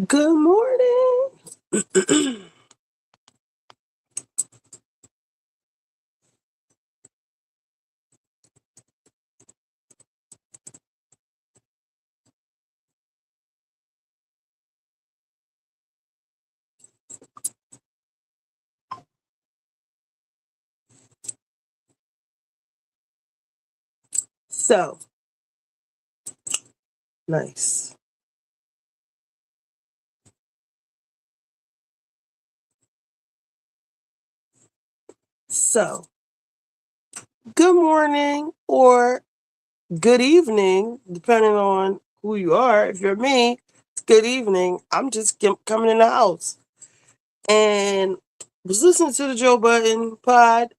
Good morning. So nice. So, good morning or good evening, depending on who you are. If you're me, it's good evening. I'm just coming in the house and was listening to the Joe Budden pod,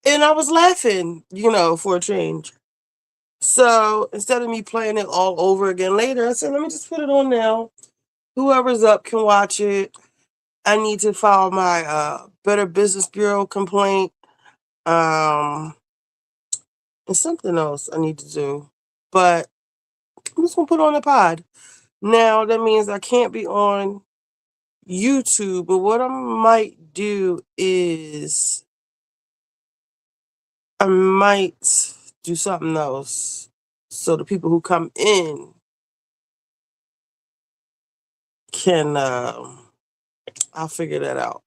and I was laughing, for a change. So instead of me playing it all over again later, I said, let me just put it on now. Whoever's up can watch it. I need to file my Better Business Bureau complaint. Um, and something else I need to do. But I'm just gonna put it on the pod. Now that means I can't be on YouTube, but what I might do is I might do something else. So the people who come in can I'll figure that out.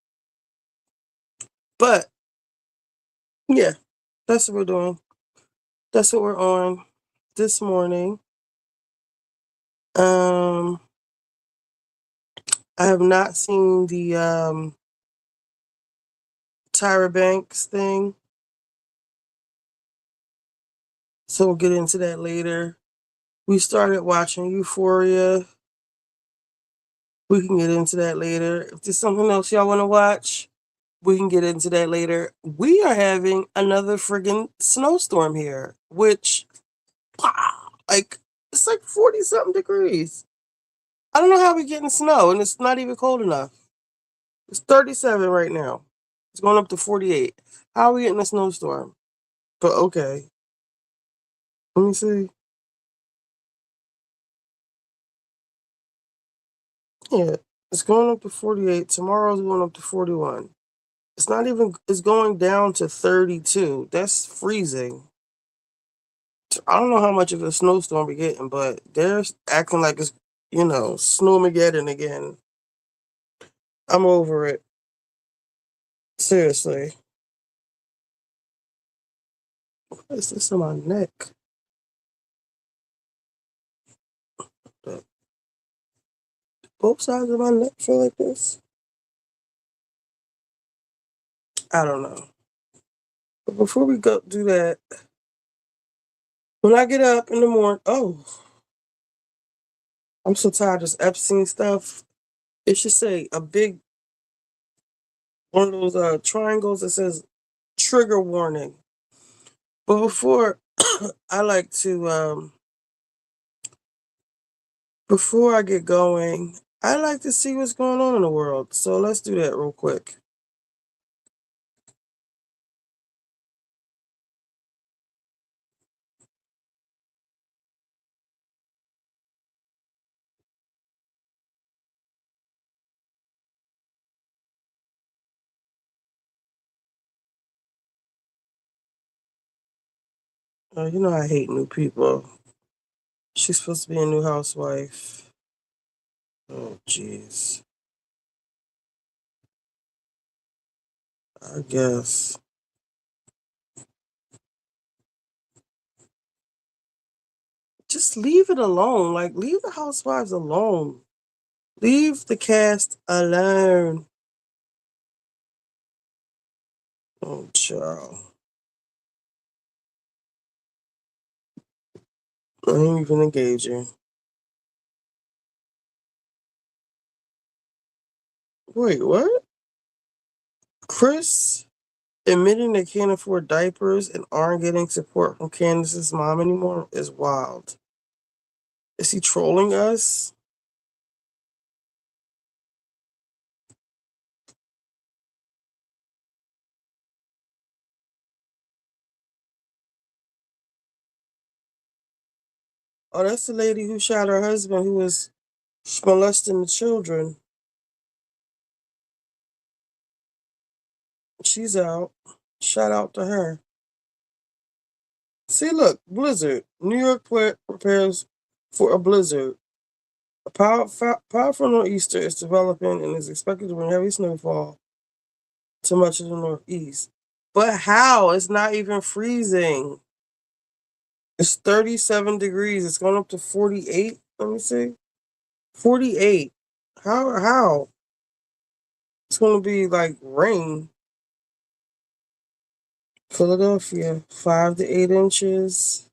But yeah, that's what we're doing. That's what we're on this morning. Um I have not seen the Tyra Banks thing, so we'll get into that later. We started watching Euphoria. We can get into that later. If there's something else y'all want to watch, we can get into that later. We are having another friggin' snowstorm here, which, like, it's like 40 something degrees. I don't know how we're getting snow, and it's not even cold enough. It's 37 right now. It's going up to 48. How are we getting a snowstorm? But okay. Let me see. Yeah, it's going up to 48. Tomorrow's going up to 41. It's not even, it's going down to 32. That's freezing. I don't know how much of a snowstorm we're getting, but they're acting like it's, Snowmageddon again. I'm over it. Seriously. What is this on my neck? Both sides of my neck feel like this? I don't know. But before we go do that, when I get up in the morning, I'm so tired of this Epstein stuff. It should say a big one of those triangles that says trigger warning. But before I like to before I get going, I like to see what's going on in the world. So let's do that real quick. I hate new people. She's supposed to be a new housewife. Oh, jeez. I guess. Just leave it alone. Like, leave the housewives alone. Leave the cast alone. Oh, child. I ain't even engaging. Wait, what? Chris admitting they can't afford diapers and aren't getting support from Candace's mom anymore is wild. Is he trolling us? Oh, that's the lady who shot her husband who was She's molesting the children. She's out. Shout out to her. See, look, blizzard. New York prepares for a blizzard. A powerful nor'easter is developing and is expected to bring heavy snowfall to much of the Northeast. But how? It's not even freezing. It's 37 degrees. It's going up to 48. Let me see. 48. How? It's going to be like rain. Philadelphia, 5 to 8 inches.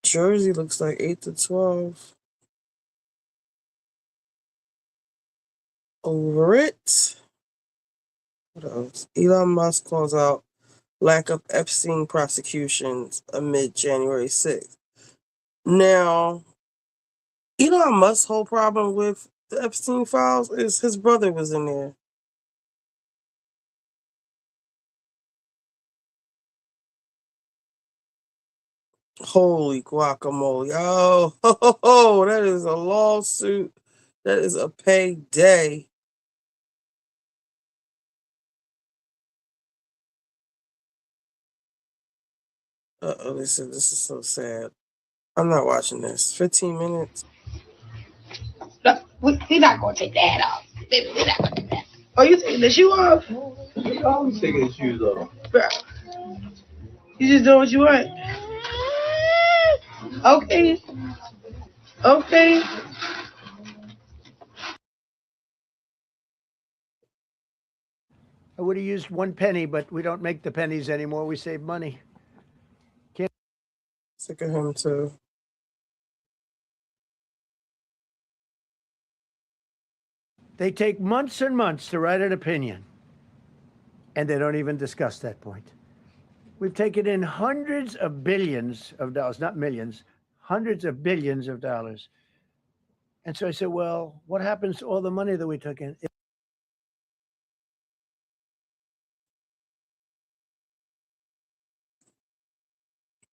Jersey looks like 8 to 12. Over it. What else? Elon Musk calls out lack of Epstein prosecutions amid January 6th. Now, Elon Musk's whole problem with the Epstein files is his brother was in there. Holy guacamole. Oh, that is a lawsuit. That is a payday. This is so sad. I'm not watching this. 15 minutes. No, we're not going to take the hat off. We're not going to take that. Oh, you taking the shoe off? I'm always taking the shoes off. Bro, you just doing what you want. Okay. Okay. I would have used 1 penny, but we don't make the pennies anymore. We save money. Sick of him too. They take months and months to write an opinion, and they don't even discuss that point. We've taken in hundreds of billions of dollars, not millions, hundreds of billions of dollars. And so I said, well, what happens to all the money that we took in?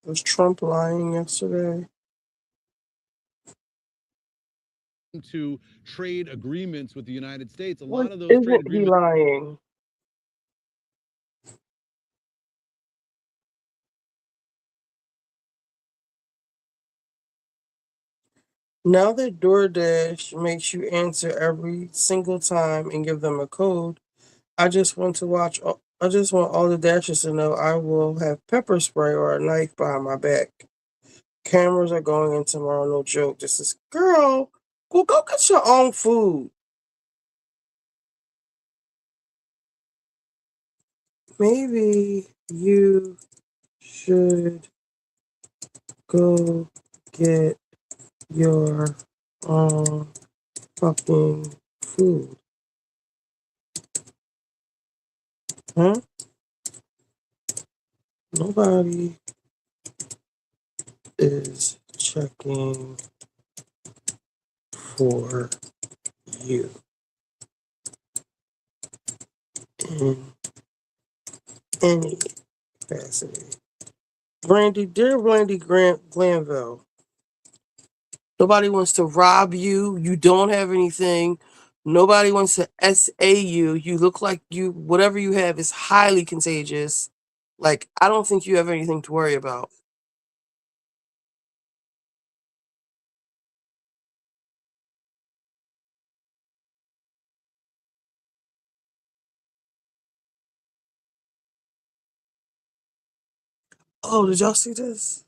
Was Trump lying yesterday? To trade agreements with the United States. A When lot of those trade isn't he agreements. lying? Now that DoorDash makes you answer every single time and give them a code, I just want to watch. I just want all the Dashers to know I will have pepper spray or a knife behind my back. Cameras are going in tomorrow, no joke. This is girl. Go get your own food. Maybe you should go get your own fucking food. Huh? Nobody is checking for you in any capacity. Dear Brandy Glanville, nobody wants to rob you. You don't have anything. Nobody wants to SA you. You look like whatever you have is highly contagious. Like, I don't think you have anything to worry about. Oh, did y'all see this?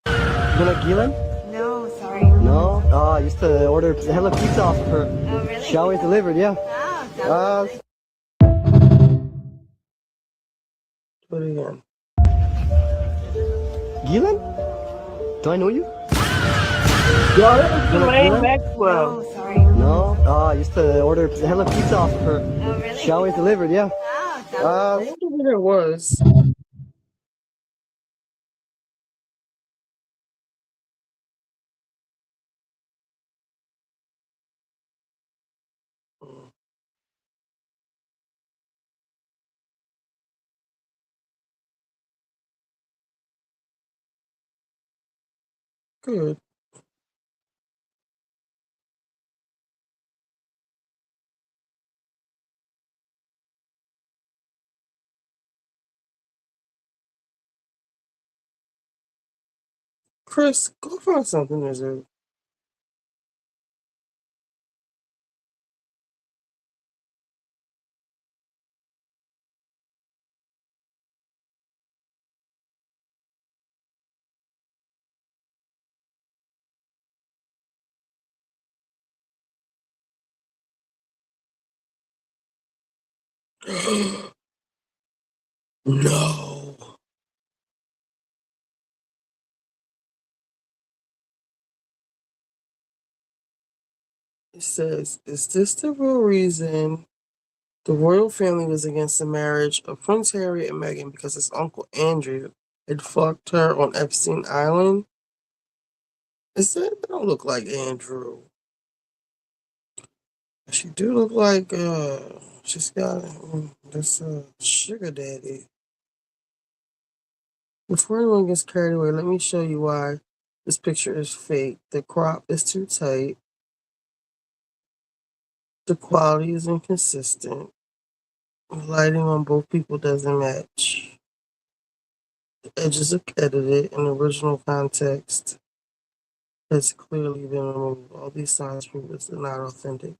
You know Gielan? No, sorry. No? Oh, I used to order hella pizza off of her. Oh, really? She always delivered, yeah. Oh, sounds Put it again. Gielan? Do I know you? Yo, that was You know Elaine Gielan? Maxwell. No, sorry. No? Oh, I used to order hella pizza off of her. Oh, really? She always delivered, yeah. Oh, sounds I wonder what it was. Good. Chris, go find something to do. No. It says, is this the real reason the royal family was against the marriage of Prince Harry and Meghan because his uncle Andrew had fucked her on Epstein Island? It said it don't look like Andrew. She do look like she's got this sugar daddy. Before anyone gets carried away, let me show you why this picture is fake. The crop is too tight. The quality is inconsistent. The lighting on both people doesn't match. The edges are edited and the original context has clearly been removed. All these signs prove it's not authentic.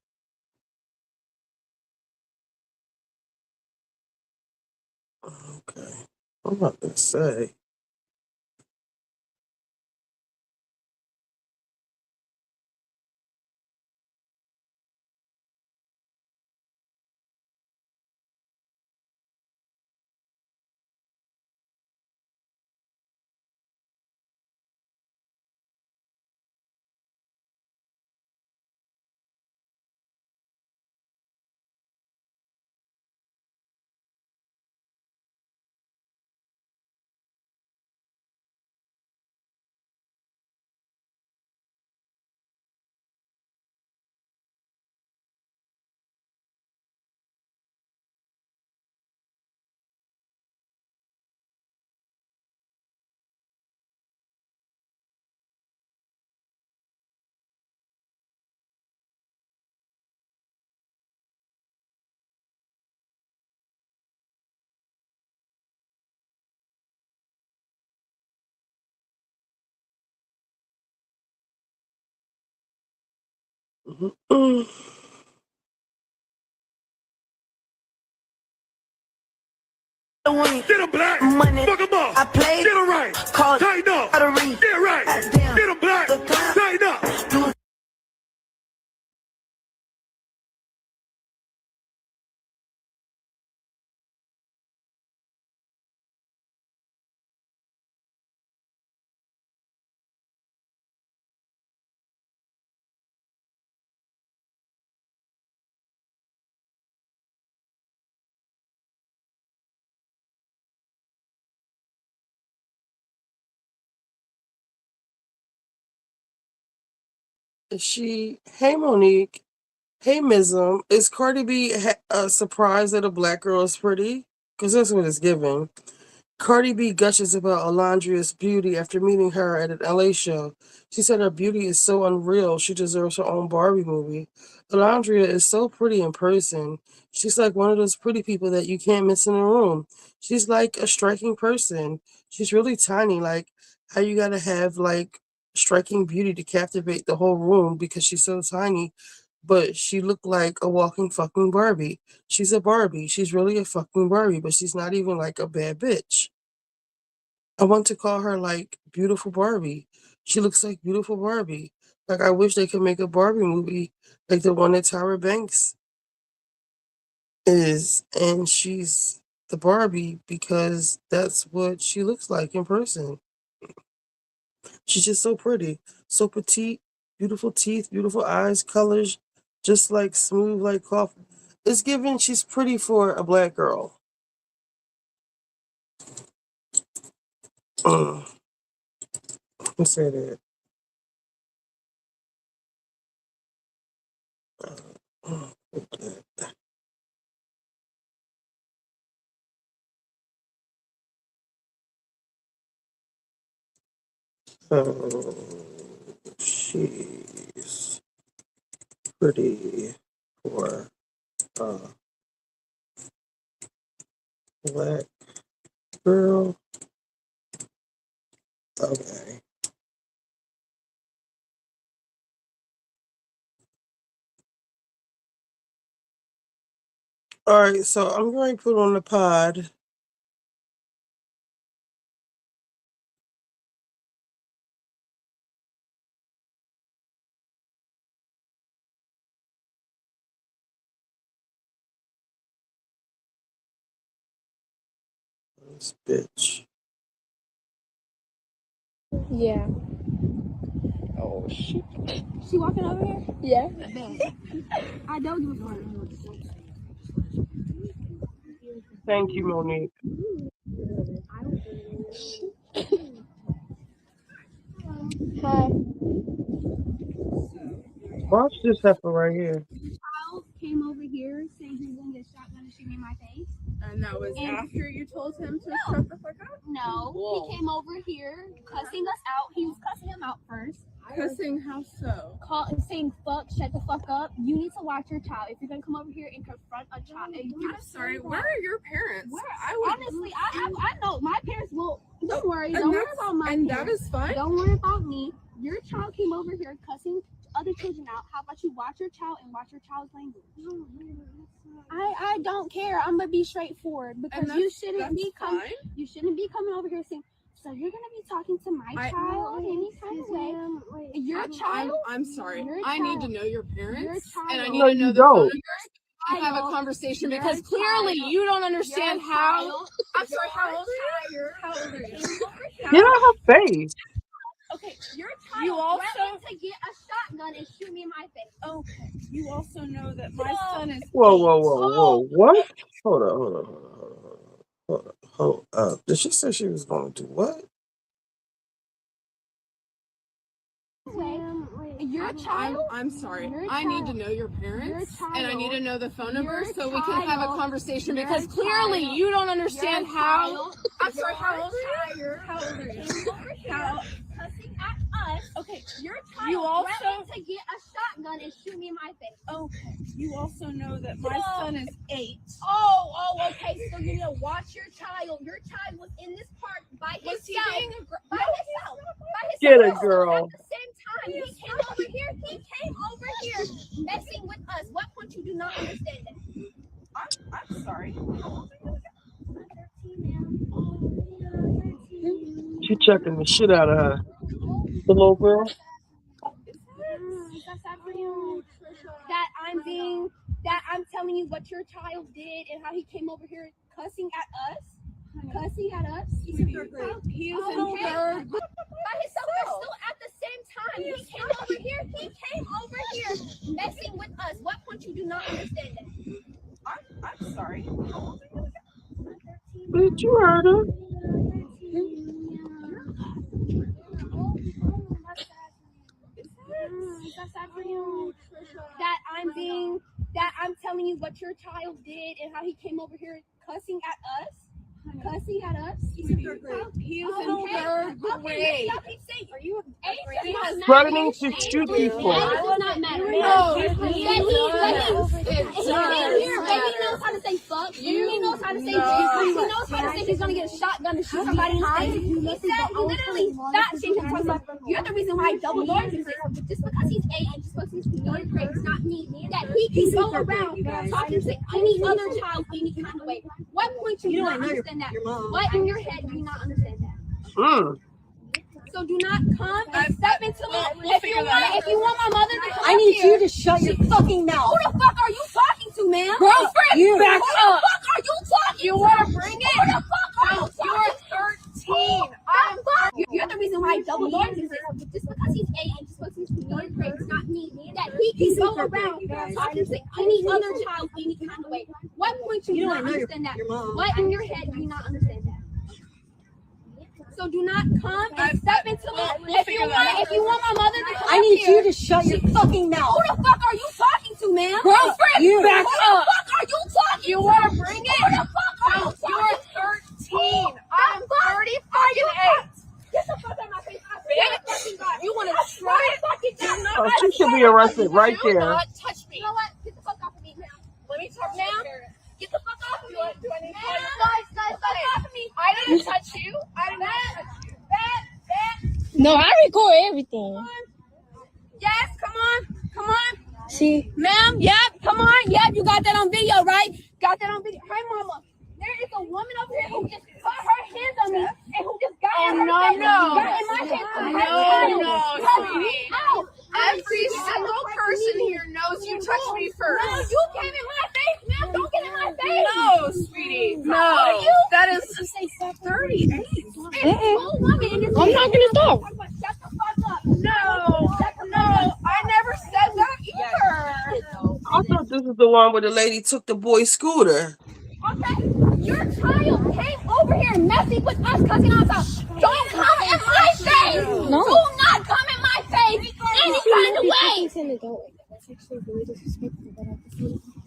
Okay. I'm about to say. Mm. Get him black, money, fuck him up, I played, get him right, call, tighten up, get right, get him black, tighten up. Hey Monique, hey Mism, is Cardi B surprised that a black girl is pretty? Because that's what it's giving. Cardi B gushes about Alondria's beauty after meeting her at an LA show. She said her beauty is so unreal, she deserves her own Barbie movie. Alondria is so pretty in person. She's like one of those pretty people that you can't miss in a room. She's like a striking person. She's really tiny, like how you gotta have like striking beauty to captivate the whole room because she's so tiny. But she looked like a walking fucking Barbie. She's a Barbie. She's really a fucking Barbie, but she's not even like a bad bitch. I want to call her like Beautiful Barbie. She looks like Beautiful Barbie. Like I wish they could make a Barbie movie like the one that Tyra Banks is, and she's the Barbie because that's what she looks like in person. She's just so pretty, so petite, beautiful teeth, beautiful eyes, colors, just like smooth like coffee. It's given she's pretty for a black girl. Let's say that. She's pretty for a black girl. Okay. All right, so I'm going to put on the pod. This bitch. Yeah. Oh shit. She walking over here? Yeah. I don't give a fuck. Thank you, Monique. Hi. Watch this heifer right here. Child came over here saying he was gonna get a shotgun and shoot me in my face. And that was after you told him to shut the fuck up? No. Whoa. He came over here cussing us out. He was cussing him out first. Cussing how so? Saying fuck, shut the fuck up. You need to watch your child. If you're gonna come over here and confront a child, I'm sorry. Where are your parents? Honestly, I know my parents will. Don't worry. Don't worry about my parents. And that is fine. Don't worry about me. Your child came over here cussing other children out. How about you watch your child and watch your child's language? I don't care. I'm gonna be straightforward because you shouldn't be coming over here saying, so you're gonna be talking to my child any kind of way. Your child. I'm sorry. I need to know your parents, and I need No, to know you the phone don't. numbers. Have a conversation because clearly you don't understand how. I'm sorry. How old are you? How old are you? Get out her face. Okay, your child You also threatened to get a shotgun and shoot me in my face. Okay. You also know that my son is. Whoa. What? Hold up. Did she say she was going to do what? Your child. I'm sorry. I need to know your parents, and I need to know the phone number so we can have a conversation because clearly you don't understand how. I'm sorry. How old are you? How old are you? Cussing at us. Okay. Your child You also threatened to get a shotgun and shoot me in my face. Okay. You also know that my son is 8. Okay. So you need to watch your child. Your child was in this park by himself. By himself. Get it, girl. At the same time, he came over here messing with us. What point you do not understand that? I'm sorry. She checking the shit out of her. The little girl. That I'm telling you what your child did and how he came over here cussing at us. He is in third. By himself, but still at the same time, he came over here messing with us. What point you do not understand that? I'm sorry. Bitch, you heard her. That I'm telling you what your child did and how he came over here cussing at us. He is in third grade. Y'all keep saying, are you Threatening to shoot people. That does not matter. He knows how to say fuck. He knows how to say bitch. He knows how to say he's gonna get a shotgun and shoot somebody in the face. He said literally that shit. You're the reason why double doors exist. Just because he's 8 and just because he's in 3rd grade does not mean that he can go around talking to any other child any kind of way. What point you do not understand that? What in your head do you not understand that? So do not come and step into me. If you want my mother to come I need here, you to shut your fucking mouth. who the fuck are you talking to, man? Girlfriend, you back up. Who the fuck are you talking to? You want to bring it? Who the fuck are you talking to? You're 13. You're the reason why double doors exist. Just because he's 8 and just because he's in 3rd grade does not mean that he can go around talking to any other child any kind of way. What point you do not understand that? What in your head do you not understand that? So do not come and step into me. If you want my mother to come I need here, you to shut your fucking mouth. who the fuck are you talking to, man? Girlfriend, you back up. Who the fuck are you talking You want to bring it? Who the fuck are you talking You're 13. I'm 38. Get the fuck out of my face. I swear to fucking God. You want to try it? Oh, she should be arrested right Do there. not touch me. You know what? Get the fuck off of me now. Let me talk to Now? your parents. Get the fuck off of me. Do I need to Guys, get the fuck off of me. I didn't touch you. I did not touch you. No, I record everything. Yes, come on. See? Ma'am, yep, come on. Yep, you got that on video, right? got that on video. Hi, mama. There is a woman over here who just put her hands on me and who just got in her face. Got in my face. Sweetie. Every single person here knows you touched me first. No, you came in my face, ma'am. Don't get in my face. No, sweetie. No. That is 38. I'm not gonna stop. Shut the fuck up. No, I never said that either. I thought this was the one where the lady took the boy's scooter. Okay, your child came over here messing with us, cussing us out. Don't come in my face. No. Do not come in my face any kind of way. That's actually really disrespectful, but at the same time.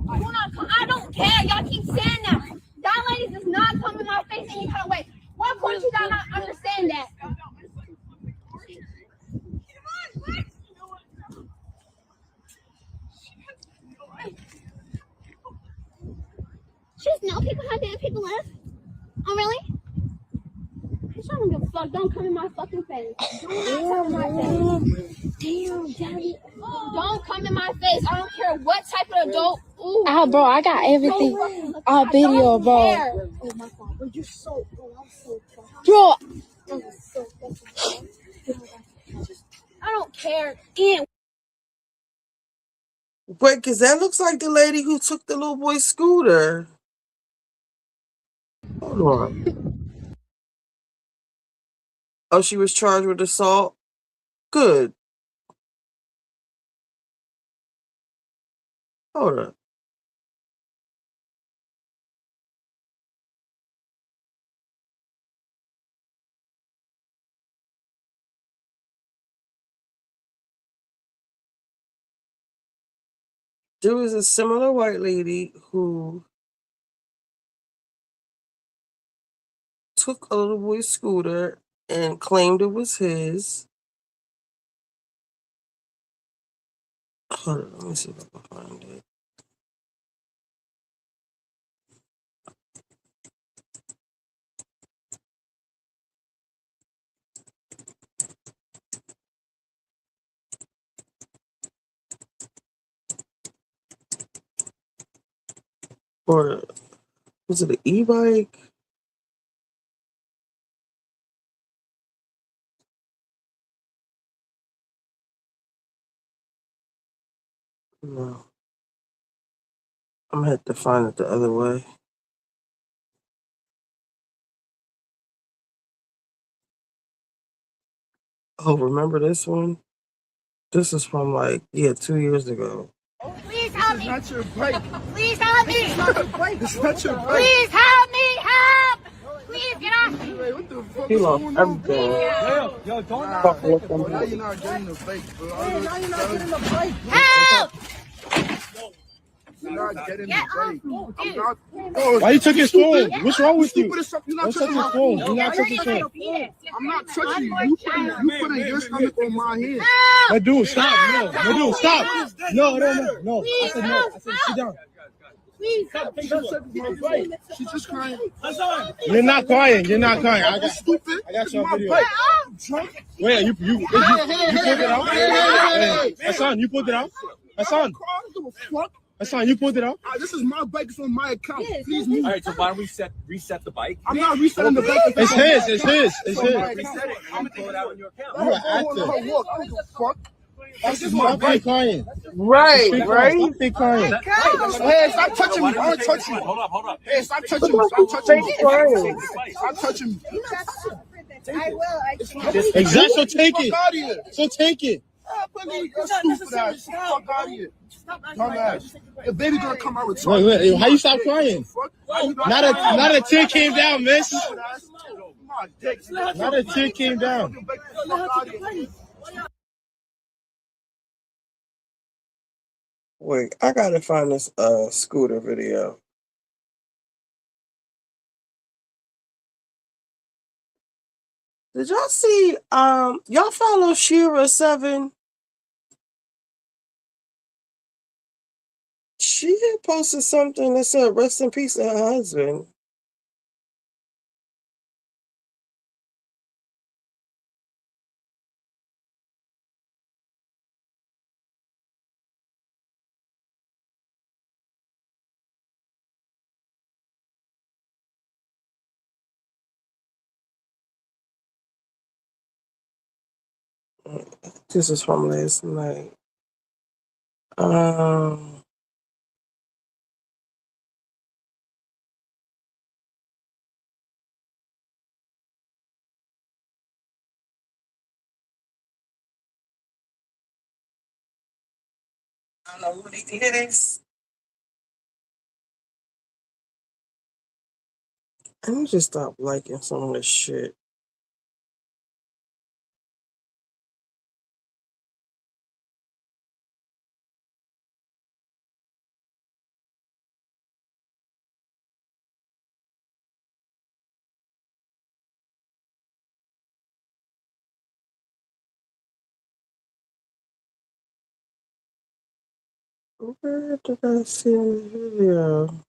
I don't care. Y'all keep saying that. That lady does not come in my face any kind of way. Why can't you not understand that? Just no people have dead people left. Oh really? I don't give a fuck. Don't come in my fucking face. Do not come in my face. Damn, daddy. Don't come in my face. I don't care what type of adult. Ooh. Oh, bro, I got everything on video, bro. Oh my god, bro, you're so. Oh, I'm so. Bro. That was so fucking. I don't care. And Wait, because that looks like the lady who took the little boy's scooter. Hold on. Oh, she was charged with assault? Good. Hold on. There was a similar white lady who took a little boy's scooter and claimed it was his. Hold on, let me see if I can find it. Or was it an e-bike? No. I'm gonna have to find it the other way. Oh, remember this one? This is from 2 years ago. please help me. Not your bike. Please help me. It's not your bike. It's not your bike. Please help me. Help. Please get off me. Wait, what the fuck He is lost going on? everything. Yo, don't Fuck with them. now you're not getting the bike, bro. Now you're not getting the bike. Help. You're not getting Get the off bike. me. I'm not. Oh, Why you took his phone? What's wrong with you? You're not What's touching up my his phone? phone. You're not touching his phone. I'm not touching you. You putting your stomach on my hand. My dude, stop. No, my dude, stop. No. I said no. I said sit down. Please. She's just crying. You're not crying. You're not crying. I got Stupid. you on video. I'm drunk. Wait, you pulled it out? Hey, Hassan, you pulled it out? Hassan, you pulled it out? This is my bike. It's on my account. Please move. All right, so why don't we reset the bike? I'm not resetting the bike. It's his. Reset it. I'm gonna pull it out on your account. You are active. I don't give a fuck. This is my bike. Crying. Right. Stop crying. Hey, stop touching me. I don't touch you. Hold up. Hey, stop touching me. Stop touching me. Stop touching me. I will. Exactly. So take it. You're stupid ass. Fuck out of here. Dumbass. The baby gonna come out with Wait. How you stop crying? Not a tear came down, miss. Not a tear came down. Wait, I gotta find this scooter video. Did y'all see y'all follow Shira7? She had posted something that said rest in peace to her husband. This is from last night. I don't know who need to hear this. Let me just stop liking some of this shit. Where did I see the video?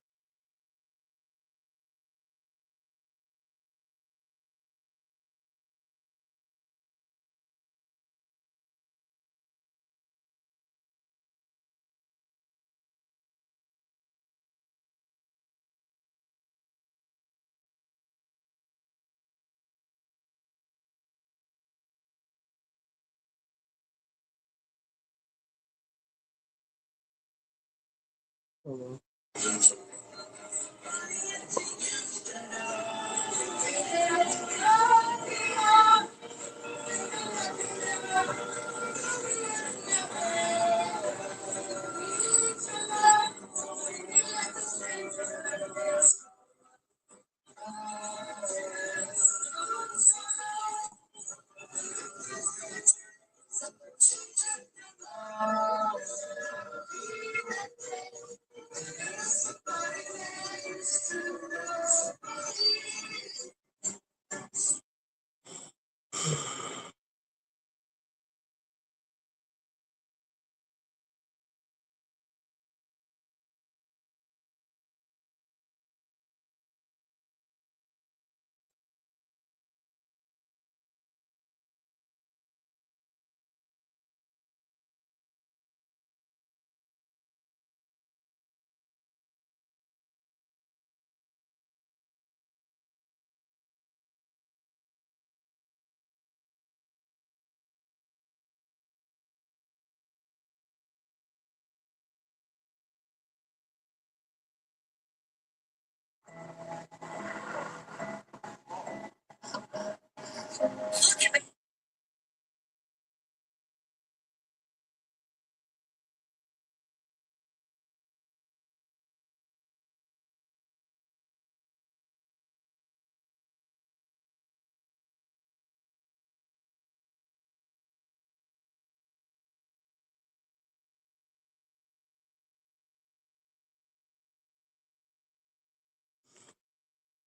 Hold on.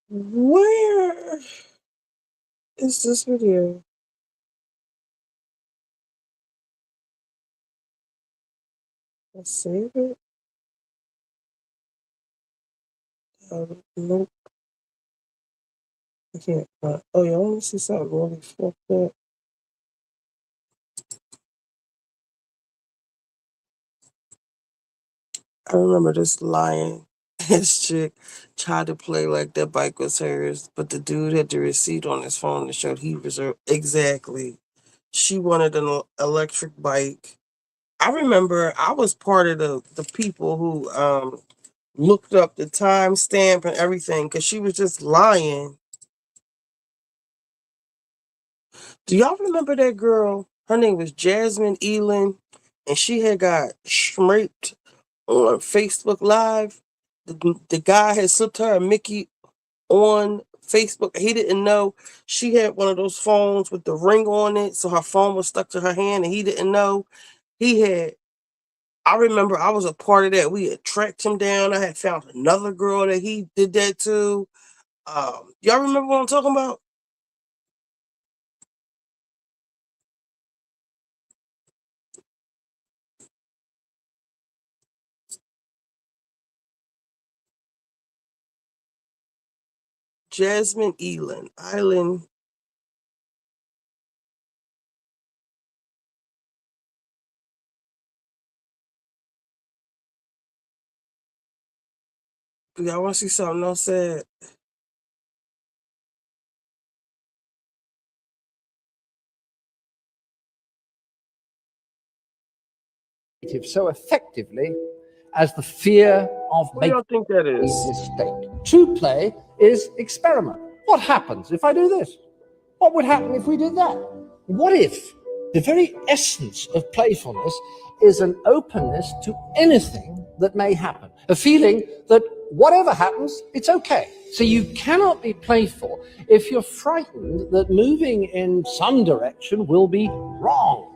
Where is this video? Let's save it. Nope. I can't find. Oh, yeah, I want to see something really fucked up. I remember this lying ass chick tried to play like that bike was hers, but the dude had the receipt on his phone that showed he reserved. Exactly. She wanted an electric bike. I remember I was part of the people who looked up the timestamp and everything because she was just lying. Do y'all remember that girl? Her name was Jasmine Eiland, and she had got scraped on Facebook Live. The guy had slipped her a Mickey on Facebook. He didn't know she had one of those phones with the ring on it, so her phone was stuck to her hand, and he didn't know. He had. I remember I was a part of that. We had tracked him down. I had found another girl that he did that to. Y'all remember what I'm talking about? Jasmine Eiland. Do y'all want to see something else sad? creative so effectively as the fear of What do y'all making think that a is? mistake. True play is experiment. What happens if I do this? What would happen if we did that? What if the very essence of playfulness is an openness to anything that may happen? A feeling that whatever happens, it's okay. So you cannot be playful if you're frightened that moving in some direction will be wrong,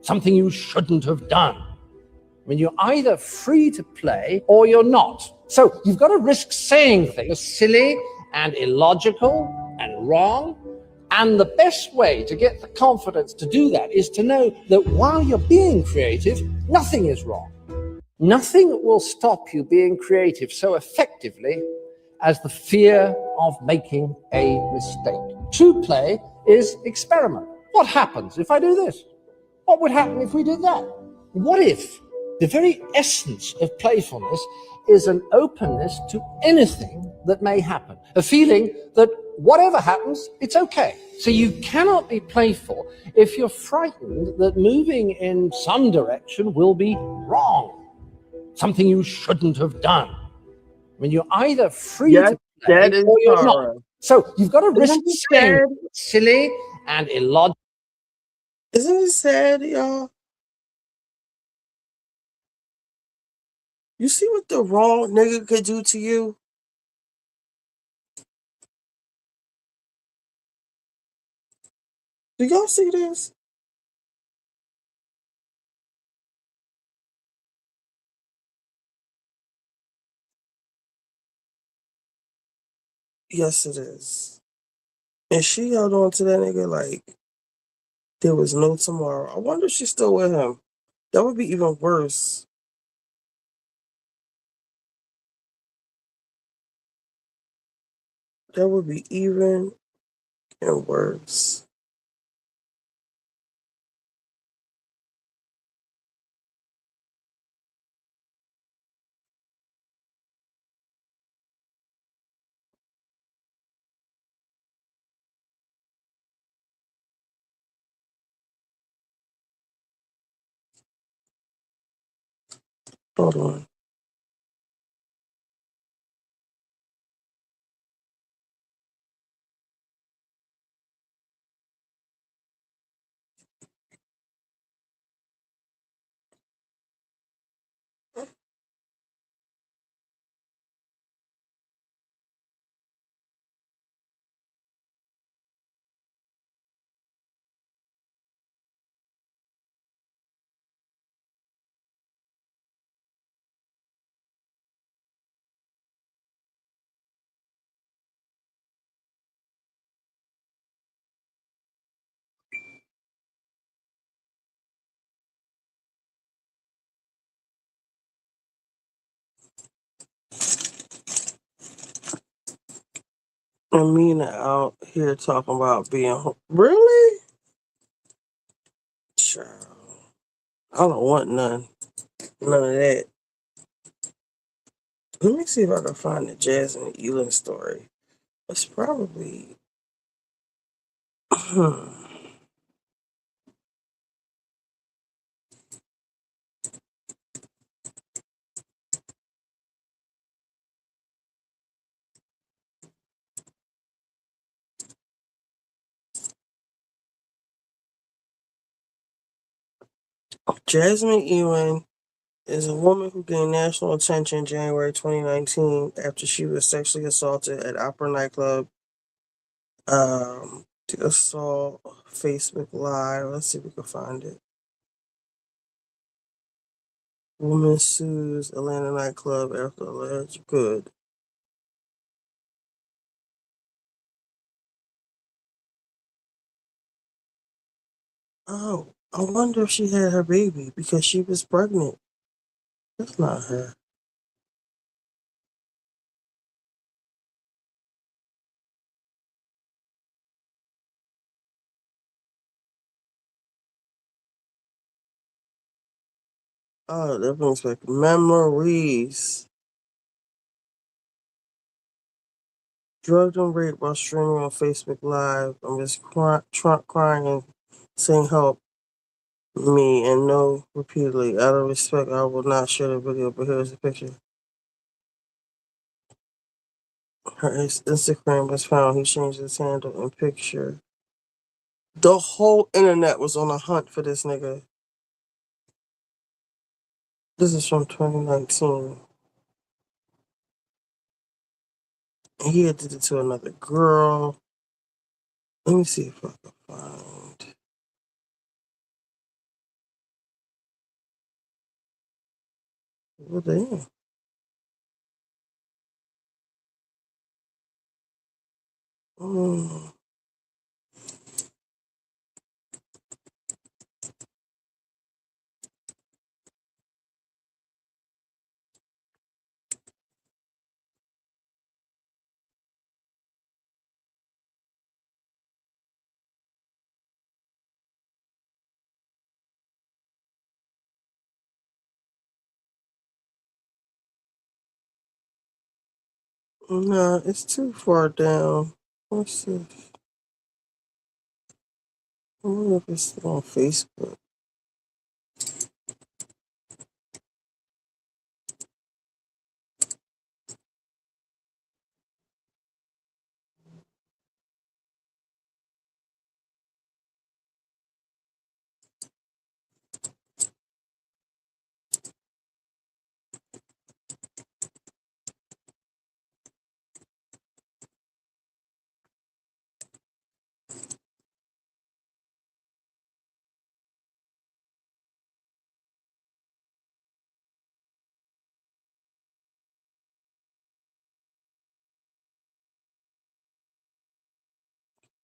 something you shouldn't have done. I mean, you're either free to play or you're not. So you've got to risk saying things silly and illogical and wrong. And the best way to get the confidence to do that is to know that while you're being creative, nothing is wrong. Nothing will stop you being creative so effectively as the fear of making a mistake. True play is experiment. What happens if I do this? What would happen if we did that? What if the very essence of playfulness is an openness to anything that may happen? A feeling that whatever happens, it's okay. So you cannot be playful if you're frightened that moving in some direction will be wrong, something you shouldn't have done. I mean, you're either free to play That is or you're horror. not. So you've got to risk Isn't it saying sad? silly and illogical. Isn't it sad, y'all? You see what the wrong nigga could do to you? Do y'all see this? Yes, it is. And she held on to that nigga like there was no tomorrow. I wonder if she's still with him. That would be even worse. That would be even and worse. Hold on. And Mina out here talking about being really? Child. I don't want none. None of that. Let me see if I can find the Jasmine Eiland story. It's probably Jasmine Eiland is a woman who gained national attention in January 2019 after she was sexually assaulted at Opera nightclub. The assault Facebook Live. Let's see if we can find it. Woman sues Atlanta nightclub after alleged good. Oh, I wonder if she had her baby because she was pregnant. That's not her. Oh, that brings back memories. Drugged and raped while streaming on Facebook Live. I'm just crying and saying help. me and no repeatedly. Out of respect, I will not share the video, but here's the picture. Her Instagram was found. He changed his handle and picture. The whole internet was on a hunt for this nigga. This is from 2019. And he had did it to another girl. Let me see if I can find. Well, damn. Nah, it's too far down. What's this? I wonder if it's on Facebook.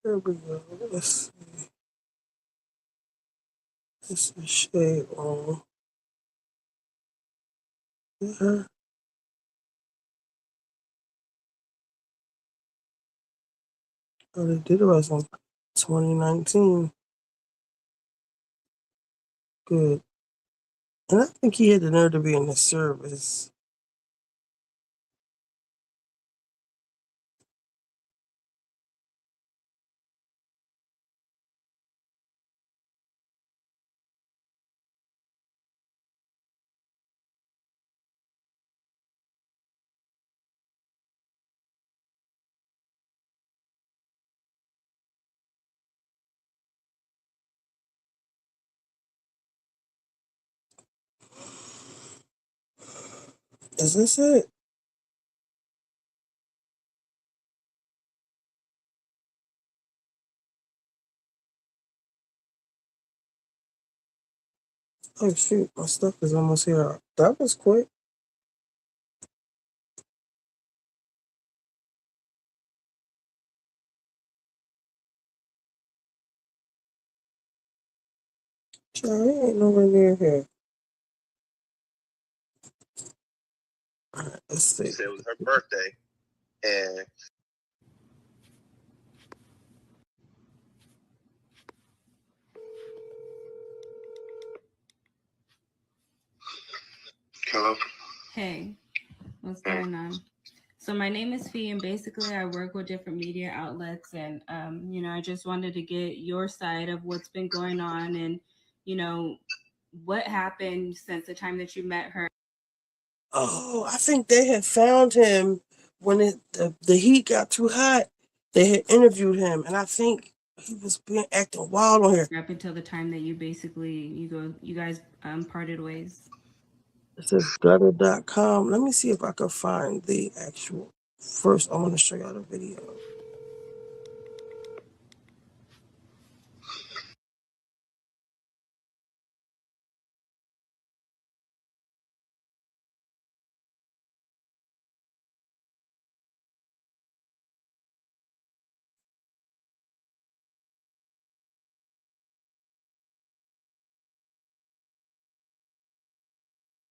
There we go. Let's see. This is shade on. Yeah. Oh, they did it was on 2019. Good. And I think he had the nerve to be in the service. Is this it? Oh shoot, my stuff is almost here. That was quick. Charlie ain't nowhere near here. Alright, let's see. She said it was her birthday, and hello. Hey, what's going on? So my name is Fee, and basically I work with different media outlets, and I just wanted to get your side of what's been going on, and what happened since the time that you met her. Oh, I think they had found him when the heat got too hot. They had interviewed him, and I think he was acting wild on here. Up until the time that you guys parted ways. This is gutter.com. Let me see if I can find the actual. First, I want to show y'all the video.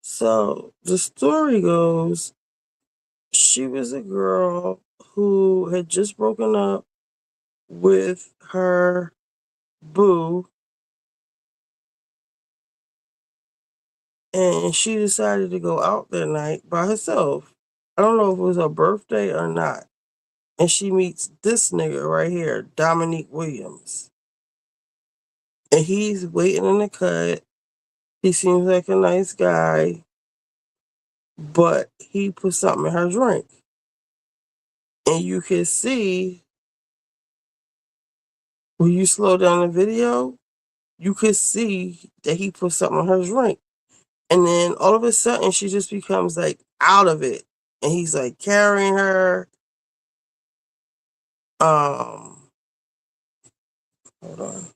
So the story goes, she was a girl who had just broken up with her boo, and she decided to go out that night by herself. I don't know if it was her birthday or not. And she meets this nigga right here, Dominique Williams. And he's waiting in the cut. He seems like a nice guy, but he put something in her drink. And you can see, when you slow down the video, you could see that he put something in her drink. And then all of a sudden, she just becomes like out of it. And he's like carrying her. Hold on.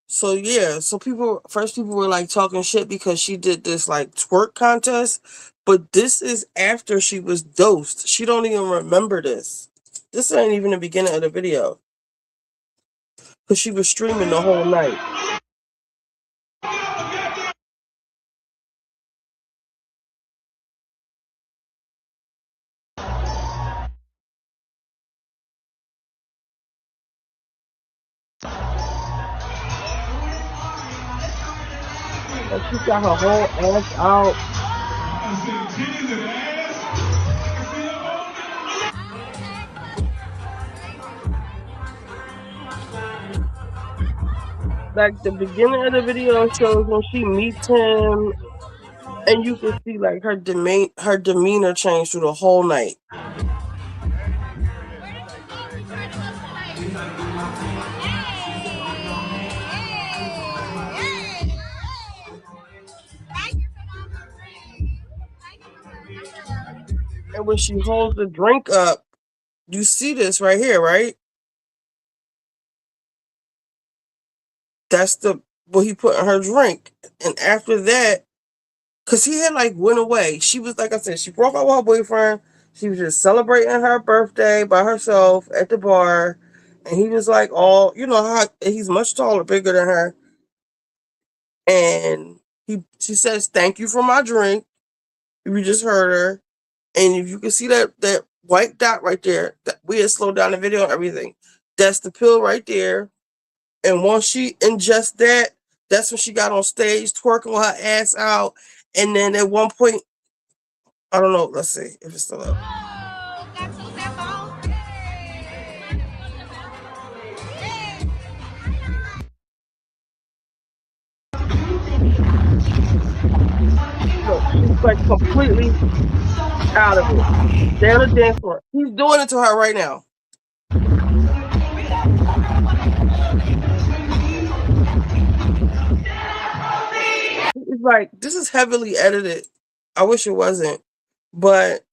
So yeah, so people were like talking shit because she did this like twerk contest, but this is after she was dosed. She don't even remember this. This ain't even the beginning of the video, because she was streaming the whole night. And she got her whole ass out. Like the beginning of the video shows when she meets him, and you can see like her demeanor change through the whole night. And when she holds the drink up, you see this right here, right? That's what he put in her drink. And after that, because he had like went away. She was, like I said, she broke up with her boyfriend. She was just celebrating her birthday by herself at the bar. And he was like, how he's much taller, bigger than her. And she says, "Thank you for my drink." You just heard her. And if you can see that white dot right there, we had slowed down the video and everything. That's the pill right there. And once she ingests that, that's when she got on stage twerking with her ass out. And then at one point, I don't know, let's see if it's still up. Look, she's like completely out of it. Down the dance floor. He's doing it to her right now. It's like, this is heavily edited. I wish it wasn't. But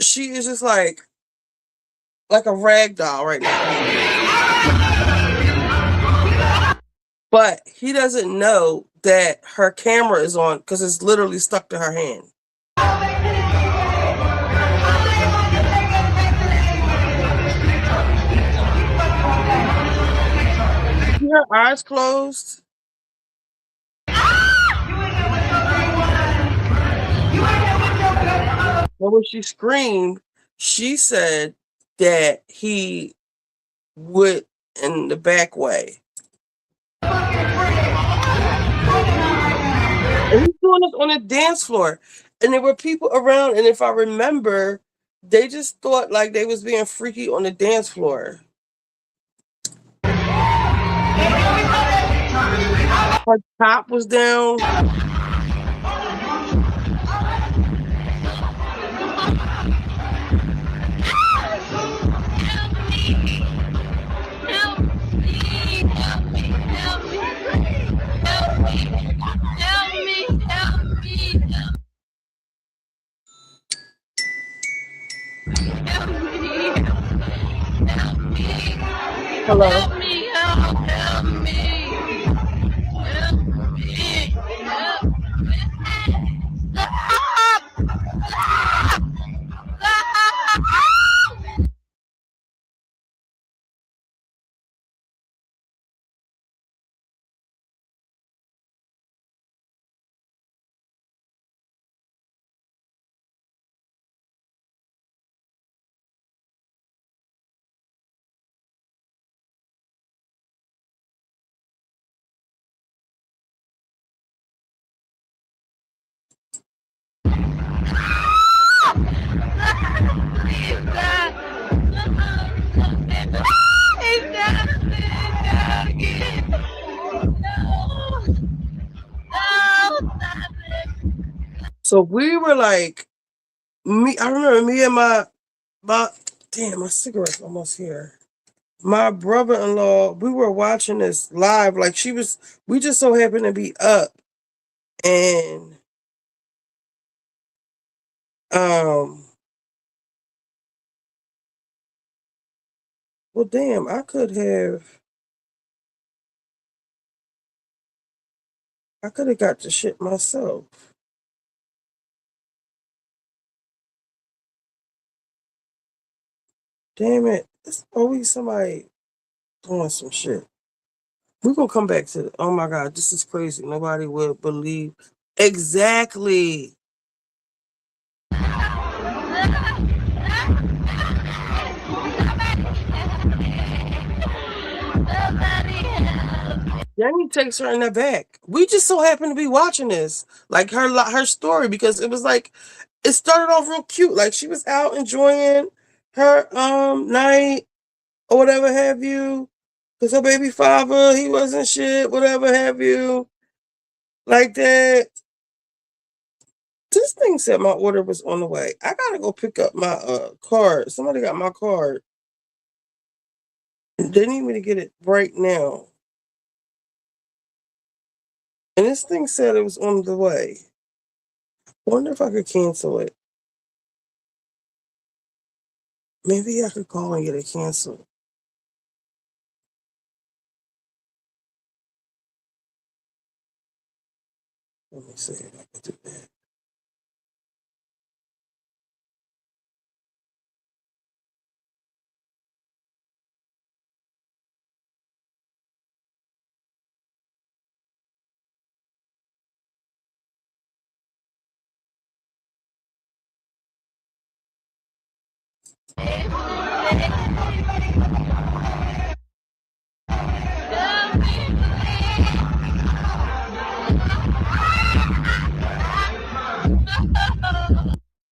she is just like a rag doll right now. But he doesn't know that her camera is on because it's literally stuck to her hand. See her eyes closed? But when she screamed, she said that he would in the back way. And he's doing this on the dance floor. And there were people around, and if I remember, they just thought like they was being freaky on the dance floor. Her top was down. Hello. Help me, help me. Help me. Help me. Stop. So we were like, I remember me and my damn, my cigarette's almost here. My brother-in-law, we were watching this live. Like we just so happened to be up. And well damn, I could have got the shit myself. Damn it. It's always somebody doing some shit. We're gonna come back to oh my god, this is crazy. Nobody would believe. Exactly. Jenny takes her in the back. We just so happened to be watching this, like her story, because it was like it started off real cute. Like she was out enjoying her night or whatever have you, because her baby father, he wasn't shit, whatever have you, like that. This thing said my order was on the way. I gotta go pick up my card. Somebody got my card. They need me to get it right now. And this thing said it was on the way. Wonder if I could cancel it. Maybe I could call and get it canceled. Let me see if I can do that.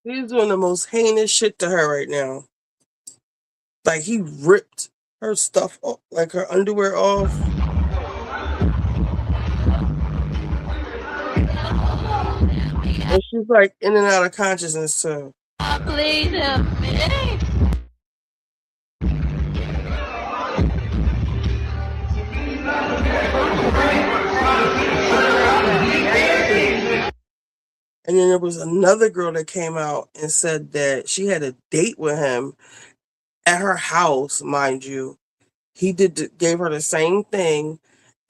He's doing the most heinous shit to her right now. Like he ripped her stuff off, like her underwear off. And she's like in and out of consciousness too. Please help me. And then there was another girl that came out and said that she had a date with him at her house, mind you. He gave her the same thing,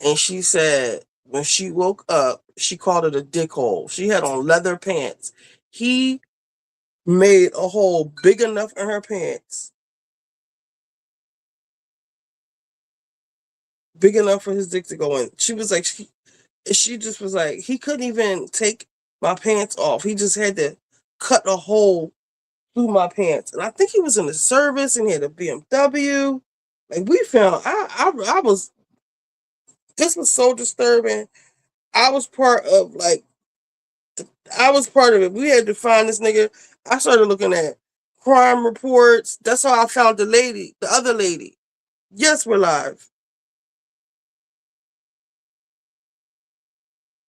and she said when she woke up, she called it a dick hole. She had on leather pants. He made a hole big enough in her pants, big enough for his dick to go in. She was like, she just was like, he couldn't even take my pants off. He just had to cut a hole through my pants. And I think he was in the service and he had a BMW. Like we found, I was, this was so disturbing. I was part of it. We had to find this nigga. I started looking at crime reports. That's how I found the other lady. Yes, we're live.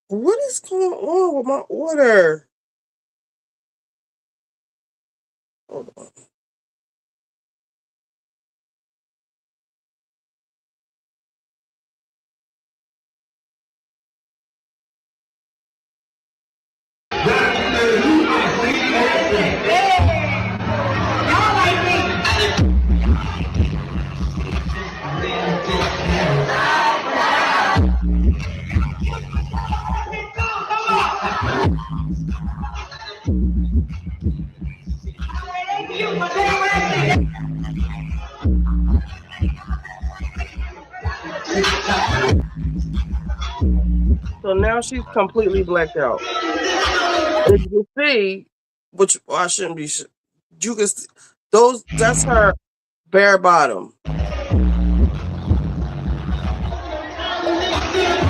What is going on with my order? Hold on. So now she's completely blacked out. As you can see, which I shouldn't be. You can that's her bare bottom.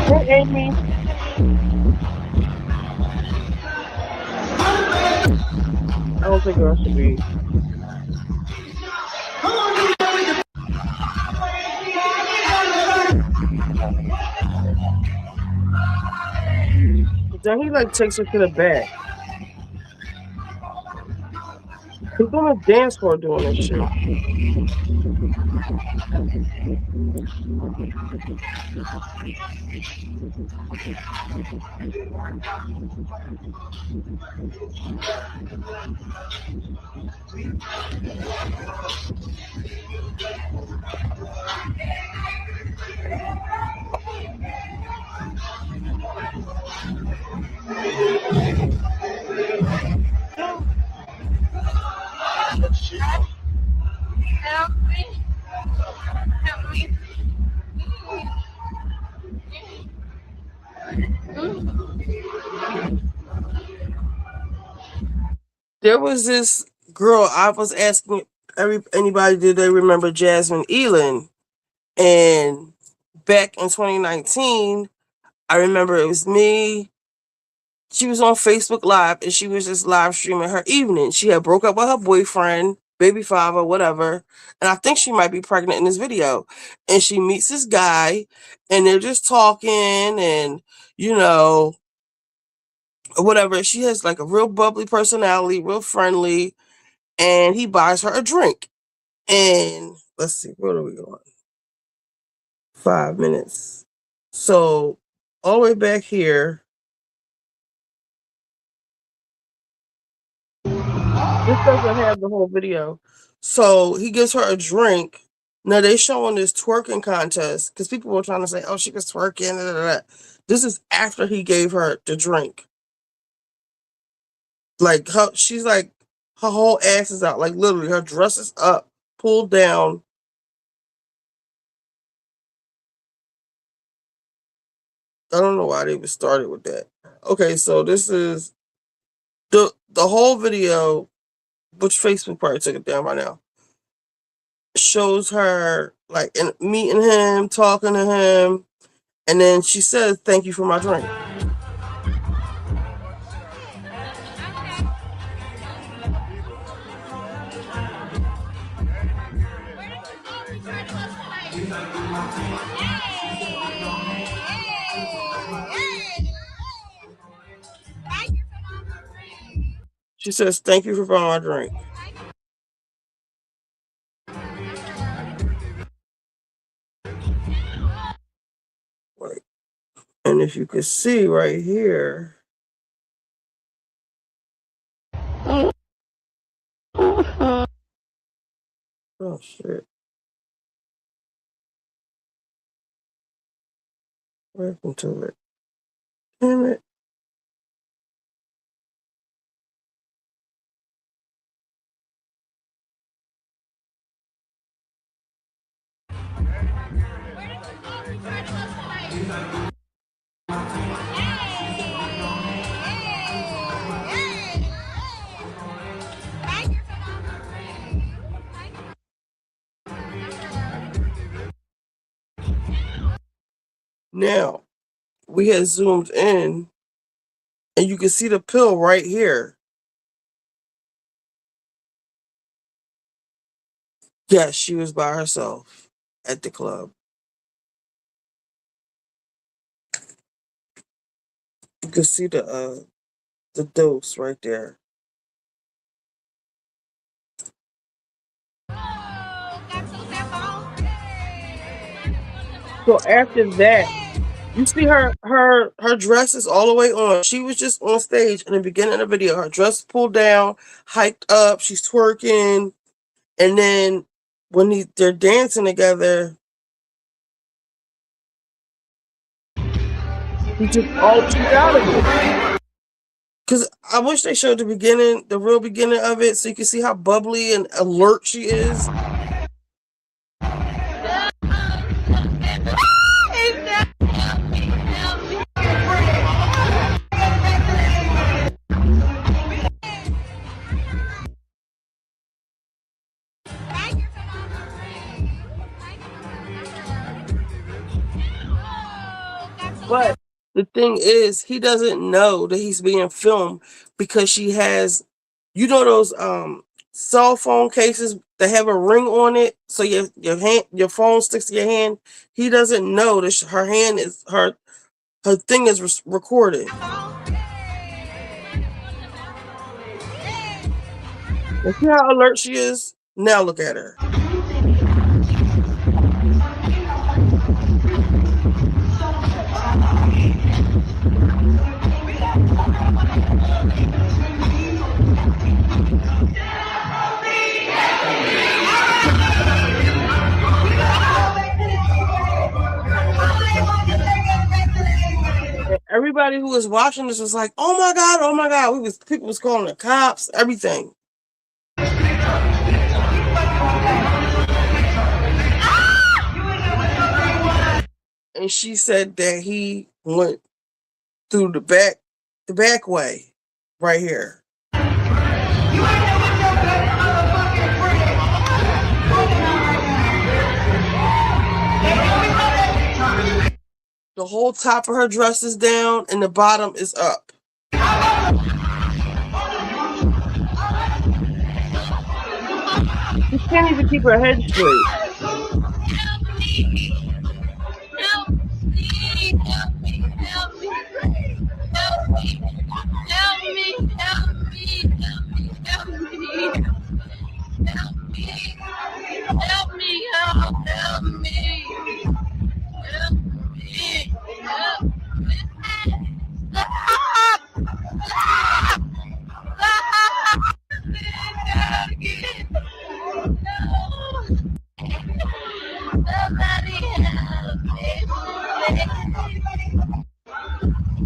Hey, Amy. I don't think I should be. Then he like takes her to the back. He's on a dance floor doing this shit. Help me. Help me. There was this girl, I was asking anybody, did they remember Jasmine Eiland? And back in 2019, I remember it was me. She was on Facebook Live and she was just live streaming her evening. She had broke up with her boyfriend, baby father, whatever. And I think she might be pregnant in this video. And she meets this guy and they're just talking and, you know, whatever. She has like a real bubbly personality, real friendly. And he buys her a drink. And let's see, where are we going? 5 minutes. So all the way back here. This doesn't have the whole video. So he gives her a drink. Now they showing this twerking contest because people were trying to say, oh, she was twerking. Blah, blah, blah. This is after he gave her the drink. Like she's like, her whole ass is out. Like literally her dress is up, pulled down. I don't know why they even started with that. Okay, so this is the whole video, which Facebook probably took it down by now, shows her like meeting him, talking to him, and then she says, "Thank you for my drink." She says, "Thank you for buying my drink." Right. And if you could see right here. Oh shit. What happened to it? Damn it. Now, we had zoomed in, and you can see the pill right here. Yes, she was by herself at the club. You can see the dose right there. So after that, you see her dress is all the way on. She was just on stage in the beginning of the video. Her dress pulled down, hiked up. She's twerking, and then when they're dancing together, he just all she's out of it. Because I wish they showed the real beginning of it, so you can see how bubbly and alert she is. But the thing is, he doesn't know that he's being filmed because she has, you know, those cell phone cases that have a ring on it, so your phone sticks to your hand. He doesn't know that her hand is her thing is recorded. You see how alert she is? Now look at her. Everybody who was watching this was like, "Oh my god, oh my god!" People was calling the cops, everything. And she said that he went through the back way, right here. The whole top of her dress is down and the bottom is up. She can't even keep her head straight.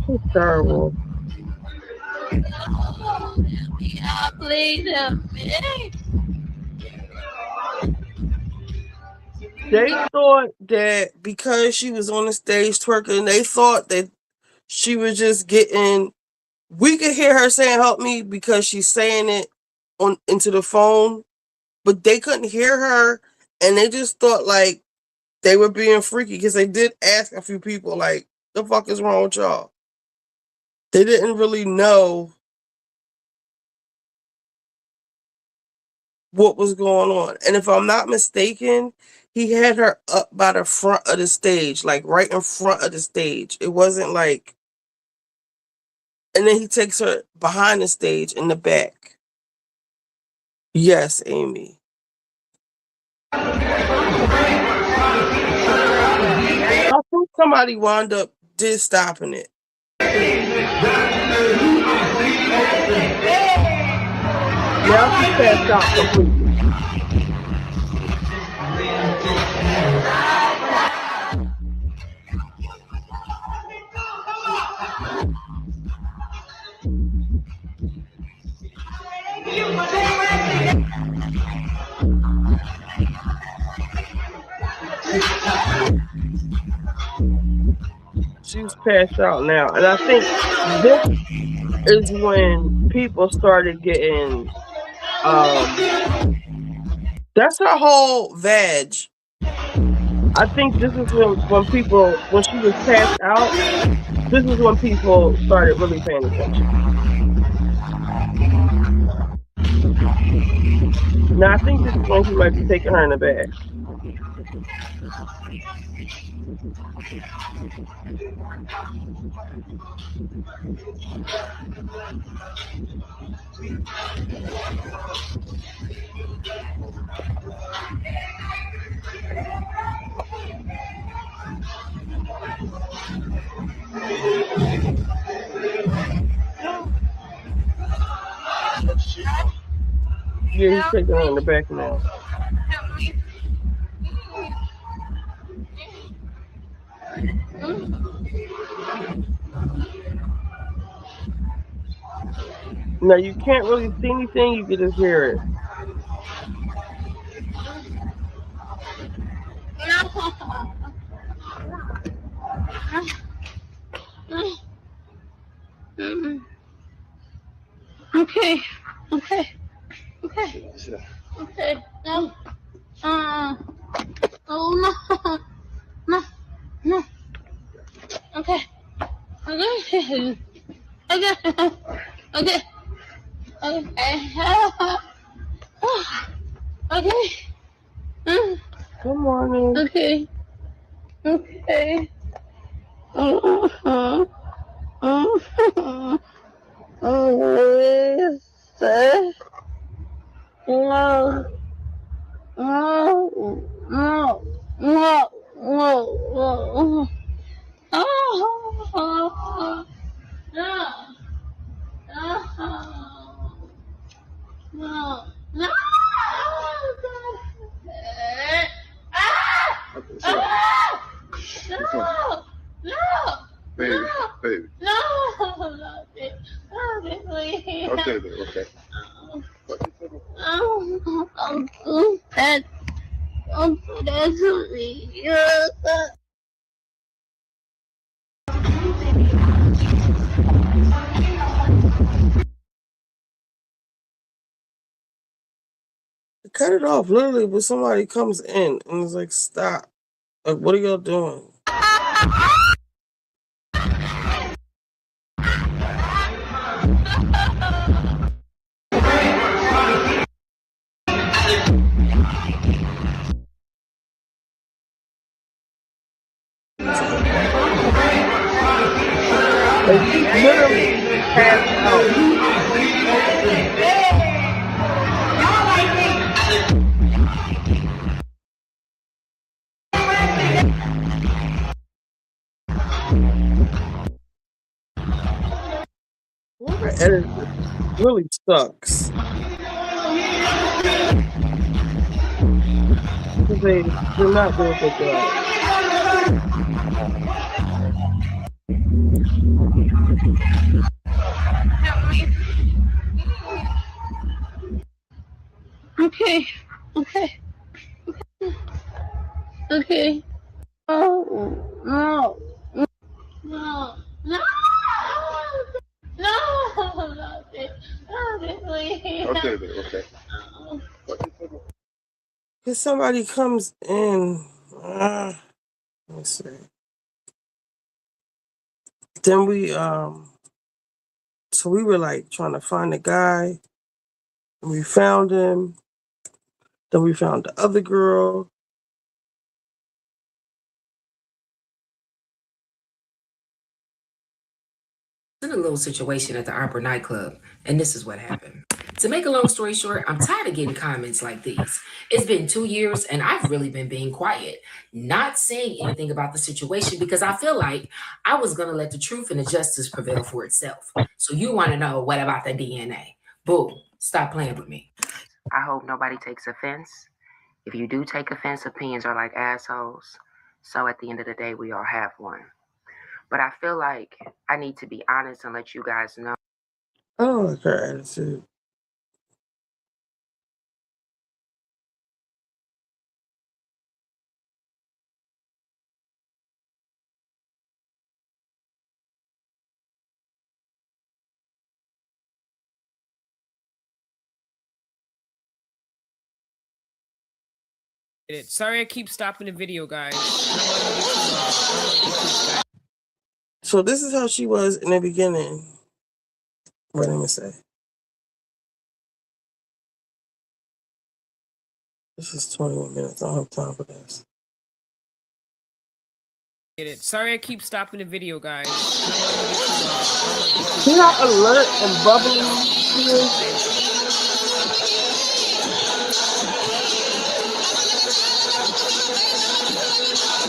It's terrible. They thought that because she was on the stage twerking, they thought that she was just getting. We could hear her saying "help me" because she's saying it into the phone, but they couldn't hear her, and they just thought like they were being freaky because they did ask a few people like, "The fuck is wrong with y'all?" They didn't really know what was going on. And if I'm not mistaken, he had her up by the front of the stage, like right in front of the stage. It wasn't like, and then he takes her behind the stage in the back. Yes, Amy. I think somebody wound up stopping it. Now she passed out completely. She's passed out now, and I think this is when people started getting. That's her whole vag. I think this is when people, when she was passed out, this is when people started really paying attention. Now I think this is when he might be taking her in the bag. Yeah, he's taking her in the back now. Now you can't really see anything, you can just hear it. Okay. Okay. Okay. Okay. No. Oh no. No. No. Okay. Okay. Okay. Okay. Okay. Okay. Good morning. Okay. Okay. No. No. No. No. No. Oh. No. No. No. No. No. Baby, baby. No. No. Please. Okay, baby, okay. That's me. Cut it off, literally, when somebody comes in and it's like, stop. Like, what are y'all doing? Like, she's literally passed out. Whoever edited this really sucks. Because they do not do a good job. Okay. Okay. Okay. Oh, no. No. No. No. Please. Okay, baby, okay. If somebody comes in, let me see. Then so we were like trying to find the guy. And we found him. Then we found the other girl. In a little situation at the Opera nightclub, and this is what happened. To make a long story short, I'm tired of getting comments like these. It's been 2 years and I've really been being quiet, not saying anything about the situation because I feel like I was going to let the truth and the justice prevail for itself. So you want to know, what about the DNA? Boo, stop playing with me. I hope nobody takes offense. If you do take offense, opinions are like assholes. So at the end of the day, we all have one. But I feel like I need to be honest and let you guys know. I don't like her attitude. Sorry, I keep stopping the video, guys. So this is how she was in the beginning. What am I say? This is 21 minutes. I don't have time for this. Sorry, I keep stopping the video, guys. See how alert and bubbly she is?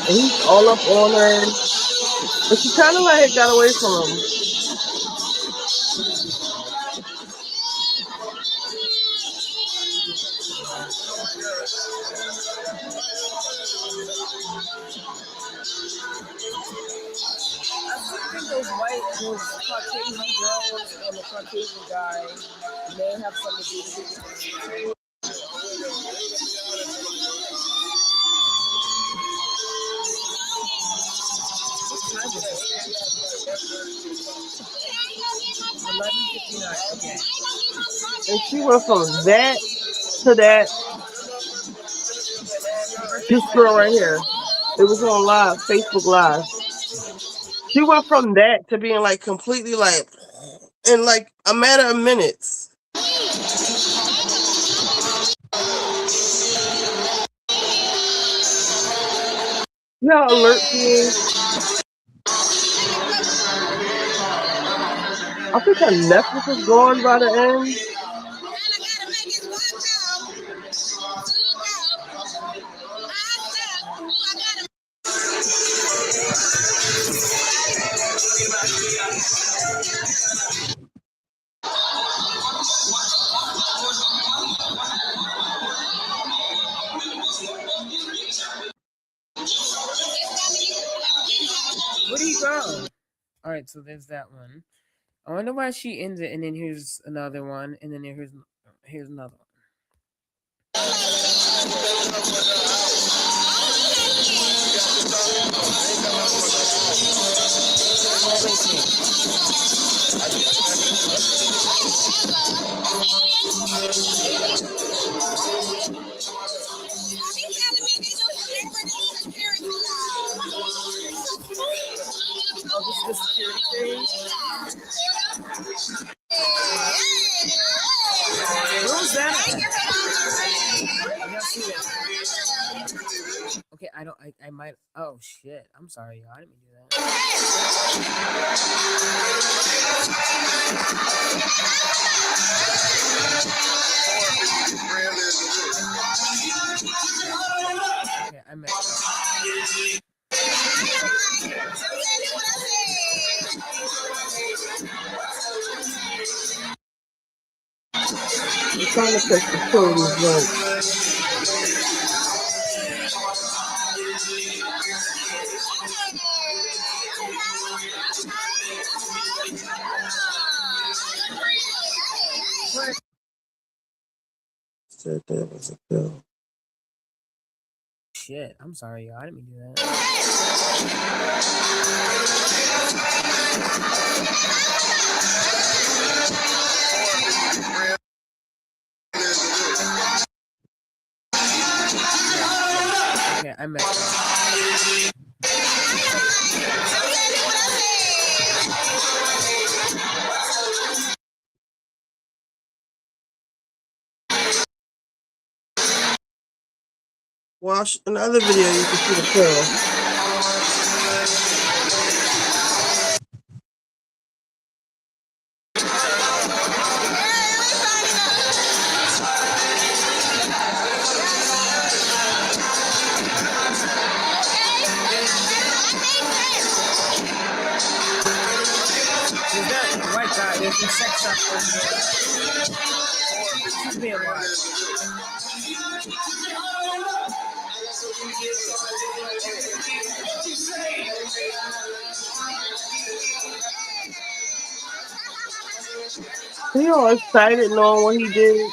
And he's all up on her. But she kind of like got away from him. I think those Caucasian girls and the Caucasian guy may have something to do with it. And she went from that to that. This girl right here. It was on live, Facebook Live. She went from that to being like completely like in like a matter of minutes. You know how alert she is? I think her necklace is gone by the end. Where do you go? All right, so there's that one. I wonder why she ends it, and then here's another one, and then here's another one. Oh, this is the security thing? What was that? I don't see that. Okay, I might. Oh, shit. I'm sorry, y'all. I didn't mean to do that. Okay, I messed up. I'm trying to catch the children's vote. Said that was a bill. Shit, I'm sorry, y'all. I didn't mean to do that. Okay, I messed up. Watch another video, you can see the pill. There's that white guy, there's some sex shop over there. Excuse me a lot. He all excited knowing what he did.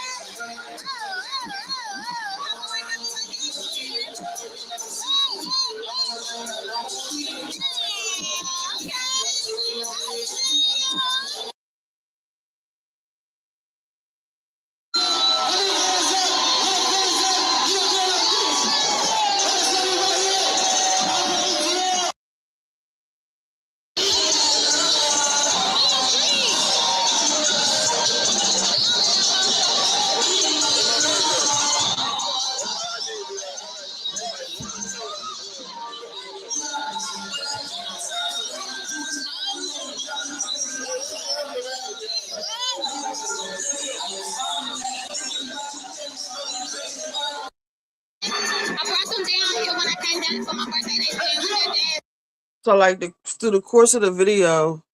So like through the course of the video,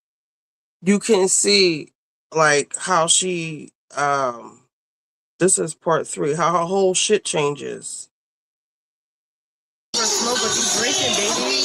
you can see like how she this is part 3, how her whole shit changes. Smoke, but you drinking, baby.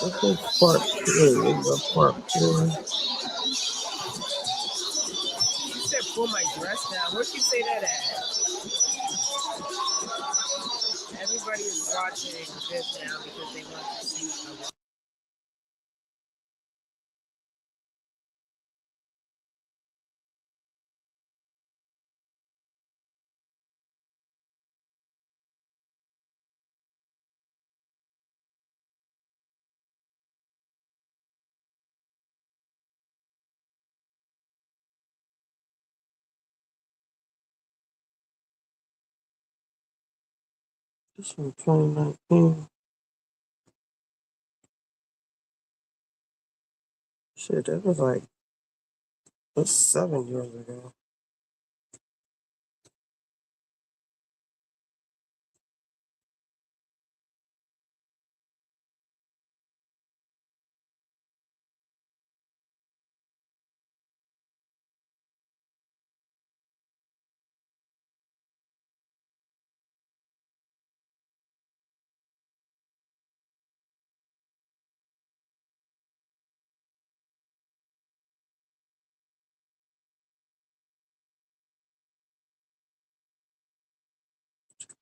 This is part 3, but part 4. She said pull my dress down. Where'd she say that at? Everybody is watching this now because they want to see. This from 2019. Shit, that was like 7 years ago.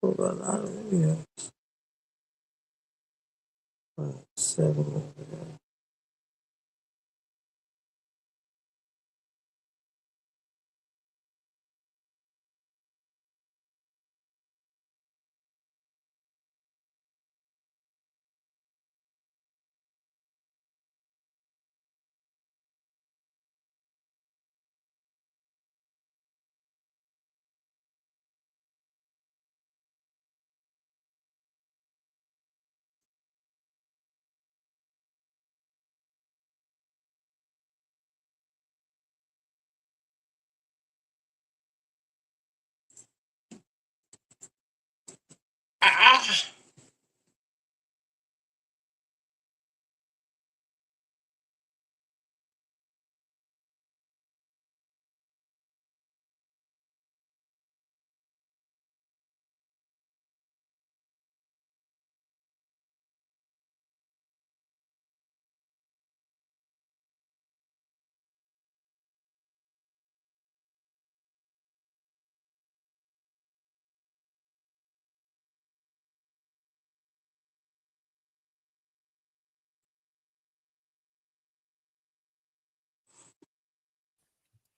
Hold on, I don't know. 7 years ago.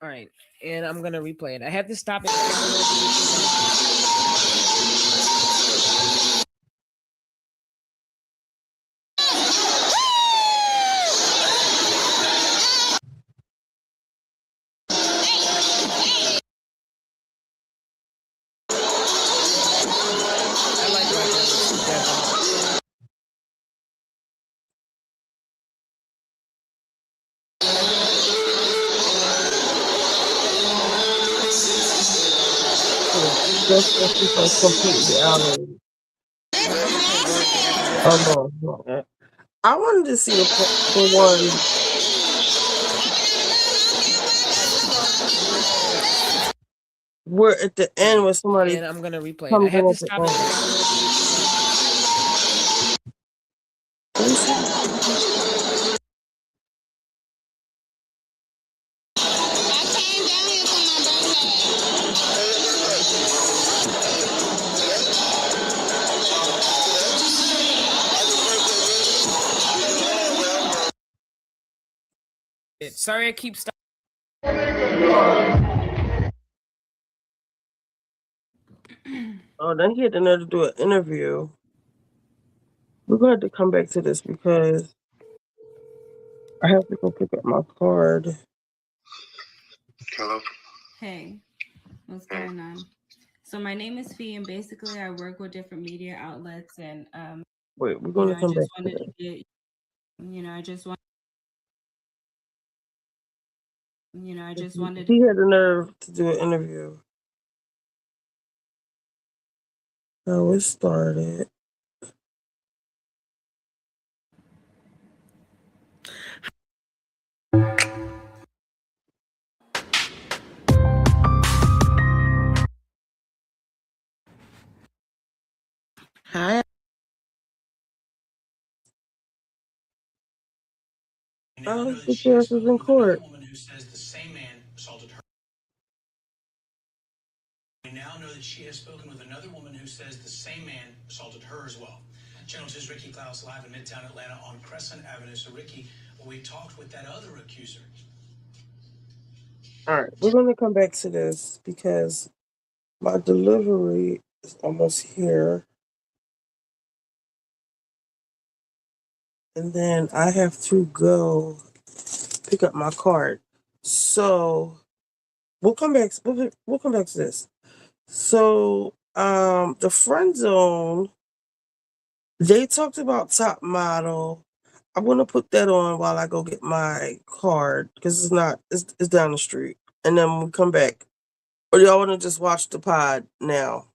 All right, and I'm gonna replay it. I have to stop it. Just because completely out of it. Oh no. I wanted to see the one. Where at the end was somebody. And I'm gonna replay it. I comes have in to at the stop it. Sorry, I keep stopping. Oh, then he had the nerve to do an interview. We're going to have to come back to this because I have to go pick up my card. Hello. Hey, what's going on? So my name is Fee, and basically I work with different media outlets, and Wait, we're going to come back to wanted this. to get, I just wanted. He had the nerve to do an interview. So it started. Hi. Oh, the case is in court. We now know that she has spoken with another woman who says the same man assaulted her as well. Channel 2's Ricky Klaus live in Midtown Atlanta on Crescent Avenue. So, Ricky, we talked with that other accuser. All right, we're going to come back to this because my delivery is almost here. And then I have to go pick up my card. So we'll come back. We'll come back to this. So the friend zone, they talked about Top Model. I'm gonna put that on while I go get my card because it's down the street. And then we'll come back. Or y'all wanna just watch the pod now?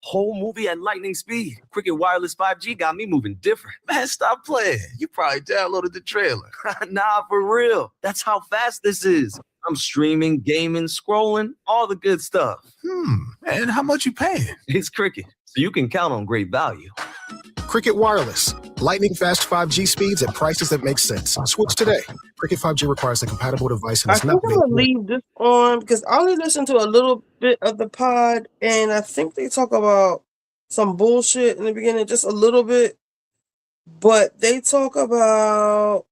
Whole movie at lightning speed. Cricket Wireless 5G got me moving different. Man, stop playing. You probably downloaded the trailer. Nah, for real. That's how fast this is. I'm streaming, gaming, scrolling, all the good stuff. And how much you paying? It's Cricket, so you can count on great value. Cricket Wireless. Lightning fast 5G speeds at prices that make sense. Switch today. Cricket 5G requires a compatible device and I is think not I'm gonna leave this on because I only listened to a little bit of the pod, and I think they talk about some bullshit in the beginning, just a little bit. But they talk about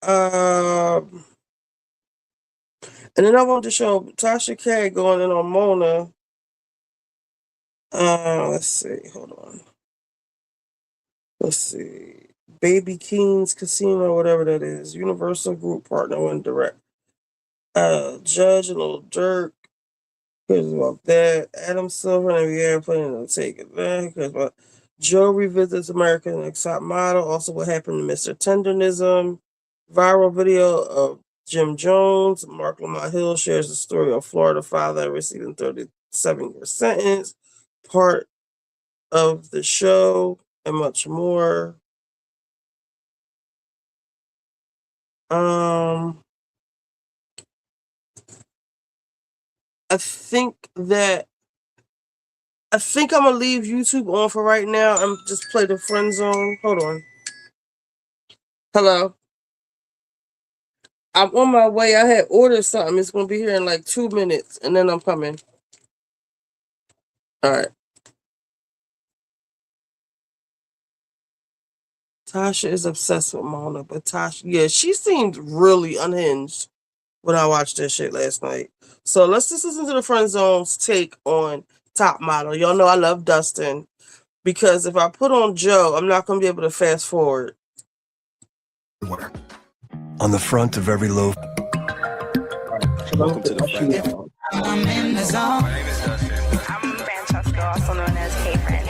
and then I wanted to show Tasha K going in on Mona. Let's see, hold on. Let's see. Baby King's Casino, whatever that is. Universal Group Partner and Direct. Judge and Little Dirk. Here's about that. Adam Silver and Riviera planning to take it back. Here's about Joe revisits American Next Top Model. Also, what happened to Mr. Tendernism. Viral video of Jim Jones. Mark Lamont Hill shares the story of Florida father receiving 37-year sentence. Part of the show and much more. I think I'm gonna leave YouTube on for right now and just play the friend zone. Hold on. Hello. I'm on my way. I had ordered something. It's gonna be here in like 2 minutes, and then I'm coming. All right. Tasha is obsessed with Mona, but Tasha, yeah, she seemed really unhinged when I watched that shit last night. So let's just listen to the friend zone's take on Top Model. Y'all know I love Dustin because if I put on Joe, I'm not gonna be able to fast forward. On the front of every loaf. Welcome to the friend zone. I'm in the zone. I'm Francesca, also known as K-Friend.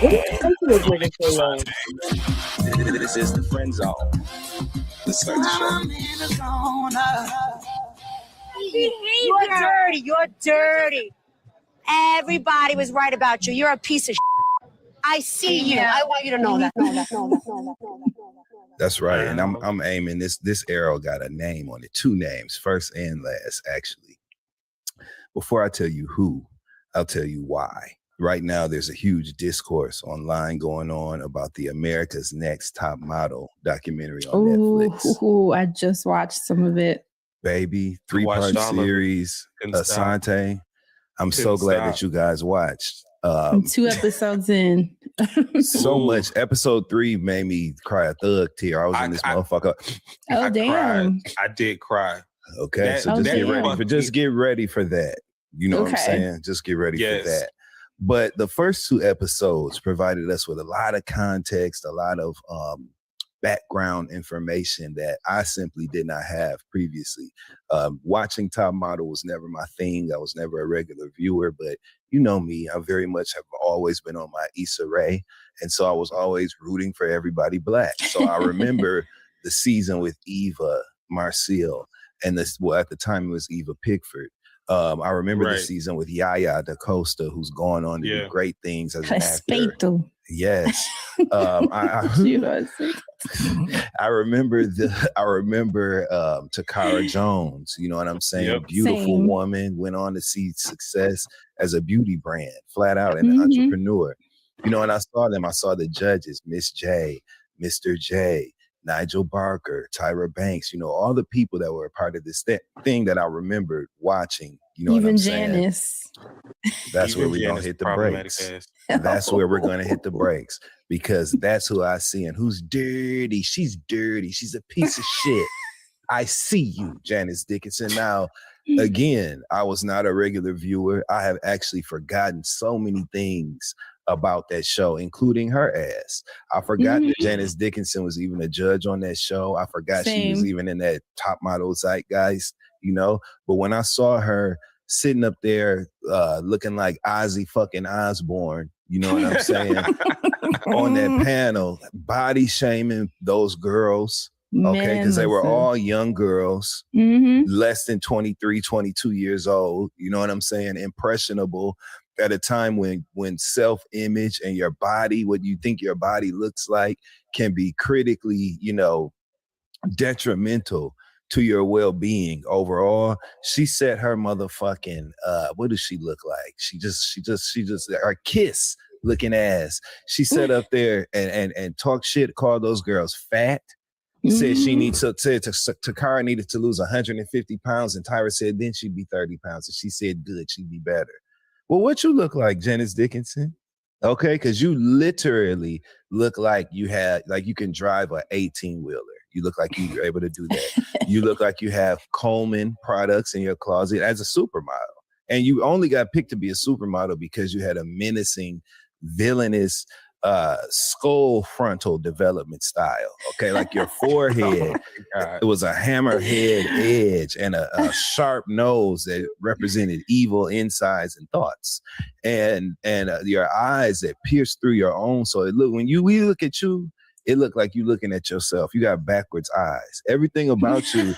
This is the friend zone. Let's start the show. I'm in the zone. You're dirty. You're dirty. Everybody was right about you. You're a piece of shit. I see you. I want you to know that. That's right. And I'm aiming this arrow got a name on it, 2 names, first and last, actually. Before I tell you who, I'll tell you why. right now there's a huge discourse online going on about the America's Next Top Model documentary on Netflix. Ooh, I just watched some of it. Baby, 3-part series, Asante. I'm so glad that you guys watched. I'm 2 episodes in. So much. Episode 3 made me cry a thug tear. I was in this motherfucker. Oh, damn. I did cry. Okay, so just get ready for that. You know what I'm saying? Just get ready for that. But the first 2 episodes provided us with a lot of context, a lot of background information that I simply did not have previously. Watching Top Model was never my thing. I was never a regular viewer, but you know me, I very much have always been on my Issa Rae. And so I was always rooting for everybody Black. So I remember the season with Eva Marcille, and at the time it was Eva Pickford. I remember the season with Yaya DaCosta, who's gone on to do great things as an actor. Yes. I remember Takara Jones, you know what I'm saying? Beautiful woman, went on to see success as a beauty brand, flat out, and an entrepreneur. You know, and I saw the judges, Miss J, Mr. J, Nigel Barker, Tyra Banks, you know, all the people that were a part of this thing that I remembered watching, you know. Even what I'm Janice. That's where we're going to hit the brakes. That's where we're going to hit the brakes, because that's who I see. And who's dirty? She's dirty. She's a piece of shit. I see you, Janice Dickinson. Now, again, I was not a regular viewer. I have actually forgotten so many things about that show, including her ass. I forgot that Janice Dickinson was even a judge on that show. I forgot she was even in that Top Model zeitgeist, you know. But when I saw her sitting up there looking like Ozzy fucking Osbourne, you know what I'm saying, on that panel, body shaming those girls, okay, because they were all young girls, less than 23, 22 years old, you know what I'm saying, impressionable, at a time when self-image and your body, what you think your body looks like, can be critically, you know, detrimental to your well-being overall. She set her motherfucking what does she look like? She just her Kiss looking ass. She sat up there and talked shit, called those girls fat. Said she needs Takara needed to lose 150 pounds, and Tyra said then she'd be 30 pounds, and she said good, she'd be better. Well, what you look like, Janice Dickinson? Okay, because you literally look like you can drive an 18-wheeler. You look like you're able to do that. You look like you have Coleman products in your closet as a supermodel. And you only got picked to be a supermodel because you had a menacing, villainous, skull frontal development style. Okay, like your forehead, it was a hammerhead edge and a sharp nose that represented evil insides and thoughts, and your eyes that pierced through your own soul. When we look at you, it looked like you looking at yourself. You got backwards eyes. Everything about you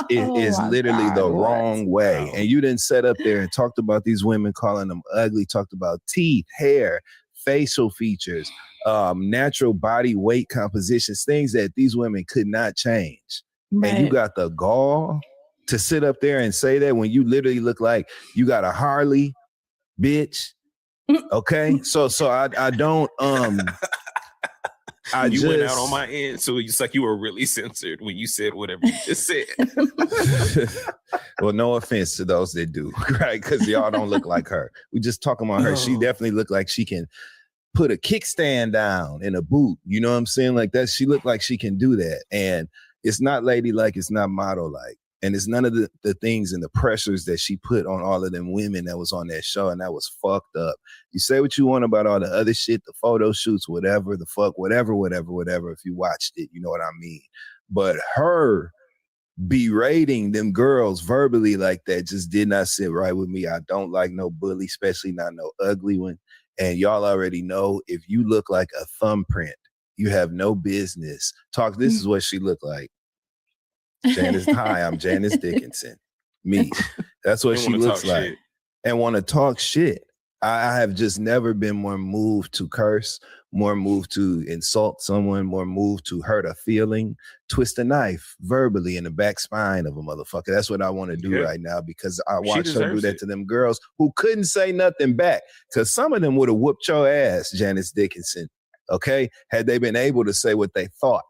is literally the wrong way. And you didn't sit up there and talked about these women, calling them ugly, talked about teeth, hair, facial features, natural body weight compositions, things that these women could not change. Right. And you got the gall to sit up there and say that when you literally look like you got a Harley, bitch. Okay, so I don't you went out on my end, so it's like you were really censored when you said whatever you just said. Well, no offense to those that do, right? Because y'all don't look like her. We just talking about her. She definitely looked like she can put a kickstand down in a boot. You know what I'm saying? Like that. She looked like she can do that. And it's not ladylike. It's not model-like. And it's none of the things and the pressures that she put on all of them women that was on that show. And that was fucked up. You say what you want about all the other shit, the photo shoots, whatever, the fuck, whatever. If you watched it, you know what I mean? But her berating them girls verbally like that just did not sit right with me. I don't like no bully, especially not no ugly one. And y'all already know, if you look like a thumbprint, you have no business. This is what she looked like. Hi, I'm Janice Dickinson. Me. That's what she looks like. And want to talk shit. I have just never been more moved to curse, more moved to insult someone, more moved to hurt a feeling, twist a knife verbally in the back spine of a motherfucker. That's what I want to do right now because I watched her do that to them girls who couldn't say nothing back because some of them would have whooped your ass, Janice Dickinson, okay? Had they been able to say what they thought.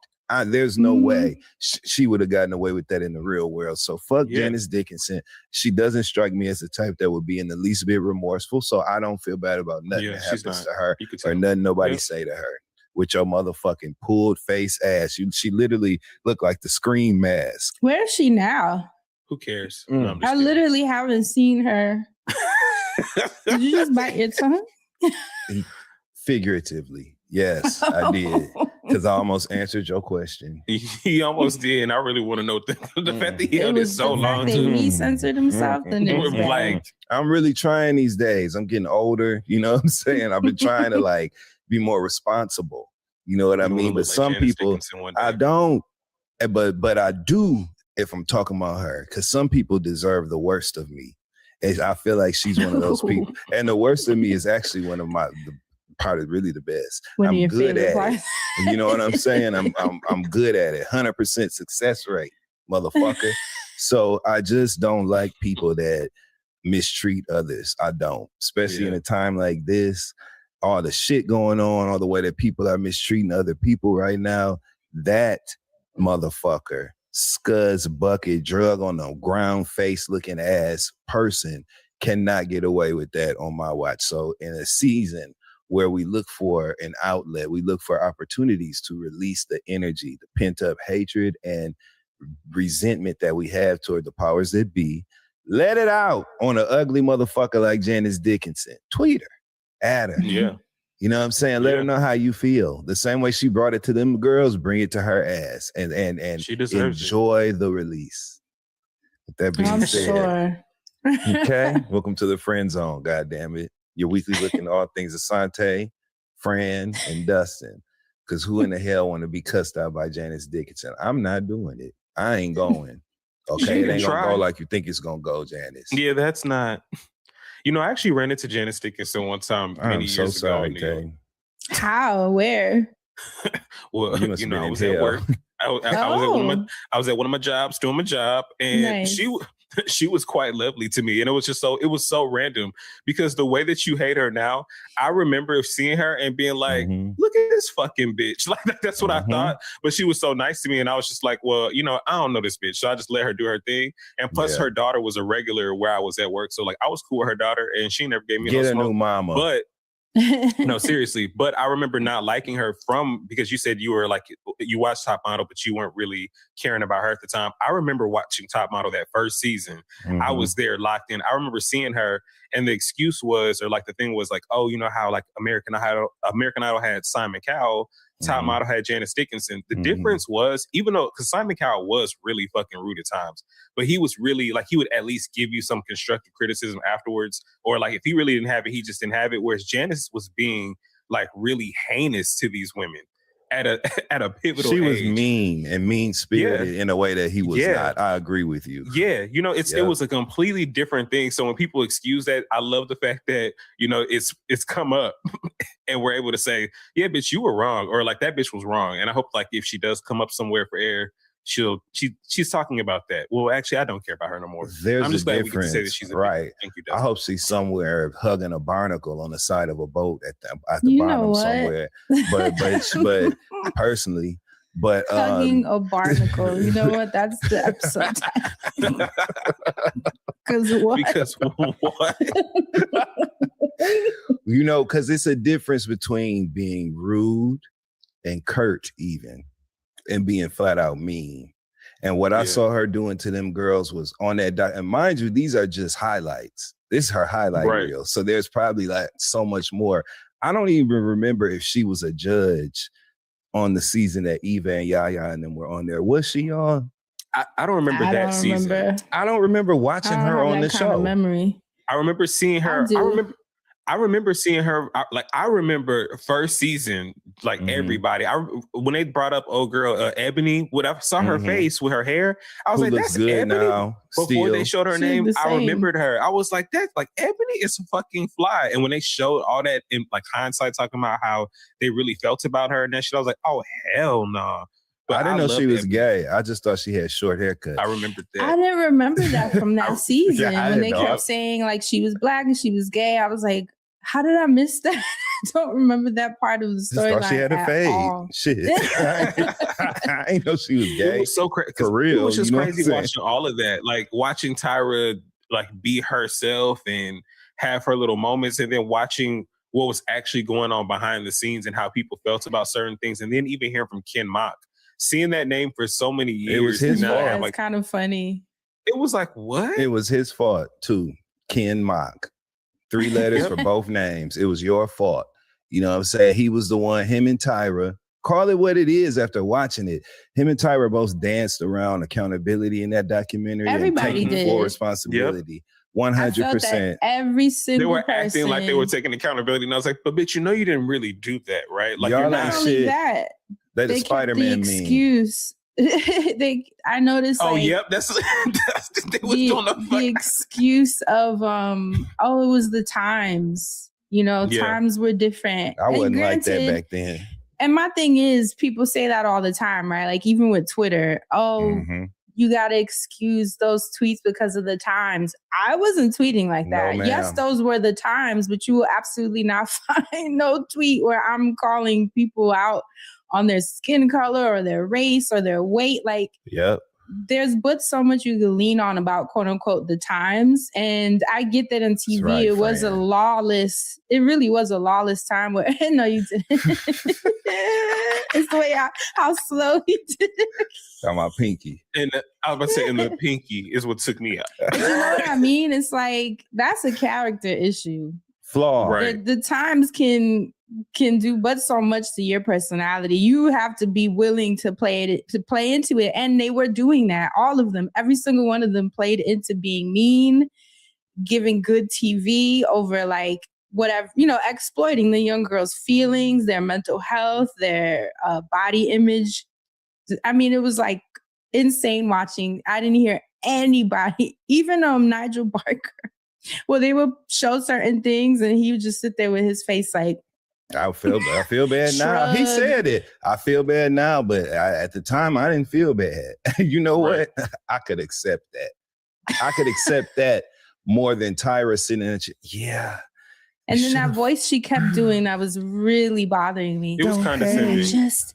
There's no way she would have gotten away with that in the real world. So fuck Janice Dickinson. She doesn't strike me as the type that would be in the least bit remorseful. So I don't feel bad about nothing that happens to her or nothing nobody say to her with your motherfucking pulled face ass. She literally looked like the Scream mask. Where is she now? Who cares? No, I literally haven't seen her. Did you just bite your tongue? Figuratively. Yes, I did. Because I almost answered your question. He almost did, and I really want to know the fact that he held it so long. He censored himself. Like, I'm really trying these days. I'm getting older. You know what I'm saying? I've been trying to like be more responsible. You know what I mean? But some people, I don't. But I do if I'm talking about her. Because some people deserve the worst of me. And I feel like she's one of those people. And the worst of me is actually one of part is really the best. I'm good at it. You know what I'm saying? I'm good at it. 100% success rate, motherfucker. So I just don't like people that mistreat others. I don't, especially in a time like this. All the shit going on, all the way that people are mistreating other people right now. That motherfucker, scuzz bucket, drug on the ground face looking ass person cannot get away with that on my watch. So in a season where we look for an outlet, we look for opportunities to release the energy, the pent up hatred and resentment that we have toward the powers that be. Let it out on an ugly motherfucker like Janice Dickinson. Tweet her, add her. Yeah. You know what I'm saying? Let her know how you feel. The same way she brought it to them girls, bring it to her ass and she deserves enjoy the release. With that being said, sure. Okay. Welcome to the Friend Zone, goddamn it. Your weekly look into all things Asante, Fran, and Dustin. Because who in the hell want to be cussed out by Janice Dickinson? I'm not doing it. I ain't going. Okay, it ain't gonna go like you think it's gonna go, Janice. Yeah, that's not. You know, I actually ran into Janice Dickinson one time many years ago. How? Where? Well, you know, I was at work. I was at one of my jobs doing my job, and she was quite lovely to me, and it was so random because the way that you hate her now, I remember seeing her and being like, look at this fucking bitch. Like that's what I thought. But she was so nice to me, and I was just like, well, you know, I don't know this bitch, so I just let her do her thing. And plus, her daughter was a regular where I was at work, so like I was cool with her daughter, and she never gave me no smoke. New mama. But no, seriously. But I remember not liking her because you said you were like, you watched Top Model, but you weren't really caring about her at the time. I remember watching Top Model that first season. I was there locked in. I remember seeing her, and the excuse was, or like the thing was like, oh, you know how like American Idol had Simon Cowell, Top Model had Janice Dickinson. The difference was, even though, because Simon Cowell was really fucking rude at times, but he was really like, he would at least give you some constructive criticism afterwards, or like if he really didn't have it, he just didn't have it. Whereas Janice was being like really heinous to these women at a pivotal age. She was mean and mean-spirited in a way that he was not. I agree with you. Yeah, you know, it was a completely different thing. So when people excuse that, I love the fact that, you know, it's come up and we're able to say, yeah, bitch, you were wrong, or like that bitch was wrong. And I hope like if she does come up somewhere for air, she's talking about that. Well, actually, I don't care about her no more. I'm just glad difference, we get to say that she's right. Thank you, I hope she's somewhere hugging a barnacle on the side of a boat at the bottom somewhere. But personally, hugging a barnacle. You know what? That's the episode title. Because what? You know, because it's a difference between being rude and curt, even, and being flat out mean. And what I saw her doing to them girls was on that and mind you, these are just highlights. This is her highlight reel. So there's probably like so much more. I don't even remember if she was a judge on the season that Eva and Yaya and them were on there. Was she on? I don't remember that season. I don't remember watching her on the show. Memory. I remember seeing her. I remember seeing her. I remember first season, like everybody. When they brought up old girl Ebony, when I saw her face with her hair, I was Who like, looks "That's good Ebony." now, Before still. they showed her She name, looked the I same. remembered her. I was like, "That's like Ebony is fucking fly." And when they showed all that in like hindsight, talking about how they really felt about her and that shit, I was like, "Oh hell no!" Nah. I didn't know she was Ebony. gay. I just thought she had short haircuts. I remembered that. I didn't remember that from that season I when they didn't know. kept saying like she was black and she was gay. I was like, how did I miss that? I don't remember that part of the Just story. thought she had a fade. Shit. I ain't know she was gay. It was so crazy. For real. It was just you know what I'm crazy saying? watching all of that. Like watching Tyra like be herself and have her little moments, and then watching what was actually going on behind the scenes and how people felt about certain things. And then even hearing from Ken Mock, seeing that name for so many years. It was his fault. Yeah, it's like, kind of funny. it was like, what? It was his fault too. Ken Mock. 3 letters for both names. It was your fault. You know what I'm saying? He was the one, him and Tyra. Call it what it is after watching it. Him and Tyra both danced around accountability in that documentary. Everybody and taking did. full responsibility. I felt 100%. that every single They were person. acting like they were taking accountability. And I was like, but bitch, you know you didn't really do that, right? Like, Y'all you're ain't Not not. only shit. that, They the they kept Spider-Man the meme. excuse. I noticed. Oh, like, yep. That's they was doing the excuse of it was the times. You know, Yeah. times were different. I wasn't And like that granted, back then. And my thing is, people say that all the time, right? Like even with Twitter, you got to excuse those tweets because of the times. I wasn't tweeting like that. No, Yes, ma'am. those were the times, but you will absolutely not find no tweet where I'm calling people out on their skin color or their race or their weight. Like, Yep. there's but so much you can lean on about quote unquote the times. And I get that on TV, right, it was it really was a lawless time where, no, you didn't. It's the way how slow he did it. Talking about Pinky. And I was about to say, and the pinky is what took me out. But you know what I mean? It's like, that's a character issue. Flaw. Right. The times can do but so much to your personality. You have to be willing to play into it. And they were doing that. All of them, every single one of them played into being mean, giving good TV over like whatever, exploiting the young girls' feelings, their mental health, their body image. I mean, it was like insane watching. I didn't hear anybody, even Nigel Barker. Well, they would show certain things and he would just sit there with his face like, I feel bad now. He said it. I feel bad now, but at the time I didn't feel bad. You know what? I could accept that. I could accept that more than Tyra sitting there. Yeah. And then that voice she kept doing that was really bothering me. It was condescending. I just,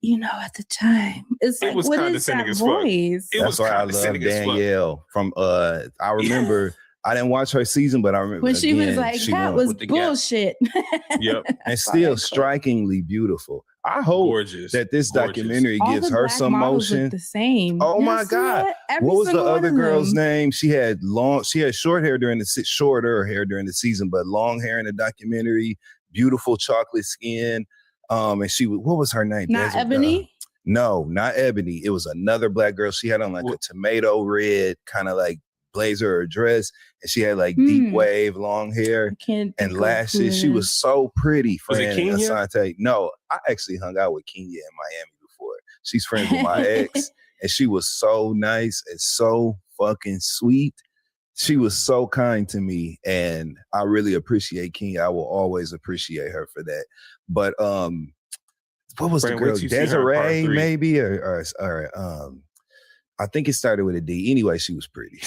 at the time, it's It like, was what is condescending that as fuck. voice? That's why I love Danielle from I remember I didn't watch her season, but I remember When she was again, like, she that won was with the gap. bullshit. Yep. And still strikingly beautiful. I hope that this documentary All gives the her black some models look motion. the same. Oh Y'all my see God. that? Every What was the single one other of girl's them. name? She had short hair shorter hair during the season, but long hair in the documentary, beautiful chocolate skin. And what was her name? Not Ebony? No, not Ebony. It was another black girl. She had on like a tomato red kind of like blazer or dress, and she had like deep wave long hair and lashes. She was so pretty. Was it Kenya? Asante. No, I actually hung out with Kenya in Miami before. She's friends with my ex, and she was so nice and so fucking sweet. She was so kind to me, and I really appreciate Kenya. I will always appreciate her for that. But what was the girl? Desiree, maybe, or I think it started with a D. Anyway, she was pretty.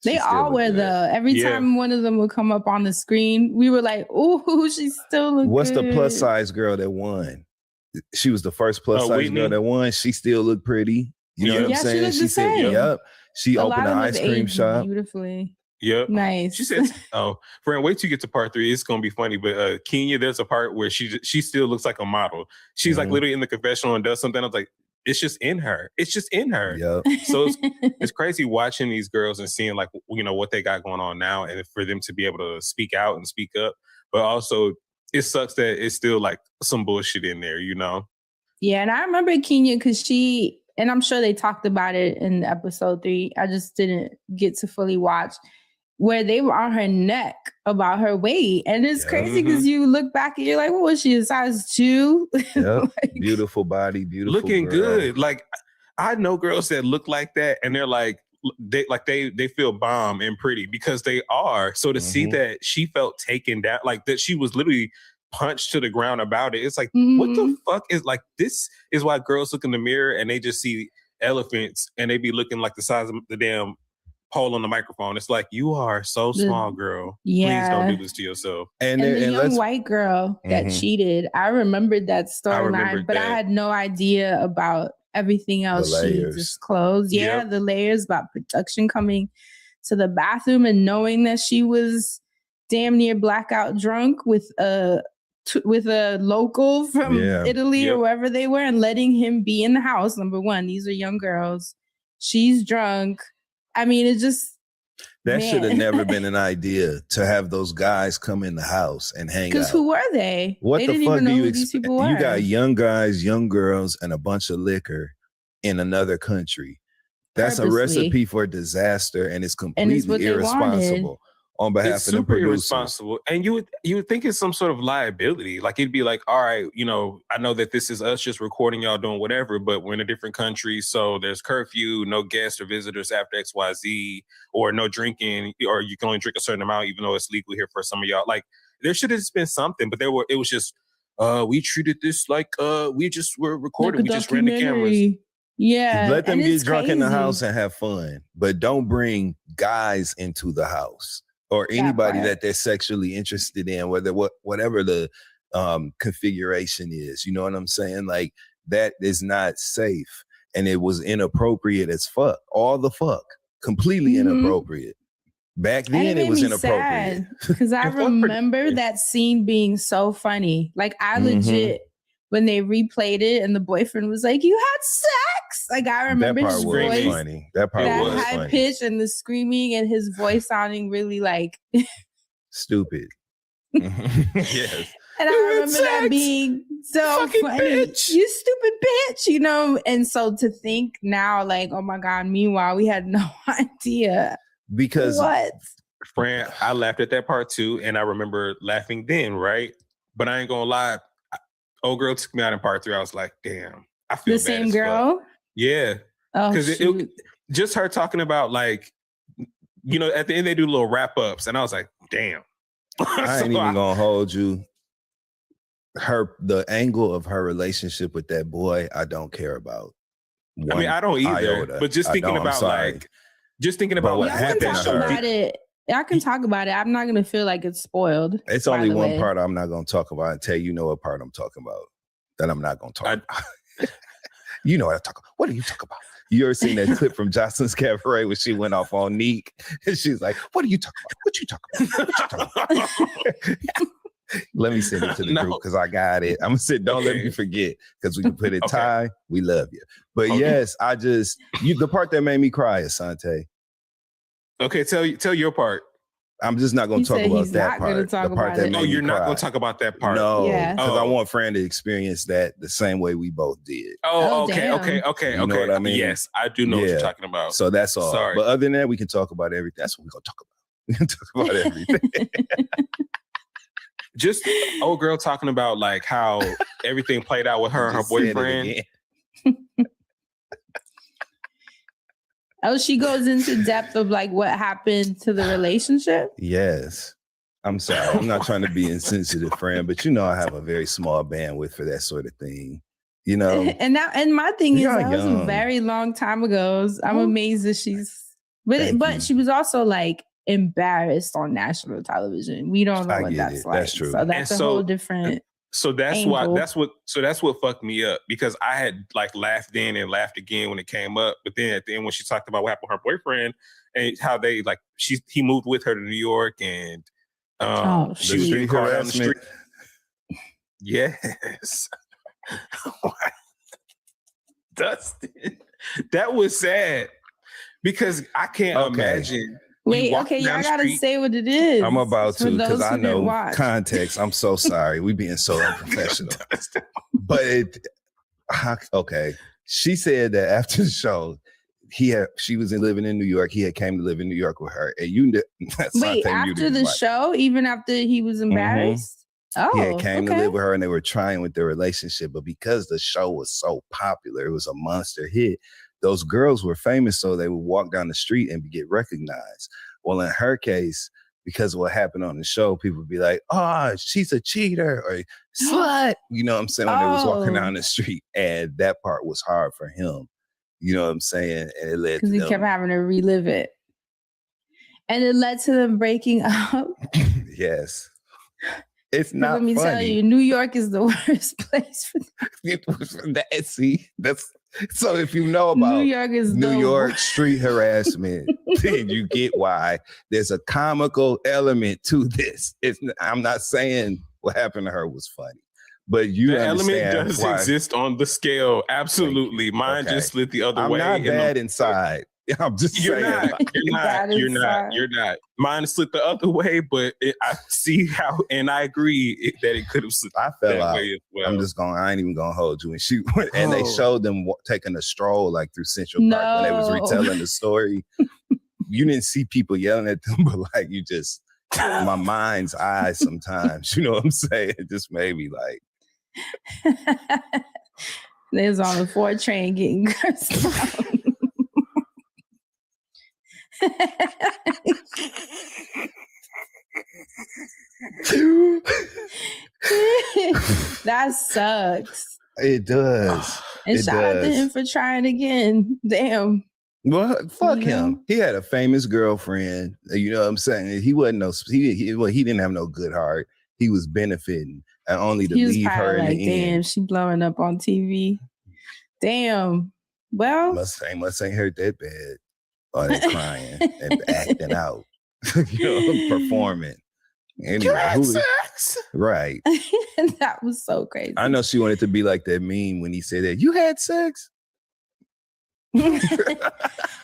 They all were though. Every time one of them would come up on the screen, we were like, "Ooh, she still looks What's good." the plus size girl that won? She was the first plus size Whitney. girl that won. She still looked pretty. You know what I'm Yeah, she saying? looked the said, same. "Yep." She A opened lot an of ice them cream aged shop. beautifully. Yep. Nice. She said, "Oh, friend, wait till you get to part 3. It's gonna be funny." But Kenya, there's a part where she still looks like a model. She's like literally in the confessional and does something. I was like, it's just in her. It's just in her. Yep. So it's crazy watching these girls and seeing like what they got going on now, and for them to be able to speak out and speak up. But also, it sucks that it's still like some bullshit in there. Yeah, and I remember Kenya because and I'm sure they talked about it in episode 3. I just didn't get to fully watch. where they were on her neck about her weight. And it's crazy because you look back and you're like, what was she, a size 2? Yep. Beautiful body, beautiful looking girl. good. Like, I know girls that look like that and they're like, they feel bomb and pretty because they are. So to see that she felt taken down, like that she was literally punched to the ground about it. It's like, what the fuck is like, this is why girls look in the mirror and they just see elephants and they be looking like the size of the damn pole on the microphone. It's like, you are so small, girl. Yeah. Please don't do this to yourself. And the young white girl that cheated, I remembered that storyline, but I had no idea about everything else she disclosed. Yeah, the layers about production coming to the bathroom and knowing that she was damn near blackout drunk with a local from Italy or wherever they were, and letting him be in the house. Number one, these are young girls. She's drunk. I mean, it just... That should have never been an idea to have those guys come in the house and hang out. Because who were they? What they the didn't fuck even know do you who these people were. You got young guys, young girls, and a bunch of liquor in another country. That's a recipe for disaster, and it's completely irresponsible on behalf of the producer. Irresponsible. And you would think it's some sort of liability. Like, it'd be like, all right, I know that this is us just recording y'all doing whatever, but we're in a different country, so there's curfew, no guests or visitors after XYZ, or no drinking, or you can only drink a certain amount, even though it's legal here for some of y'all. Like, there should have been something, but it was just, we treated this like we just were recording. We just ran the cameras. Yeah. Let them get drunk in the house and have fun, but don't bring guys into the house or anybody that they're sexually interested in, whatever the configuration is. You know what I'm saying? Like, that is not safe, and it was inappropriate as fuck. All the fuck, completely inappropriate. Back then, it was inappropriate. Because I remember that scene being so funny. Like, I legit, when they replayed it and the boyfriend was like, "You had sex." Like, I remember his voice. Funny. That part was high funny. pitch and the screaming and his voice sounding really like stupid. Yes. And I remember that being so funny. Bitch. You stupid bitch, And so to think now, like, oh my God, meanwhile, we had no idea. Because Fran, I laughed at that part too, and I remember laughing then, right? But I ain't gonna lie, old girl took me out in part 3. I was like, damn, I feel the same girl. Yeah, because it just her talking about, like, at the end they do little wrap ups, and I was like, damn. I ain't even gonna hold you. The angle of her relationship with that boy, I don't care about. I mean, I don't either. Iota. But just thinking about what happened to her. I can talk about it. I'm not gonna feel like it's spoiled. It's only one part I'm not gonna talk about until you know what part I'm talking about. That I'm not gonna talk about. You know what I talk about. What do you talk about? You ever seen that clip from Jocelyn's Cabaret where she went off on Neek and she's like, "What are you talking about? What you talking about? What you talking about?" Let me send it to the group because I got it. I'm gonna say, don't let me forget, because we can put it. Ty, we love you. But yes, the part that made me cry, Asante. Okay, tell your part. I'm just not going to talk about that part. The part that you're not going to talk about that part. No, because I want Fran to experience that the same way we both did. Okay. You know what I mean? Yes, I do know what you're talking about. So that's all. Sorry. But other than that, we can talk about everything. That's what we're going to talk about. We can talk about everything. Just old girl talking about, like, how everything played out with her and her boyfriend. Oh, she goes into depth of, like, what happened to the relationship? Yes. I'm sorry. I'm not trying to be insensitive, friend, but I have a very small bandwidth for that sort of thing. And my thing is, that was a very long time ago. I'm amazed that but she was also, like, embarrassed on national television. We don't know what that's like. That's true. So that's a whole different. So that's angle. that's what fucked me up, because I had, like, laughed then and laughed again when it came up, but then at the end when she talked about what happened with her boyfriend and how they, like, he moved with her to New York and she was being caught on the street. Yes. Dustin, that was sad, because I can't imagine. Wait, okay, y'all gotta say what it is. I'm about to, because I know context. I'm so sorry. We being so unprofessional. But okay. She said that after the show, she was living in New York. He had came to live in New York with her. And wait, after the show, even after he was embarrassed? Oh, he had came to live with her, and they were trying with their relationship. But because the show was so popular, it was a monster hit. Those girls were famous, so they would walk down the street and get recognized. Well, in her case, because of what happened on the show, people would be like, "Oh, she's a cheater," or "Slut." You know what I'm saying? When they was walking down the street, and that part was hard for him. You know what I'm saying? And it led because he kept having to relive it, and it led to them breaking up. Yes. It's not Let me funny. tell you, New York is the worst place for that. See, that's so. If you know about New York is New York street harassment, then you get why there's a comical element to this. I'm not saying what happened to her was funny, but you element understand does why. exist on the scale. Absolutely, mine just slid the other way. I'm not bad inside. I'm just You're saying. You're not. Mine slipped the other way, but I see how, and I agree that it could have slipped. I fell out. Way as well. I ain't even gonna hold you. And she went, and they showed them taking a stroll like through Central Park when they was retelling the story. You didn't see people yelling at them, but like you just, my mind's eyes sometimes. You know what I'm saying? It just made me like. They was on the 4 train getting cursed out. That sucks. It does. And shout out to him for trying again. Damn. Well, fuck him. He had a famous girlfriend. You know what I'm saying? He wasn't he didn't have no good heart. He was benefiting, and only to leave her in the damn, end. she blowing up on TV. Damn. Well, must ain't hurt that bad. Or they crying and acting out, performing. Anyway, sex? Right. That was so crazy. I know she wanted to be like that meme when he said that. You had sex?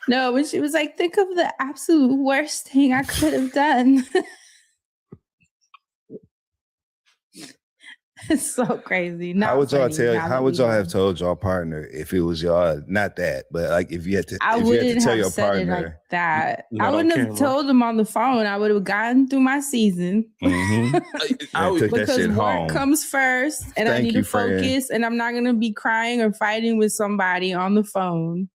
No, when she was like, think of the absolute worst thing I could have done. It's so crazy. How would y'all have told y'all partner if it was y'all? Not that, but like if you had to, I wouldn't have said it like that. I wouldn't have told him on the phone. I would have gotten through my season. Mm-hmm. Because work comes first, and I need to focus, and I'm not gonna be crying or fighting with somebody on the phone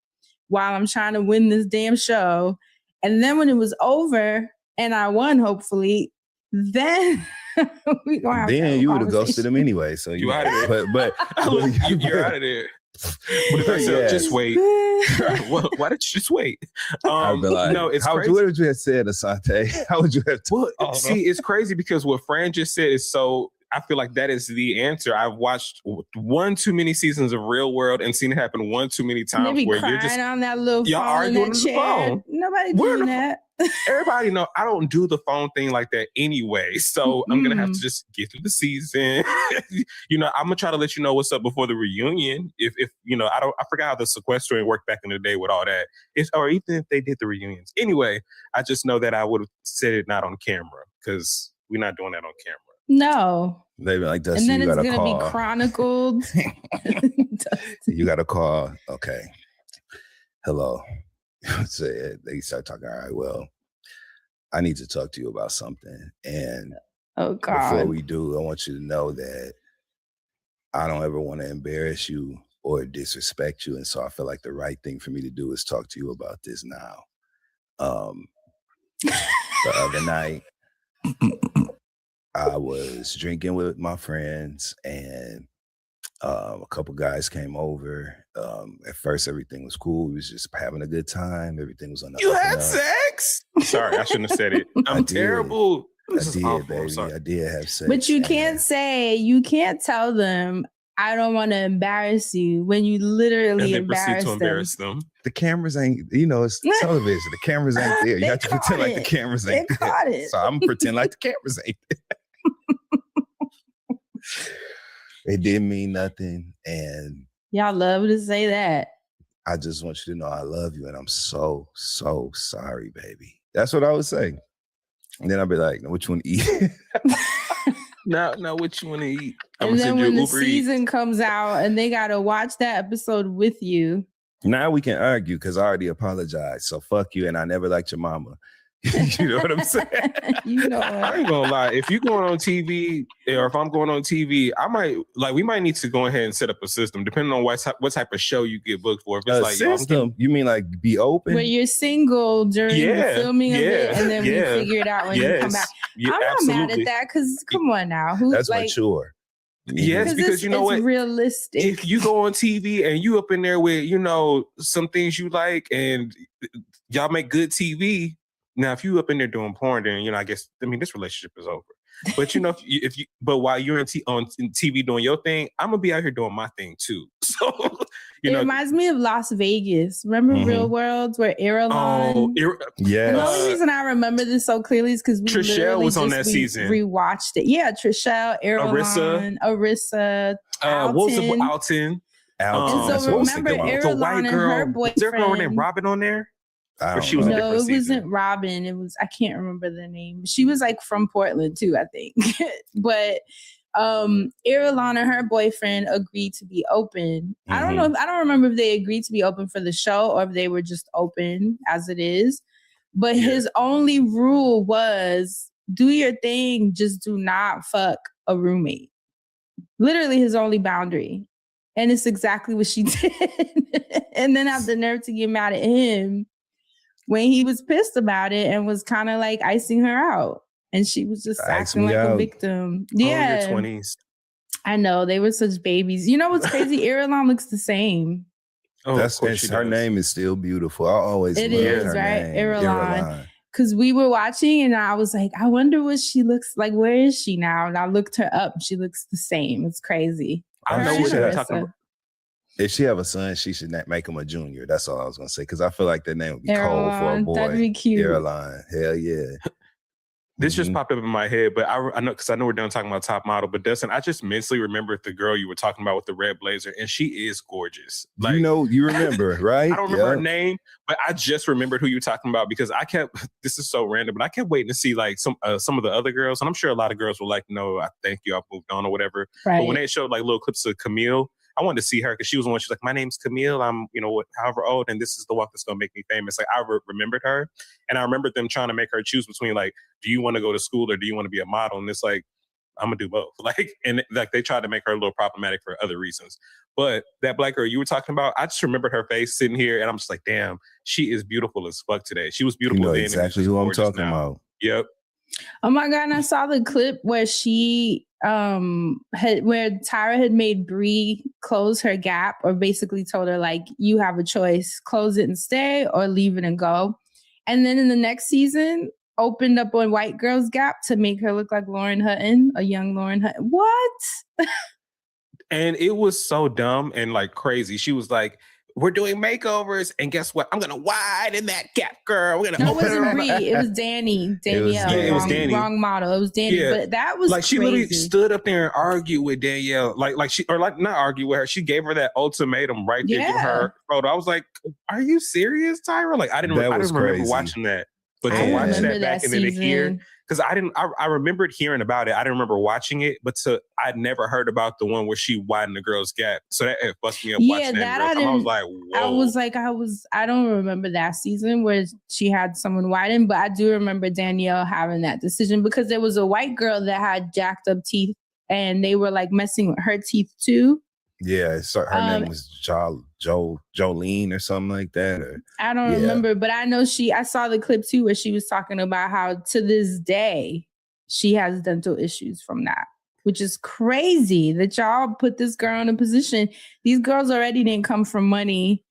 while I'm trying to win this damn show. And then when it was over and I won, hopefully, then. We gonna have then you would have ghosted him anyway. So you out of there. But you're out of there. But if I said, just wait. Why did you just wait? I'd be like, no, it's crazy. What would you have said, Asante? How would you have told? See, it's crazy because what Fran just said is so. I feel like that is the answer. I've watched one too many seasons of Real World and seen it happen one too many times where you're just on that little y'all phone arguing on the phone. Nobody doing that. Everybody know I don't do the phone thing like that anyway. So I'm gonna have to just get through the season. I'm gonna try to let you know what's up before the reunion. If I forgot how the sequestering worked back in the day with all that. Or even if they did the reunions. Anyway, I just know that I would have said it not on camera because we're not doing that on camera. No. They be like, Dusty, and then you it's gotta gonna call. Be chronicled. You gotta call. Okay. Hello. They start talking. All right, well, I need to talk to you about something. And before we do, I want you to know that I don't ever want to embarrass you or disrespect you. And so I feel like the right thing for me to do is talk to you about this now. The other night, I was drinking with my friends and a couple guys came over. At first, everything was cool. We was just having a good time. Everything was on the You had sex? Sorry, I shouldn't have said it. I'm terrible. I did, baby. I did have sex. But you can't tell them, I don't want to embarrass you when you literally embarrass them. The cameras ain't, it's television. The cameras ain't there. You have to pretend like the cameras ain't there. So I'm pretending like the cameras ain't there. It didn't mean nothing. And y'all love to say that. I just want you to know I love you. And I'm so, so sorry, baby. That's what I would say. And then I'd be like, what you want to eat? No, what you want to eat? And then when the season comes out and they got to watch that episode with you, Now we can argue because I already apologized. So fuck you, and I never liked your mama. You know what I'm saying? You know, I ain't gonna lie. If you going on TV, or if I'm going on TV, we might need to go ahead and set up a system, depending on what type of show you get booked for. If it's like system, you mean like be open? Where you're single during the filming of it, and then we figure it out when you come back. Yeah, I'm not mad at that because come on now, that's mature. Yes, because you know what? Realistic. If you go on TV and you up in there with, some things you like and y'all make good TV. Now, if you up in there doing porn, then, I guess, this relationship is over. But, but while you're on TV doing your thing, I'm going to be out here doing my thing too. So, it reminds me of Las Vegas. Remember Real Worlds where Eiland? Yeah. The only reason I remember this so clearly is because we Trishelle was on that season. Rewatched it. Yeah, Trishelle, Eiland, Arissa, what was it? Alton. And so remember Eiland and her boyfriend. Is there a girl named Robin on there? She was no, it wasn't Robin. It was, I can't remember the name. She was like from Portland too, I think. But Eiland and her boyfriend agreed to be open. I don't remember if they agreed to be open for the show or if they were just open as it is. But his only rule was do your thing, just do not fuck a roommate. Literally his only boundary. And it's exactly what she did. And then have the nerve to get mad at him when he was pissed about it and was kind of like icing her out. And she was just acting like a victim. Yeah. In your 20s. I know. They were such babies. You know what's crazy? Eiland looks the same. Oh, her name is still beautiful. I always it is, her right? Eiland. Because we were watching and I was like, I wonder what she looks like. Where is she now? And I looked her up. She looks the same. It's crazy. I know what you're talking about. If she have a son, she should make him a junior. That's all I was gonna say. Because I feel like that name would be cold for a boy. That'd be cute. Eiland, hell yeah. This just popped up in my head, but I know because I know we're done talking about top model. But Dustin, I just mentally remembered the girl you were talking about with the red blazer, and she is gorgeous. Like, you remember, right? I don't remember her name, but I just remembered who you were talking about because I kept. This is so random, but I kept waiting to see like some of the other girls, and I'm sure a lot of girls were like, "No, I thank you, I've moved on" or whatever. Right. But when they showed like little clips of Camille, I wanted to see her because she was the one. She's like, "My name's Camille. I'm, however old, and this is the walk that's gonna make me famous." Like I remembered her, and I remembered them trying to make her choose between like, do you want to go to school or do you want to be a model? And it's like, I'm gonna do both. Like, and like they tried to make her a little problematic for other reasons. But that black girl you were talking about, I just remembered her face sitting here, and I'm just like, damn, she is beautiful as fuck today. She was beautiful then. Exactly who I'm talking about. Yep. Oh my God, and I saw the clip where she where Tyra had made Bree close her gap, or basically told her like, you have a choice, close it and stay or leave it and go. And then in the next season opened up on White Girl's Gap to make her look like Lauren Hutton, a young Lauren Hutton. What? And it was so dumb and like crazy. She was like, we're doing makeovers, and guess what? I'm gonna widen that gap, girl. We're gonna open it. It wasn't Bree. It was Danielle. It was Danny. Wrong model. It was Danny. Yeah. But that was like she crazy. literally stood up there and argued with Danielle, not argue with her. She gave her that ultimatum right there. Give her photo. I was like, "Are you serious, Tyra?" Like I didn't remember watching that, but to watch that back and then to hear. Because I remembered hearing about it. I didn't remember watching it, but I'd never heard about the one where she widened the girl's gap. So that fucked me up watching that. I was like, whoa. I don't remember that season where she had someone widen, but I do remember Danielle having that decision because there was a white girl that had jacked up teeth and they were like messing with her teeth too. Yeah, so her name was Jolene or something like that. I don't remember, but I know I saw the clip too where she was talking about how to this day she has dental issues from that, which is crazy that y'all put this girl in a position. These girls already didn't come from money.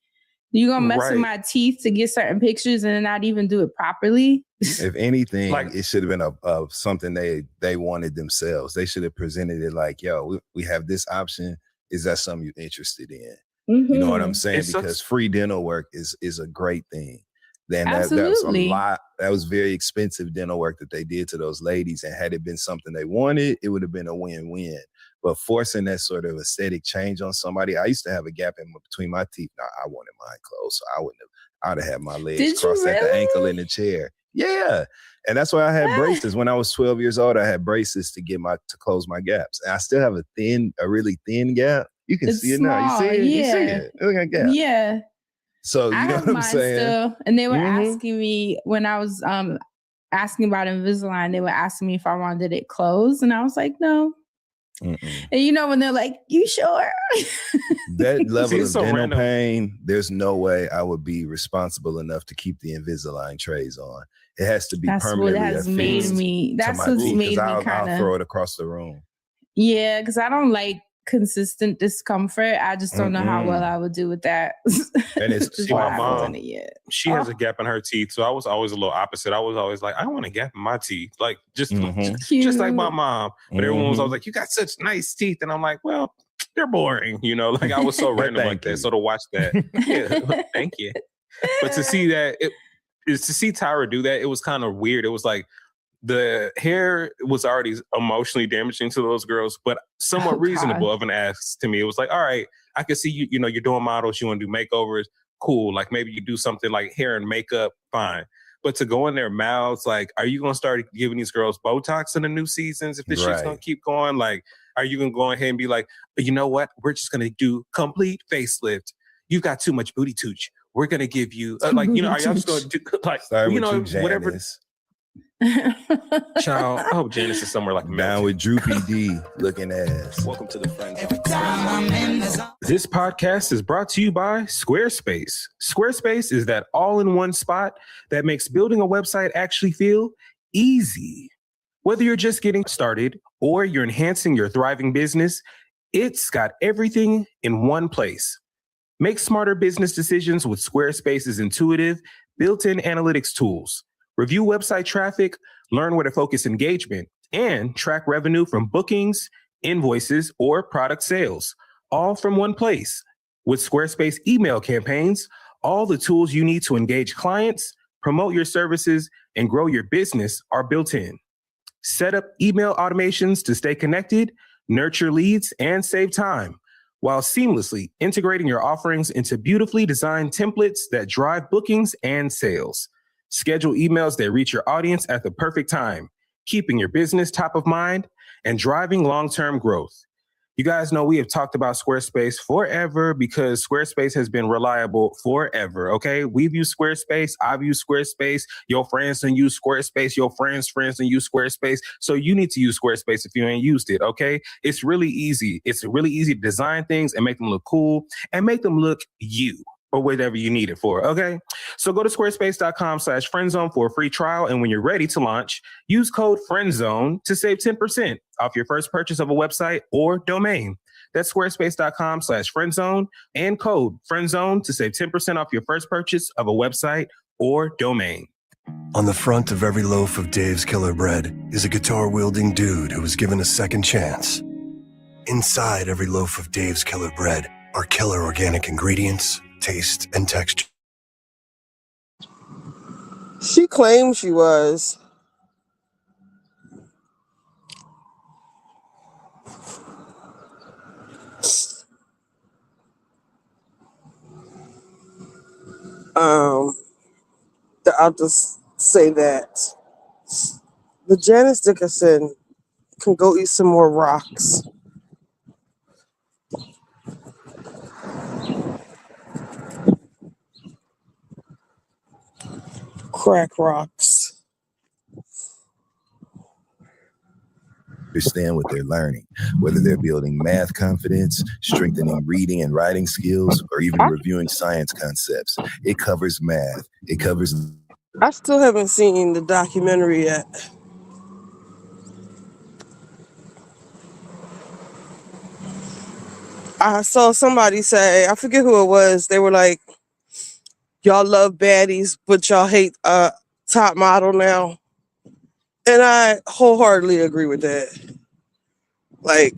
You're going to mess with my teeth to get certain pictures and not even do it properly? If anything, it should have been something they wanted themselves. They should have presented it like, yo, we have this option. Is that something you're interested in? Mm-hmm. You know what I'm saying? Because free dental work is a great thing. Then that was a lot. That was very expensive dental work that they did to those ladies. And had it been something they wanted, it would have been a win-win. But forcing that sort of aesthetic change on somebody, I used to have a gap in between my teeth. Now I wanted mine closed, so I'd have had my legs crossed at the ankle in the chair. Yeah. And that's why I had braces. When I was 12 years old, I had braces to close my gaps. And I still have a really thin gap. You can see it now. You see it? Yeah. You see it? Look at that gap. Yeah. So you I know have what I'm mine saying? still, and they were Mhm. asking me when I was asking about Invisalign. They were asking me if I wanted it closed, and I was like, no. Mm-mm. And you know when they're like, "You sure?" That level it's of so dental random. pain, there's no way I would be responsible enough to keep the Invisalign trays on. It has to be That's what permanently has made affixed me. to That's my what's teeth because made me I'll kind throw of. it across the room. Yeah, because I don't like consistent discomfort. I just don't know how well I would do with that. And it's That's See, why my I haven't mom, done it yet. she has a gap in her teeth, so I was always a little opposite. I was always like, I want a gap in my teeth, like just like my mom. But everyone was always like, you got such nice teeth, and I'm like, well, they're boring, you know. Like I was so random like that. So to watch that, yeah, thank you. But to see that, to see Tyra do that, it was kind of weird. It was like the hair was already emotionally damaging to those girls, but somewhat reasonable of an ask to me. It was like, all right, I can see you, you know, you're doing models, you want to do makeovers, cool. Like maybe you do something like hair and makeup, fine. But to go in their mouths, like, are you going to start giving these girls Botox in the new seasons if this shit's going to keep going? Like, are you going to go ahead and be like, you know what? We're just going to do complete facelift. You got too much booty tooch. We're going to give you, like, you know, are y'all just going to do, like, you know, whatever. Child, I hope Janice is somewhere like down with Droopy D looking ass. Welcome to the Friend Zone. This podcast is brought to you by Squarespace. Squarespace is that all-in-one spot that makes building a website actually feel easy. Whether you're just getting started or you're enhancing your thriving business, it's got everything in one place. Make smarter business decisions with Squarespace's intuitive, built-in analytics tools. Review website traffic, learn where to focus engagement, and track revenue from bookings, invoices, or product sales, all from one place. With Squarespace email campaigns, all the tools you need to engage clients, promote your services, and grow your business are built in. Set up email automations to stay connected, nurture leads, and save time, while seamlessly integrating your offerings into beautifully designed templates that drive bookings and sales. Schedule emails that reach your audience at the perfect time, keeping your business top of mind and driving long-term growth. You guys know we have talked about Squarespace forever because Squarespace has been reliable forever, okay? We've used Squarespace. I've used Squarespace. Your friends don't use Squarespace. Your friends' friends don't use Squarespace. So you need to use Squarespace if you ain't used it, okay? It's really easy. It's really easy to design things and make them look cool and make them look you or whatever you need it for, okay? So go to squarespace.com/friendzone for a free trial. And when you're ready to launch, use code FRIENDZONE to save 10% off your first purchase of a website or domain. That's squarespace.com/friendzone and code FRIENDZONE to save 10% off your first purchase of a website or domain. On the front of every loaf of Dave's Killer Bread is a guitar-wielding dude who was given a second chance. Inside every loaf of Dave's Killer Bread are killer organic ingredients, taste, and texture. She claimed she was. I'll just say that the Janice Dickinson can go eat some more rocks. Crack rocks. Understand what they're learning, whether they're building math confidence, strengthening reading and writing skills, or even reviewing science concepts. It covers math. It covers. I still haven't seen the documentary yet. I saw somebody say, I forget who it was, they were like, y'all love baddies, but y'all hate Top Model now. And I wholeheartedly agree with that. Like,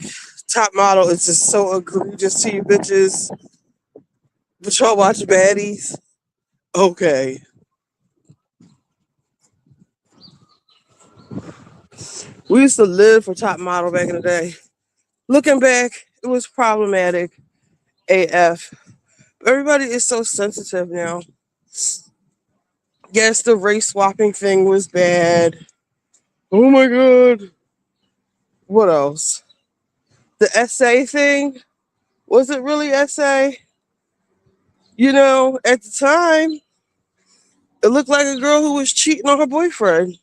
Top Model is just so egregious to you bitches. But y'all watch baddies? Okay. We used to live for Top Model back in the day. Looking back, it was problematic AF. Everybody is so sensitive now. Yes, the race swapping thing was bad. Oh my God. What else? The essay thing? Was it really essay? You know, at the time, it looked like a girl who was cheating on her boyfriend.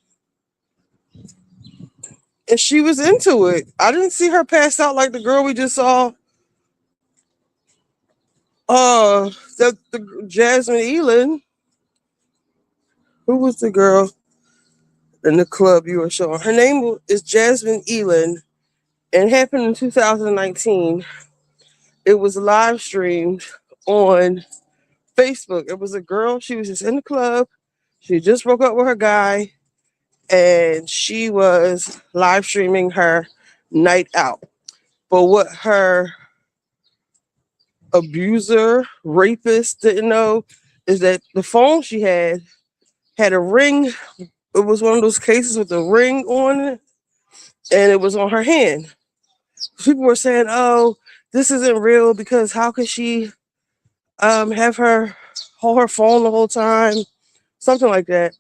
And she was into it. I didn't see her pass out like the girl we just saw. The Jasmine Eiland. Who was the girl in the club you were showing? Her name is Jasmine Eiland. And it happened in 2019. It was live streamed on Facebook. It was a girl. She was just in the club. She just broke up with her guy. And she was live streaming her night out. But what her abuser, rapist didn't know is that the phone she had a ring. It was one of those cases with a ring on it, and it was on her hand. People were saying, "Oh, this isn't real because how could she have her hold her phone the whole time?" Something like that.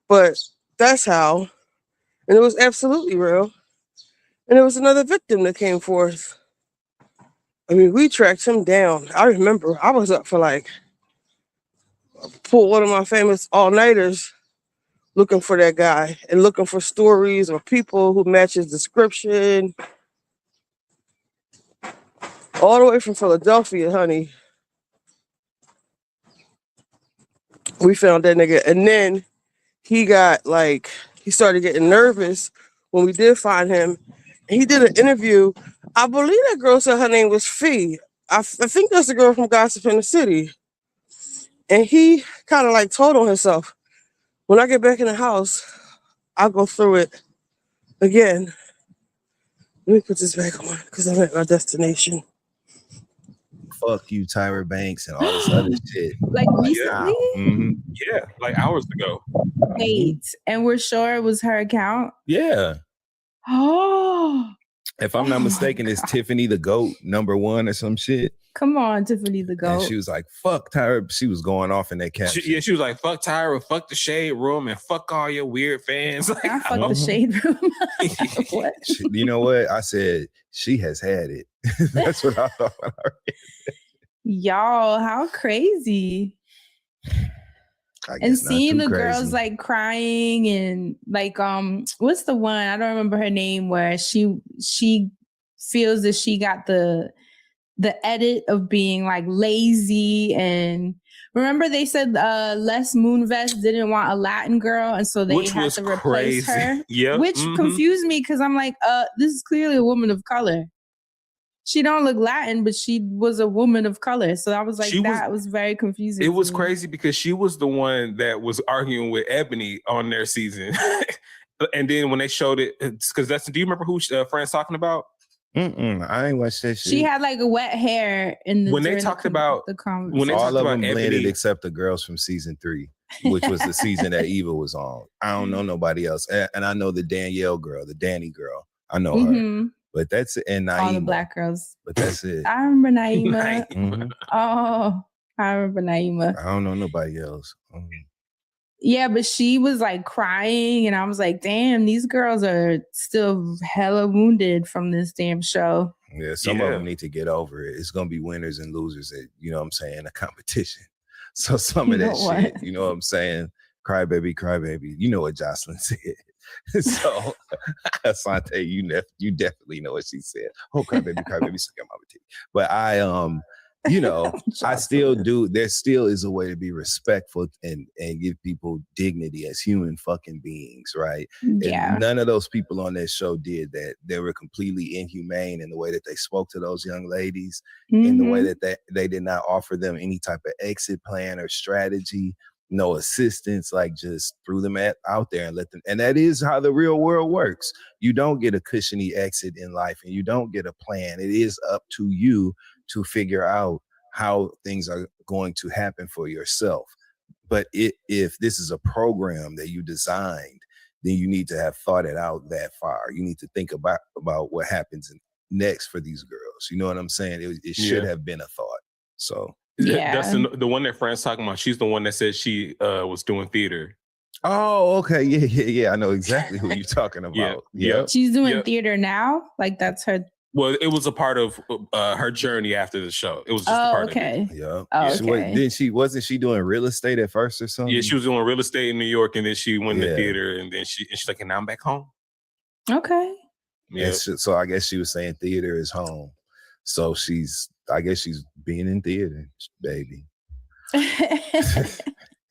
But that's how, and it was absolutely real. And it was another victim that came forth. I mean, we tracked him down. I remember I was up for pulled one of my famous all-nighters looking for that guy and looking for stories or people who match his description. All the way from Philadelphia, honey. We found that nigga. And then he started getting nervous when we did find him. And he did an interview. I believe that girl said her name was Fee. I think that's the girl from Gossip in the City. And he kind of told on himself, when I get back in the house, I'll go through it again. Let me put this back on because I'm at my destination. Fuck you, Tyra Banks, and all this other shit. Recently? Yeah, hours ago. Wait, and we're sure it was her account? Yeah. Oh. If I'm not mistaken, it's Tiffany the GOAT #1 or some shit. Come on, Tiffany the GOAT. And she was like, fuck Tyra. She was going off in that caption. She was like, fuck Tyra, fuck the Shade Room, and fuck all your weird fans. I fuck the Shade Room. What? You know what? I said, she has had it. That's what I thought when I read it. Y'all, how crazy. And seeing the girls crying and what's the one? I don't remember her name, where she feels that she got the edit of being lazy. And remember they said Les Moonves didn't want a Latin girl, and so they had to replace her. Yep. Which confused me because I'm like, this is clearly a woman of color. She don't look Latin, but she was a woman of color. So I was like, that was very confusing. It was crazy because she was the one that was arguing with Ebony on their season. And then when they showed it, because do you remember who Fran's talking about? I ain't watched that shit. She had a wet hair in when they talked about the conversation. When they all of them blended except the girls from season 3, which was the season that Eva was on. I don't know nobody else, and I know the Danielle girl, the Danny girl. I know her, but that's it. And Naima, all the black girls. But that's it. I remember Naima. Oh, I remember Naima. I don't know nobody else. Yeah, but she was crying, and I was like, damn, these girls are still hella wounded from this damn show. Yeah, some of them need to get over it. It's gonna be winners and losers at, a competition. So some of that shit, you know what I'm saying? Cry baby, you know what Jocelyn said. So Asante, you definitely know what she said. Oh, cry baby, suck your mama tea. But I still do. There still is a way to be respectful and give people dignity as human fucking beings, right? Yeah. And none of those people on that show did that. They were completely inhumane in the way that they spoke to those young ladies, in the way that they did not offer them any type of exit plan or strategy, no assistance, just threw them out there and let them. And that is how the real world works. You don't get a cushiony exit in life, and you don't get a plan. It is up to you to figure out how things are going to happen for yourself. But if this is a program that you designed, then you need to have thought it out that far. You need to think about what happens next for these girls. You know what I'm saying? It should have been a thought. So that's the one that Fran's talking about. She's the one that said she was doing theater. Oh, okay. Yeah. I know exactly who you're talking about. Yeah. She's doing theater now? That's her Well, it was a part of her journey after the show. It was just a part of it. Yeah. Okay. Wasn't she doing real estate at first or something? Yeah, she was doing real estate in New York, and then she went to theater, and then she's like, and now I'm back home. Okay. Yeah. So I guess she was saying theater is home. So I guess she's being in theater, baby.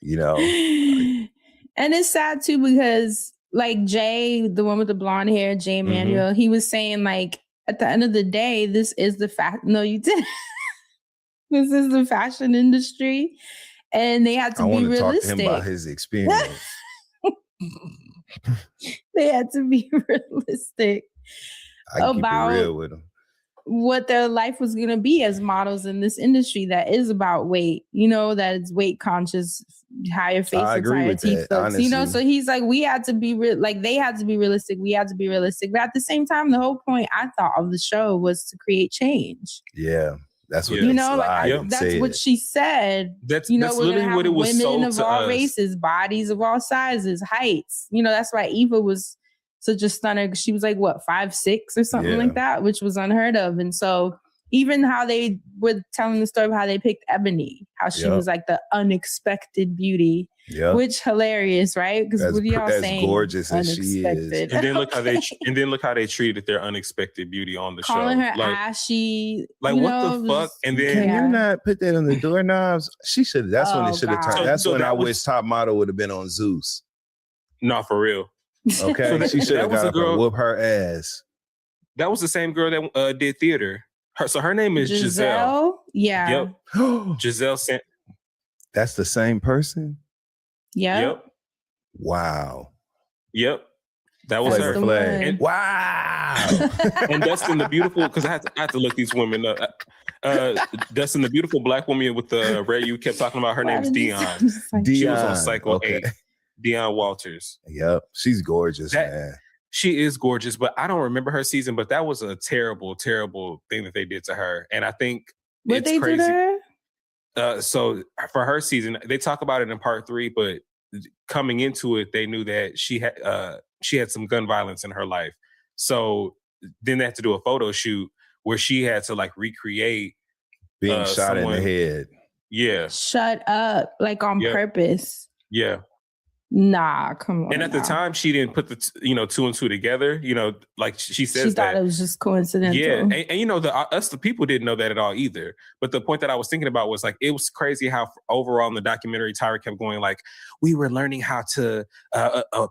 You know. And it's sad too because like Jay, the one with the blonde hair, Jay Manuel, he was saying like at the end of the day, this is the No, you didn't. This is the fashion industry, and they had to be realistic. I want to talk to him about his experience. They had to be realistic about keep it real with them. What their life was going to be as models in this industry that is about weight, that it's weight conscious, higher face and higher teeth folks, so he's like, we had to be they had to be realistic. We had to be realistic. But at the same time, the whole point I thought of the show was to create change. Yeah. That's what that's what she said. That's we're literally gonna have what it was women sold of to all us. races, bodies of all sizes, heights. That's why Eva was such a stunner. She was like, what, 5'6" or something like that, which was unheard of. And so even how they were telling the story of how they picked Ebony, how she was like the unexpected beauty, which hilarious, right? Because what are y'all saying? As gorgeous as she is. And then look how they treated their unexpected beauty on the show. Calling her ashy. Like, what the fuck? And then can you not put that on the doorknobs? She should. That's when it should have turned. That's when I wish Top Model would have been on Zeus. No, for real. Okay, she should have got up and whoop her ass. That was the same girl that did theater. Her name is Giselle. Yeah. Yep. Giselle sent. That's the same person? Yep. Wow. Yep. That was her. And, wow. And Dustin the Beautiful, because I had to look these women up. Dustin the Beautiful black woman with the red you kept talking about, her name is Dion. She was on Cycle 8. Dion Walters. Yep. She's gorgeous, man. She is gorgeous, but I don't remember her season, but that was a terrible, terrible thing that they did to her. And I think it's crazy. Did to her? So for her season, they talk about it in part 3, but coming into it, they knew that she had some gun violence in her life. So then they had to do a photo shoot where she had to like recreate being shot in the head. Yeah. Shut up. Like on purpose. Yeah. Nah, come on. And at the time, she didn't put the 2 and 2 together. Like she says, she thought it was just coincidental. Yeah, and us the people didn't know that at all either. But the point that I was thinking about was like, it was crazy how overall in the documentary, Tyra kept going like, we were learning how to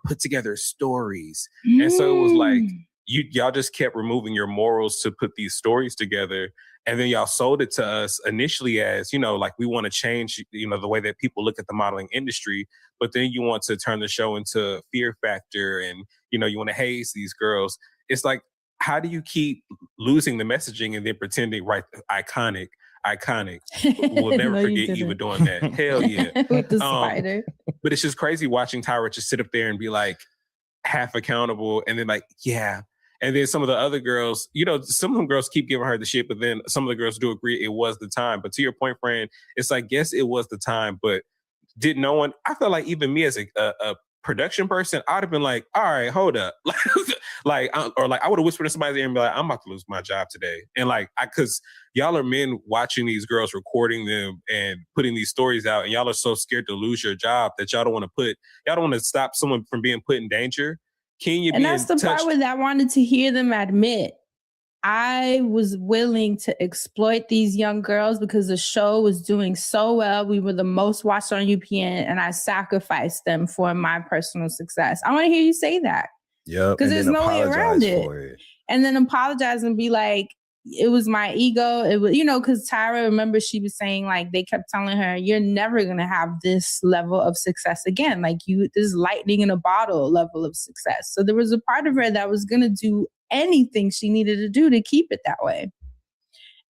put together stories, and so it was like y'all just kept removing your morals to put these stories together. And then y'all sold it to us initially as, like we want to change, the way that people look at the modeling industry. But then you want to turn the show into Fear Factor and, you want to haze these girls. It's like, how do you keep losing the messaging and then pretending, right, iconic? We'll never forget Eva doing that. Hell yeah. With the spider. But it's just crazy watching Tyra just sit up there and be like half accountable and then like, yeah. And then some of the other girls, some of them girls keep giving her the shit, but then some of the girls do agree it was the time. But to your point, Fran, it's like, yes, it was the time, but did no one, I feel like even me as a production person, I'd have been like, all right, hold up. I would have whispered to somebody's ear and be like, I'm about to lose my job today. And because y'all are men watching these girls, recording them and putting these stories out, and y'all are so scared to lose your job that y'all don't want to stop someone from being put in danger. And that's the part where I wanted to hear them admit. I was willing to exploit these young girls because the show was doing so well. We were the most watched on UPN, and I sacrificed them for my personal success. I want to hear you say that. Yep. Because there's no way around it. And then apologize and be like, it was my ego. It was, because Tyra, remember, she was saying like, they kept telling her, you're never going to have this level of success again. Like this lightning in a bottle level of success. So there was a part of her that was going to do anything she needed to do to keep it that way.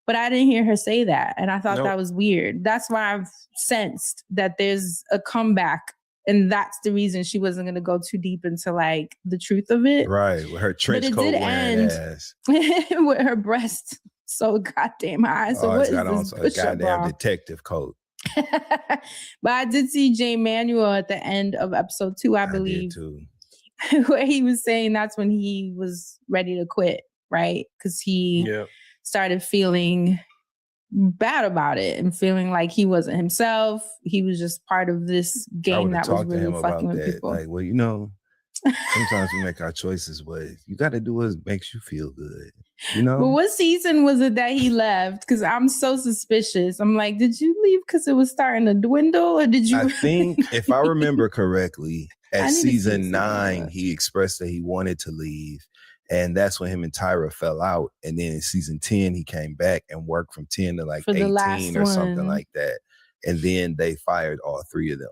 But I didn't hear her say that. And I thought that was weird. That's why I've sensed that there's a comeback. And that's the reason she wasn't going to go too deep into like the truth of it. Right. With her trench coat wearing ass. With her breast so goddamn high. So what is this a goddamn detective coat. But I did see Jay Manuel at the end of episode 2, I believe. Did too. Where he was saying that's when he was ready to quit. right? Because he started feeling bad about it and feeling like he wasn't himself. He was just part of this game that was really fucking with people. Like, well, you know, sometimes we make our choices, but you got to do what makes you feel good. You know? Well, what season was it that he left? Because I'm so suspicious. I'm like, did you leave because it was starting to dwindle, or did you? I think, if I remember correctly, at season 9, he expressed that he wanted to leave. And that's when him and Tyra fell out. And then in season 10, he came back and worked from 10 to like 18 or something like that. And then they fired all 3 of them.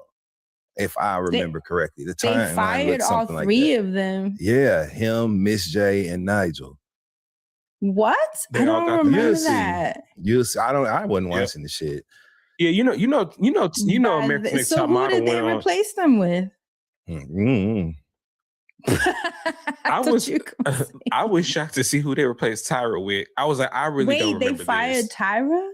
If I remember correctly. The timeline they fired all 3 of them. Yeah, him, Miss J, and Nigel. What? I don't remember that. You'll see. I wasn't watching the shit. Yeah, you know, America's Next Top Model. So who did they replace them with? I was shocked to see who they replaced Tyra with. I was like, I really don't remember. Wait, they fired Tyra,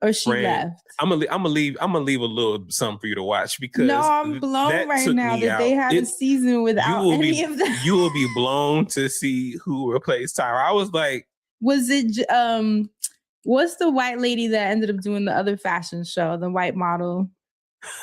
or she left? I'm gonna leave a little something for you to watch, because no, I'm blown right now that they had a season without any of them. You will be blown to see who replaced Tyra. I was like, was it what's the white lady that ended up doing the other fashion show? The white model.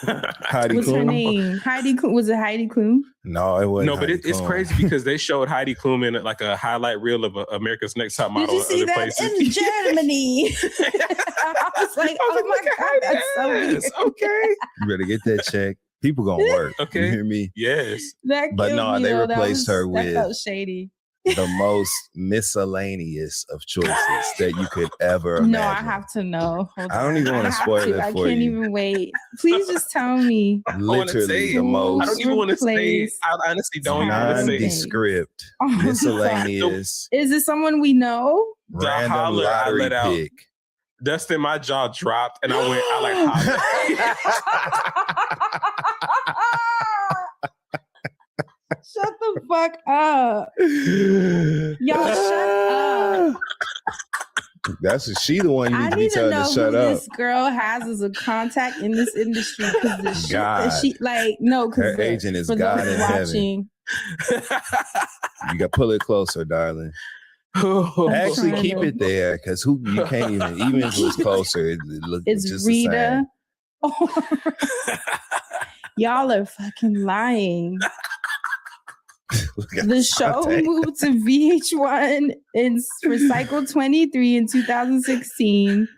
Heidi What's Klum? her name? Heidi Klum. Was it Heidi Klum? No, it wasn't. No, but it's crazy because they showed Heidi Klum in like a highlight reel of America's Next Top Model. Did you see that places. in Germany? I was like, oh my God, that's so weird. Okay. You better get that check. People gonna work. Okay. You hear me? Yes. But no, they replaced her That with felt shady. the most miscellaneous of choices that you could ever imagine. No, I have to know. Hold I don't even want to spoil it for you. I can't even wait. Please just tell me. Literally the most. I don't even want to say. I honestly don't want to say. Nondescript, miscellaneous. Is it someone we know? Random lottery pick. Dustin, my jaw dropped, and I like Shut the fuck up. Y'all shut up. That's she the one you need to be telling to shut up. This girl has as a contact in this industry, because the shit God. that she like because her agent is God in heaven. You got to pull it closer, darling. Actually, keep it there, because you can't even if it's closer, it's just Rita. the same. Y'all are fucking lying. The show moved to VH1 for cycle 23 in 2016.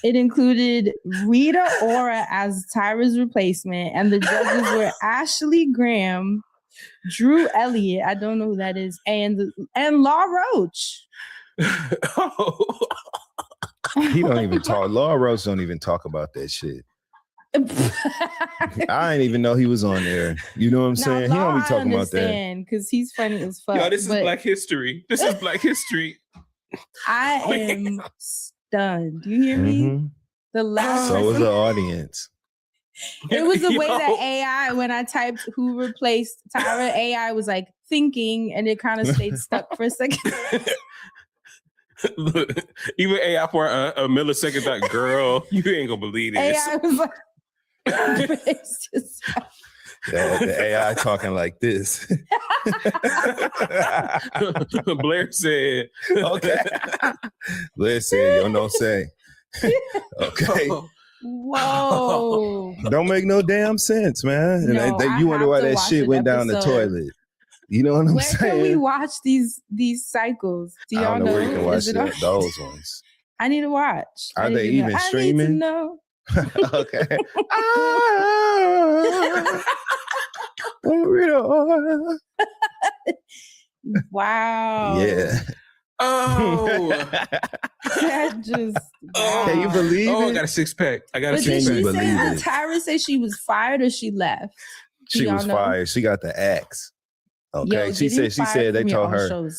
It included Rita Ora as Tyra's replacement, and the judges were Ashley Graham, Drew Elliott, I don't know who that is, and Law Roach. He don't even talk. Law Roach don't even talk about that shit. I didn't even know he was on there. You know what I'm saying? He don't be talking about that. Because he's funny as fuck. Yo, this is Black History. This is Black History. I am stunned. Do you hear me? The last. So was the audience. It was the way that AI, when I typed who replaced Tyra, AI was like thinking, and it kind of stayed stuck for a second. Even AI for a millisecond, like, girl, you ain't gonna believe this. AI was like, it's just the AI talking like this. Blair said, okay. Blair said, yo, no say. Okay. Whoa. Don't make no damn sense, man. And you wonder why that shit went down the toilet. You know what I'm saying? Where can we watch these cycles? Do y'all I don't know where you can watch those ones. I need to watch. Are they even streaming? I need to know. Okay. Wow. Yeah. Oh. That just. Can you believe it? I got a 6-pack. I got a 6-pack. Did Tyra say she was fired or she left? She was fired. She got the axe. Okay. She said they told her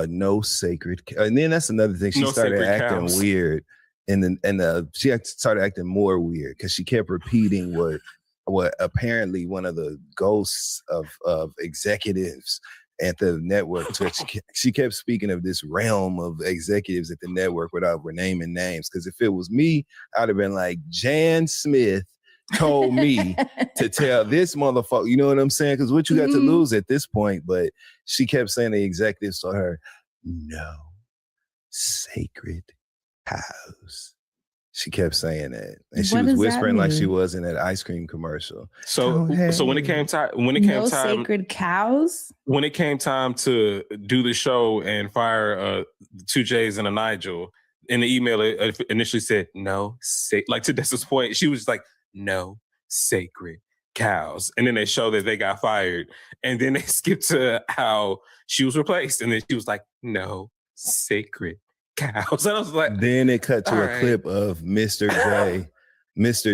no sacred. And then that's another thing. She started acting weird. And she started acting more weird because she kept repeating what apparently one of the ghosts of executives at the network. She kept speaking of this realm of executives at the network without naming names. Because if it was me, I'd have been like, Jan Smith told me to tell this motherfucker, you know what I'm saying? Because what you got to lose at this point? But she kept saying the executives told her, no sacred cows. She kept saying that, and she was whispering like she was in that ice cream commercial. So when it came time, sacred cows. When it came time to do the show and fire the 2 J's and a Nigel, in the email it initially said no, like to Dessa's point, she was like no sacred cows, and then they show that they got fired, and then they skipped to how she was replaced, and then she was like no sacred cows. And I was like, then it cut to a clip of Mr.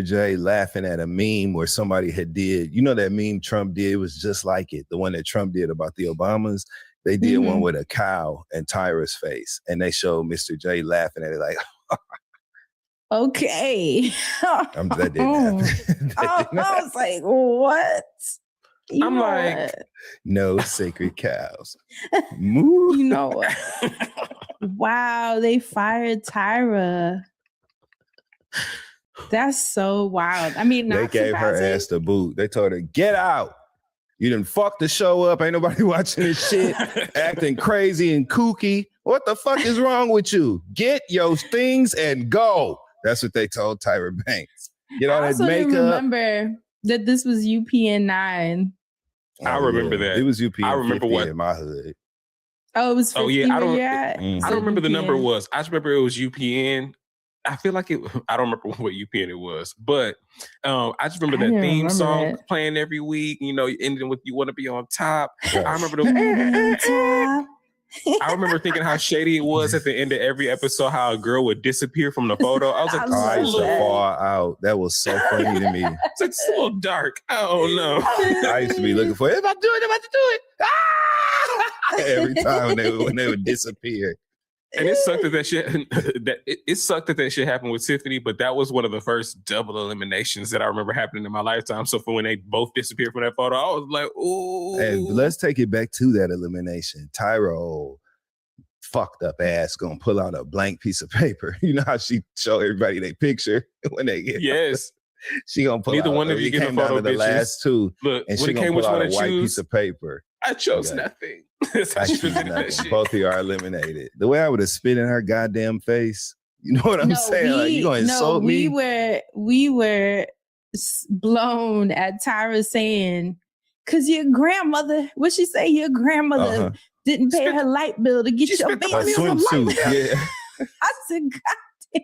J laughing at a meme where somebody had did, you know, that meme Trump did was just like it. The one that Trump did about the Obamas, they did one with a cow and Tyra's face, and they showed Mr. J laughing at it like, okay. That didn't happen. I was like, what? I'm like, no sacred cows. You know what? Wow, they fired Tyra. That's so wild. I mean, they gave her ass the boot. They told her, get out. You done fucked the show up. Ain't nobody watching this shit. Acting crazy and kooky. What the fuck is wrong with you? Get your things and go. That's what they told Tyra Banks. Get all that makeup. I remember that this was UPN 9. I remember that. It was UPN. I remember what in my hood. Oh, it was 50 I don't. I don't remember the number was. I just remember it was UPN. I feel like it. I don't remember what UPN it was, but I just remember that theme song playing every week. You know, ending with "You Want to Be on Top." I remember the. I remember thinking how shady it was at the end of every episode. How a girl would disappear from the photo. I was like, I used to fall out. That was so funny to me. It's a little dark. I don't know. I used to be looking for it. I'm about to do it. Ah! Every time when they would disappear. And it sucked that shit. It sucked that shit happened with Tiffany, but that was one of the first double eliminations that I remember happening in my lifetime. So for when they both disappeared from that photo, I was like, ooh. And let's take it back to that elimination. Tyra, old fucked up ass, gonna pull out a blank piece of paper. You know how she show everybody their picture when they get she gonna pull neither out. one of you get a photo. Down to the last two. Look, and when she it came gonna pull which out one a white choose, piece of paper. I chose nothing. Both of you are eliminated. The way I would have spit in her goddamn face, you know what I'm saying? Like, you gonna insult me? We were blown at Tyra saying, "Cause your grandmother, what she say? Your grandmother didn't pay her light bill to get your baby on a light bill." Yeah. I said, "God damn."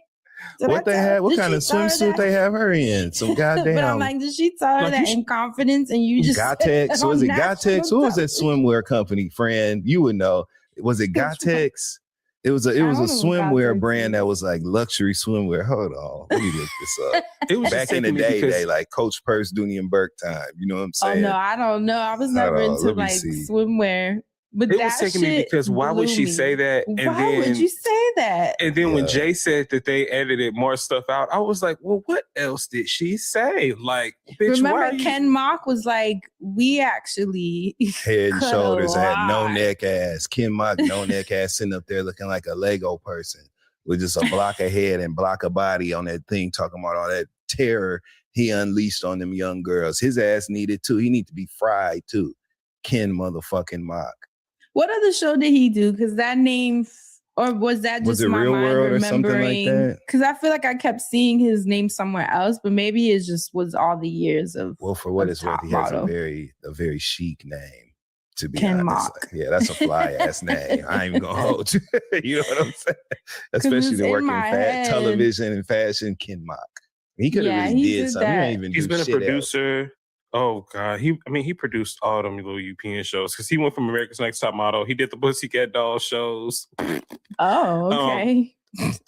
What they had? What kind of swimsuit they have her in? Some goddamn. But I'm like, did she tell her that in confidence? And you just Gotex? Was it Gotex? What was that swimwear company, friend? You would know. Was it Gotex? It was a swimwear brand that was like luxury swimwear. Hold on, let me look this up. It was back in the day, like Coach Purse, Dooney and Burke time. You know what I'm saying? Oh no, I don't know. I was never into like swimwear. But it was taking me because why would she say that? And why would you say that? And then when Jay said that they edited more stuff out, I was like, well, what else did she say? Like, bitch, remember Ken Mock was like, we actually head and shoulders had no neck ass. Ken Mock, no neck ass, sitting up there looking like a Lego person with just a block of head and block of body on that thing, talking about all that terror he unleashed on them young girls. His ass needed too. He need to be fried too. Ken motherfucking Mock. What other show did he do? Because that name, or was that just my Real mind World remembering? Because like I feel like I kept seeing his name somewhere else, but maybe it just was all the years of. Well, for what it's worth, he has a very chic name. To be honest, Mock. Yeah, that's a fly ass name. I ain't even gonna hold you. You know what I'm saying? Especially to work in television and fashion. Ken Mock. He could have really did something. He ain't even. He's been a producer. Else. Oh God, he produced all them little UPN shows because he went from America's Next Top Model. He did the Pussycat Dolls shows. Oh, okay.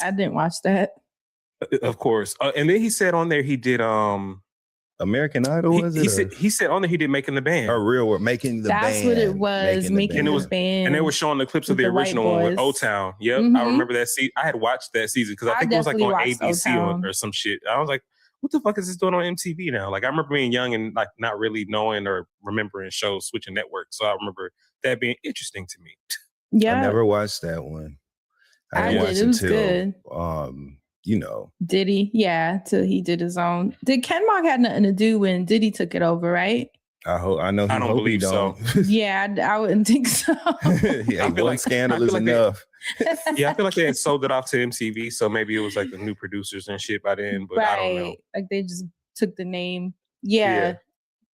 I didn't watch that. Of course, and then he said on there he did American Idol. He said on there he did Making the Band. Real World, Making the Band. That's what it was. Making the Band. And they were showing the clips of the original one with O-Town. Yep, I remember that season. I had watched that season because I think it was like on ABC or some shit. I was like, what the fuck is this doing on MTV now? Like, I remember being young and like not really knowing or remembering shows switching networks. So I remember that being interesting to me. Yeah. I never watched that one. I didn't watch it until good. Diddy, till he did his own. Did Ken Mock had nothing to do when Diddy took it over, right? I know. I don't believe so. Yeah, I wouldn't think so. Yeah, one scandal is enough. I feel like they had sold it off to MTV, so maybe it was like the new producers and shit by then, but I don't know. Like they just took the name. Yeah.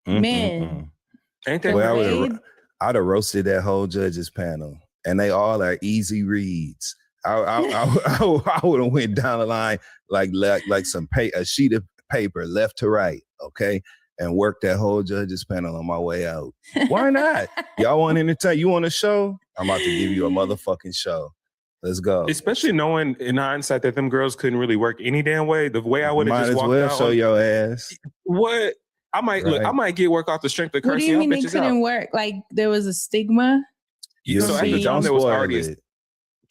Man. Ain't that I'd have roasted that whole judges panel, and they all are easy reads. I would have went down the line like a sheet of paper left to right, okay, and worked that whole judges panel on my way out. Why not? Y'all want to entertain? You want a show? I'm about to give you a motherfucking show. Let's go. Especially knowing in hindsight that them girls couldn't really work any damn way. The way I would have just walked out. Might as well show your ass. What? I might get work off the strength of cursing. What do you mean they couldn't work? Like there was a stigma? So at the time there was already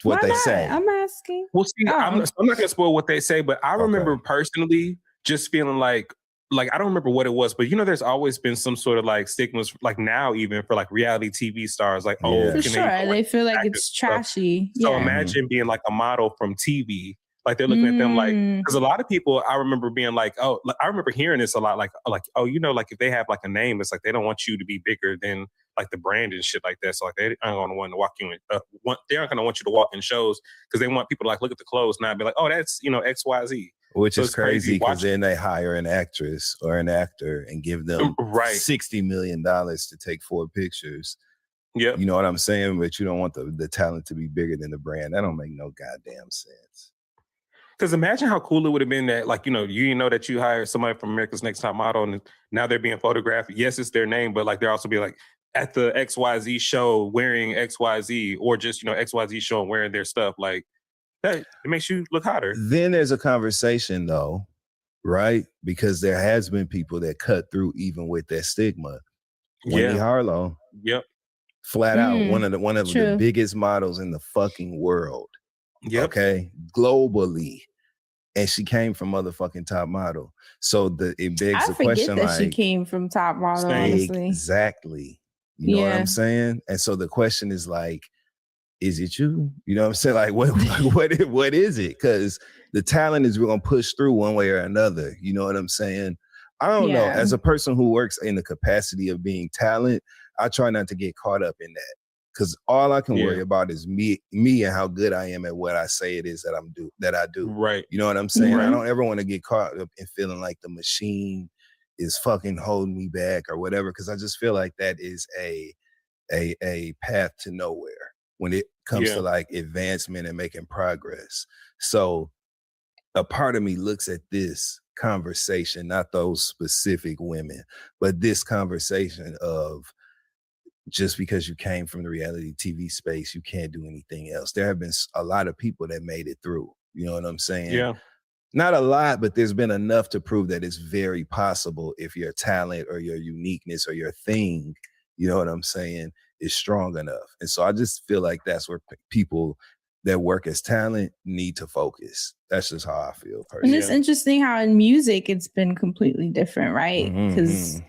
what they say. I'm asking. Well, see, I'm not going to spoil what they say, but I remember personally just feeling like I don't remember what it was, but there's always been some sort of like stigmas, like now even for like reality TV stars, like for sure they feel like it's trashy. So imagine being like a model from TV. Like they're looking at them like, because a lot of people, I remember being like, I remember hearing this a lot, like, like if they have like a name, it's like they don't want you to be bigger than like the brand and shit like that. So like they aren't going to want to walk you in. They aren't going to want you to walk in shows because they want people to like look at the clothes now and be like, oh, that's XYZ. Which is crazy because then they hire an actress or an actor and give them $60 million to take 4 pictures. Yeah, you know what I'm saying? But you don't want the talent to be bigger than the brand. That don't make no goddamn sense. Because imagine how cool it would have been that, like, you know that you hired somebody from America's Next Top Model and now they're being photographed. Yes, it's their name, but like they're also be like at the XYZ show wearing XYZ or just, XYZ show and wearing their stuff. Like that, it makes you look hotter. Then there's a conversation though, right? Because there has been people that cut through even with that stigma. Wendy Harlow. Yep. Flat out one of the biggest models in the fucking world. Yep. Okay. Globally. And she came from motherfucking Top Model. So it begs the question that she came from Top Model, honestly. Exactly. You know what I'm saying? And so the question is like, is it you? You know what I'm saying? Like what is it? Because the talent is going to push through one way or another. You know what I'm saying? I don't know. As a person who works in the capacity of being talent, I try not to get caught up in that. Because all I can worry about is me and how good I am at what I say it is that I do. Right. You know what I'm saying? Right. I don't ever want to get caught up in feeling like the machine is fucking holding me back or whatever. Because I just feel like that is a path to nowhere when it comes to like advancement and making progress. So a part of me looks at this conversation, not those specific women, but this conversation of just because you came from the reality TV space, you can't do anything else. There have been a lot of people that made it through. You know what I'm saying? Yeah. Not a lot, but there's been enough to prove that it's very possible if your talent or your uniqueness or your thing, you know what I'm saying, is strong enough. And so I just feel like that's where people that work as talent need to focus. That's just how I feel personally. And it's interesting how in music it's been completely different, right? Because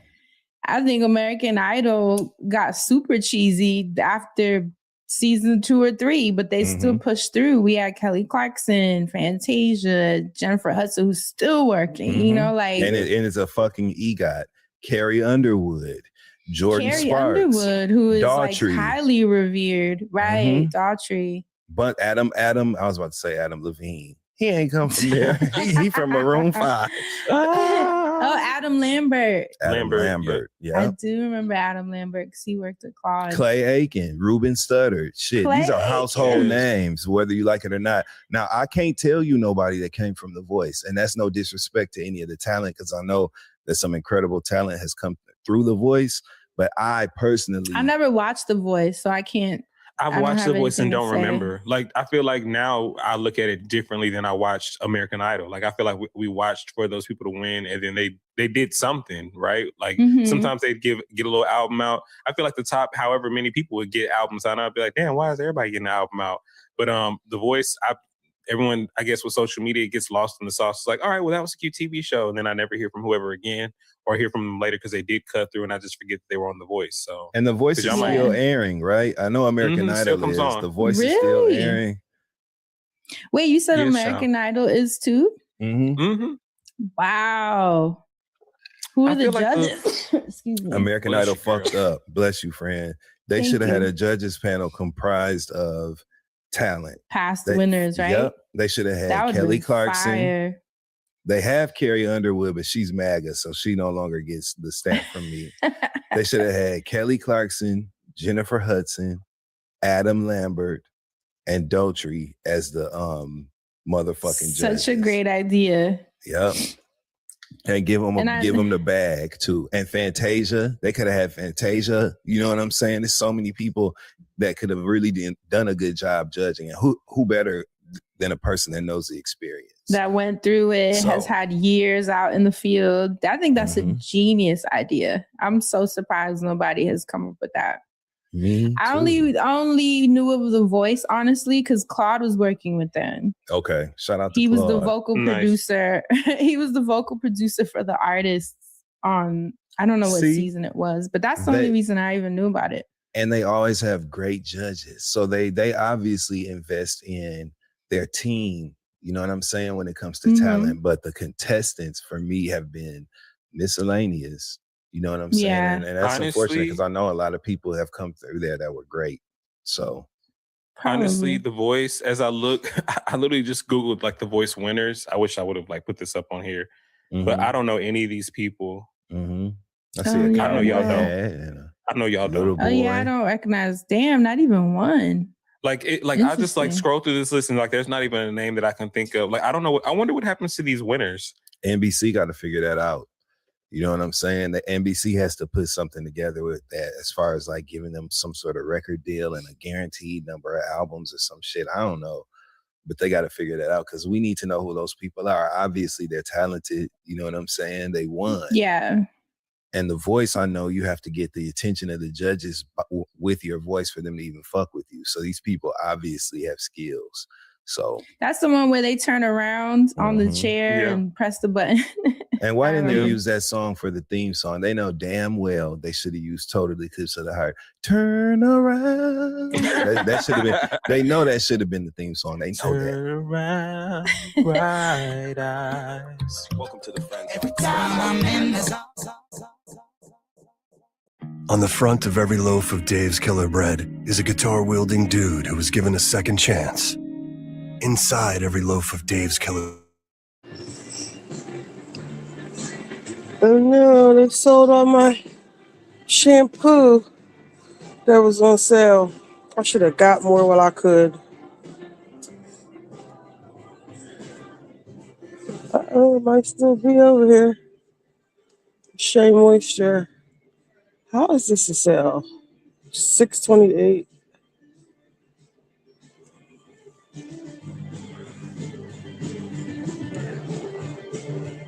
I think American Idol got super cheesy after season 2 or 3, but they still pushed through. We had Kelly Clarkson, Fantasia, Jennifer Hudson, who's still working, you know, like. And it's a fucking EGOT. Carrie Underwood, Jordan Sparks. Underwood, who is Daughtry. Like highly revered, right? Daughtry. But Adam, I was about to say Adam Levine. He ain't come from there. he from Maroon 5. Oh, Adam Lambert. Adam Lambert. Yeah. I do remember Adam Lambert because he worked at Claude. Clay Aiken, Ruben Studdard. Shit, Clay these are household names, whether you like it or not. Now, I can't tell you nobody that came from The Voice, and that's no disrespect to any of the talent because I know that some incredible talent has come through The Voice, but I personally... I never watched The Voice, so I can't... I've watched The Voice and don't remember. Like, I feel like now I look at it differently than I watched American Idol. Like, I feel like we watched for those people to win, and then they did something, right? Like, sometimes they'd get a little album out. I feel like the top, however many people would get albums out, and I'd be like, damn, why is everybody getting an album out? But The Voice, everyone, I guess with social media, gets lost in the sauce. It's like, all right, well, that was a cute TV show. And then I never hear from whoever again or hear from them later because they did cut through and I just forget that they were on The Voice. So, and The Voice is still airing, right? I know American Idol is. The Voice is still airing. Wait, you said American Idol is too? Mm-hmm. Wow. Who are the feel like judges? Excuse me. American Idol fucked up. Bless you, friend. They Thank should have had you. a judges panel comprised of talent. Past winners, right? Yep. They should have That had would've Kelly been Clarkson. fire. They have Carrie Underwood, but she's MAGA, so she no longer gets the stamp from me. They should have had Kelly Clarkson, Jennifer Hudson, Adam Lambert, and Daughtry as the motherfucking judges. Such a great idea. Yep. And give them the bag too. And Fantasia, they could have had Fantasia. You know what I'm saying? There's so many people that could have really done a good job judging. And who better than a person that knows the experience? That went through it, has had years out in the field. I think that's a genius idea. I'm so surprised nobody has come up with that. Me I too. only knew of The Voice, honestly, because Claude was working with them. Okay. Shout out to He Claude. was the vocal producer. He was the vocal producer for the artists on, I don't know what season it was, but that's the only reason I even knew about it. And they always have great judges. So they obviously invest in their team, you know what I'm saying, when it comes to talent. But the contestants for me have been miscellaneous. You know what I'm saying? Yeah. And that's Honestly, unfortunate because I know a lot of people have come through there that were great. So honestly, The Voice, as I look, I literally just Googled like The Voice winners. I wish I would have like put this up on here. But I don't know any of these people. I see I know y'all don't. I know y'all don't. Oh yeah, I don't recognize. Damn, not even one. Like I just like scroll through this list and like there's not even a name that I can think of. Like I don't know. I wonder what happens to these winners. NBC got to figure that out. You know what I'm saying? The NBC has to put something together with that as far as like giving them some sort of record deal and a guaranteed number of albums or some shit. I don't know. But they got to figure that out because we need to know who those people are. Obviously, they're talented. You know what I'm saying? They won. Yeah. And The Voice, I know you have to get the attention of the judges with your voice for them to even fuck with you. So these people obviously have skills. So that's the one where they turn around on the chair and press the button. And why didn't they use that song for the theme song? They know damn well they should have used Total Eclipse of the Heart. Turn around. that should have been. They know that should have been the theme song. They know Turn around, bright eyes. Welcome to the Friend Zone. Every time I'm in the zone. On the front of every loaf of Dave's Killer Bread is a guitar-wielding dude who was given a second chance. Inside every loaf of Dave's Killer... Oh no, they sold all my shampoo that was on sale. I should have got more while I could. It might still be over here. Shea Moisture. How is this a sale? $6.28.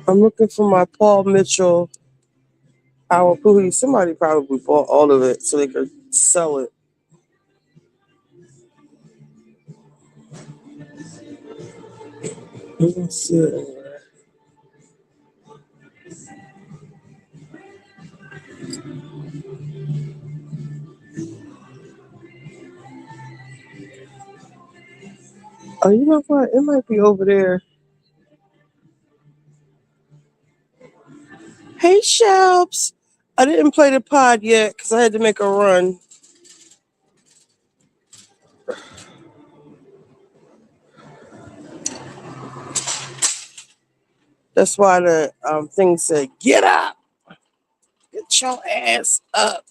I'm looking for my Paul Mitchell Awapui. Somebody probably bought all of it so they could sell it. I don't see it anywhere. Oh, you know what? It might be over there. Hey, Shelps. I didn't play the pod yet because I had to make a run. That's why the thing said, get up. Get your ass up.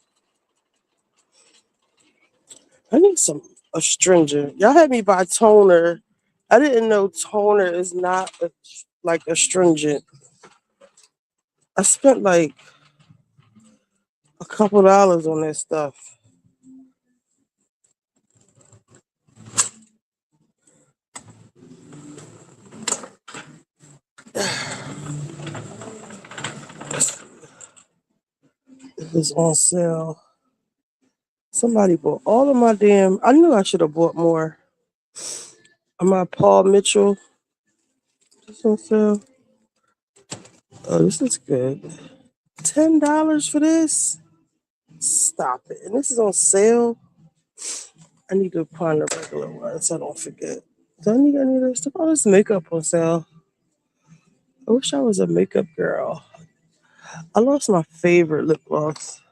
I need some astringent. Y'all had me buy toner. I didn't know toner is not like astringent. I spent like a couple dollars on that stuff. It was on sale. Somebody bought all of my damn... I knew I should have bought more. My Paul Mitchell. This on sale. Oh, this is good. $10 for this? Stop it. And this is on sale? I need to find the regular one so I don't forget. Do I need any of this stuff? Oh, this makeup on sale. I wish I was a makeup girl. I lost my favorite lip gloss.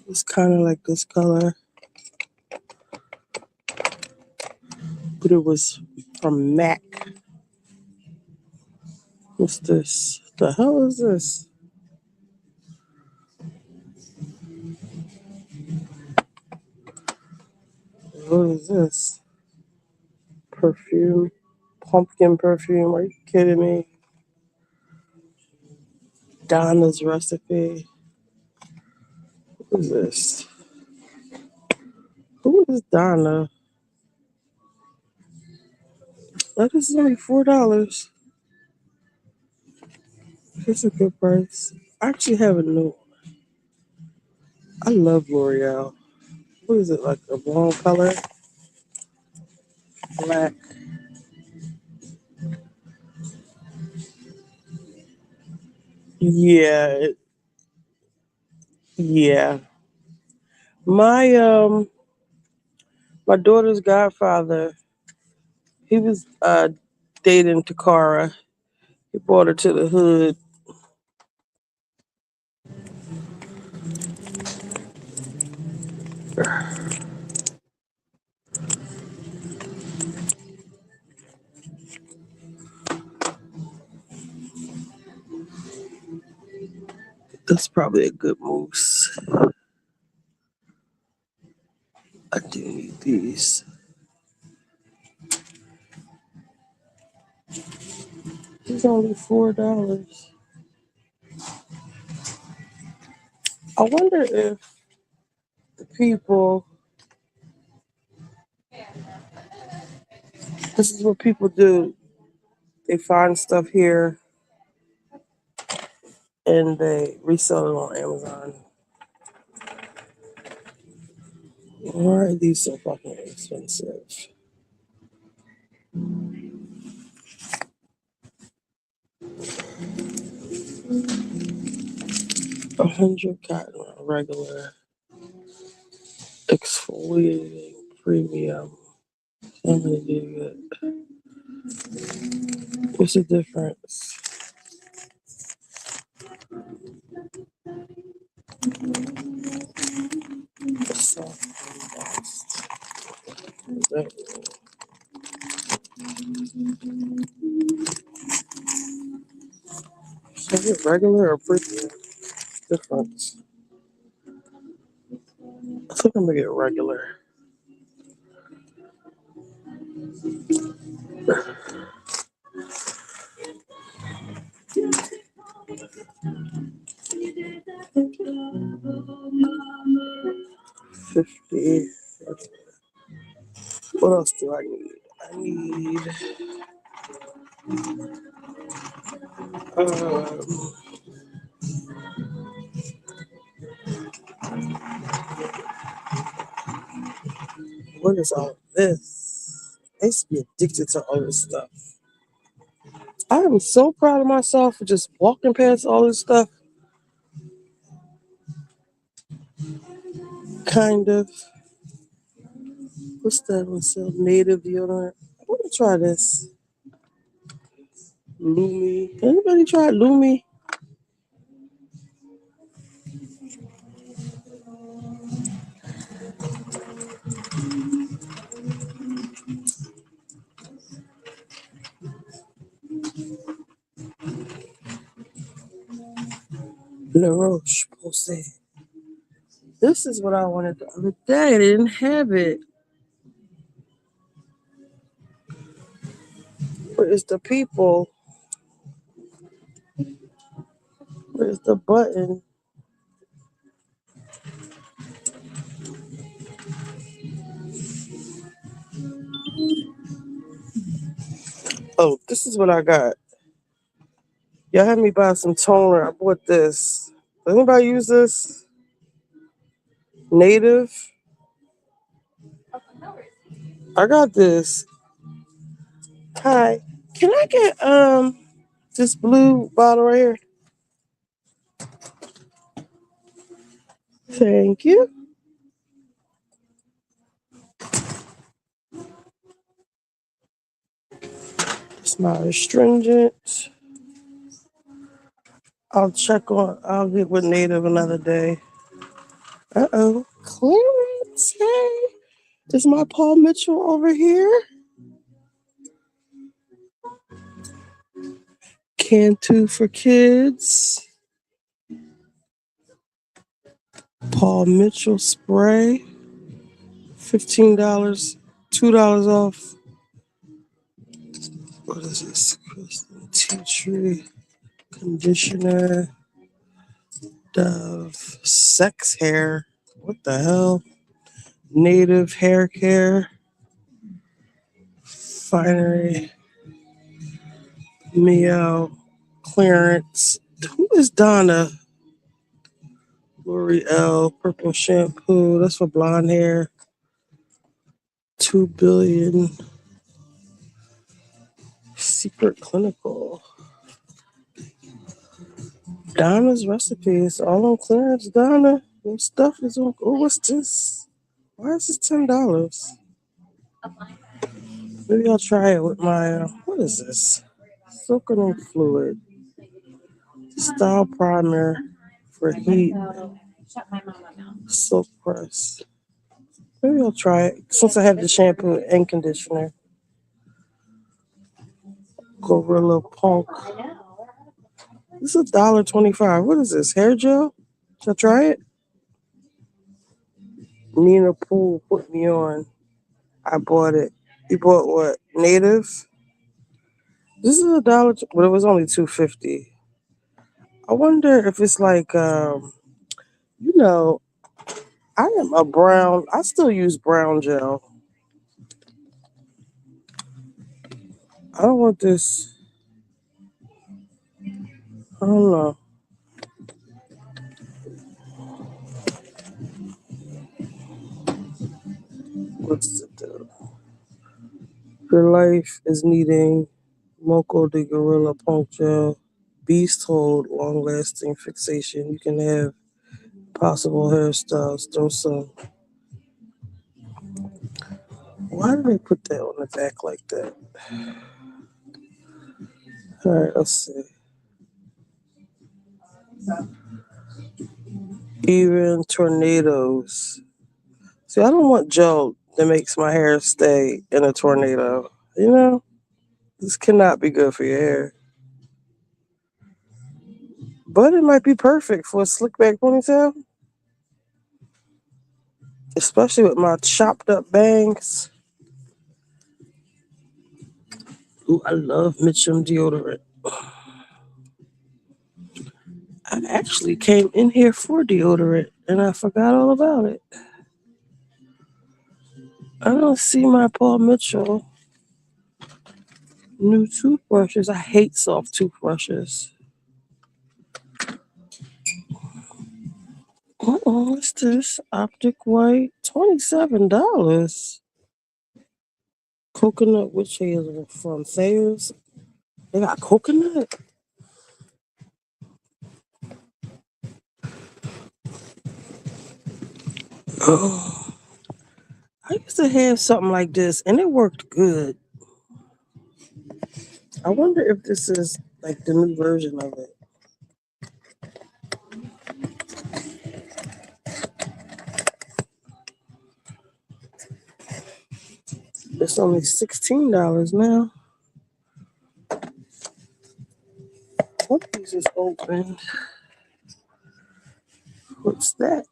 It's kind of like this color, but it was from MAC. What's this? The hell is this? What is this? Perfume? Pumpkin perfume? Are you kidding me? Donna's recipe. What is this? Who is Donna? That is only $4. That's a good price. I actually have a new one. I love L'Oreal. What is it, like a blonde color? Black. Yeah. Yeah. My my daughter's godfather, he was dating Takara. He brought her to the hood. That's probably a good mousse. I do need these. It's only $4. I wonder if the people, this is what people do. They find stuff here and they resell it on Amazon. Why are these so fucking expensive? $100 cotton regular exfoliating premium. I'm gonna do it. What's the difference? Soft and moist. Is it regular or premium? Difference. I think I'm gonna get regular. $50. What else do I need? I need what is all this? I used to be addicted to all this stuff. I am so proud of myself for just walking past all this stuff. Kind of. What's that one? Sell native deodorant. I want to try this. Lumi. Anybody try Lumi? La Roche-Posay. This is what I wanted the other day. They didn't have it. Where's the people? Where's the button? Oh, this is what I got. Y'all had me buy some toner. I bought this. Does anybody use this? Native. I got this. Hi. Can I get this blue bottle right here? Thank you. It's not astringent. I'll get with Native another day. Uh-oh. Clarence, hey. Is my Paul Mitchell over here? Cantu for kids. Paul Mitchell spray. $15. $2 off. What is this? Tea tree conditioner. Dove. Sex hair. What the hell? Native hair care. Finery. Meow. Clearance. Who is Donna? L'Oreal. Purple shampoo. That's for blonde hair. 2 billion. Secret Clinical. Donna's recipes. All on clearance, Donna. Your stuff is on. Oh, what's this? Why is this $10? Maybe I'll try it with my. What is this? Silconen fluid. Style primer for heat. Silk press. Maybe I'll try it since I have the shampoo and conditioner. Gorilla Punk. This is $1.25. What is this? Hair gel? Should I try it? Nina Poole put me on. I bought it. You bought what? Native? This is $1, but it was only $2.50. I wonder if it's like, you know, I am a brown. I still use brown gel. I don't want this. I don't know. What's it do? Your life is needing Moco de Gorilla Punk Gel. Beast Hold long lasting fixation. You can have possible hairstyles. Throw some. Why did they put that on the back like that? All right, let's see. Even tornadoes. See, I don't want gel that makes my hair stay in a tornado. You know, this cannot be good for your hair. But it might be perfect for a slick back ponytail. Especially with my chopped up bangs. Ooh, I love Mitchum deodorant. I actually came in here for deodorant and I forgot all about it. I don't see my Paul Mitchell new toothbrushes. I hate soft toothbrushes. What's this? Optic White, $27. Coconut witch hazel from Thayer's. They got coconut. Oh, I used to have something like this and it worked good. I wonder if this is like the new version of it. It's only $16 now. What is this open? What's that?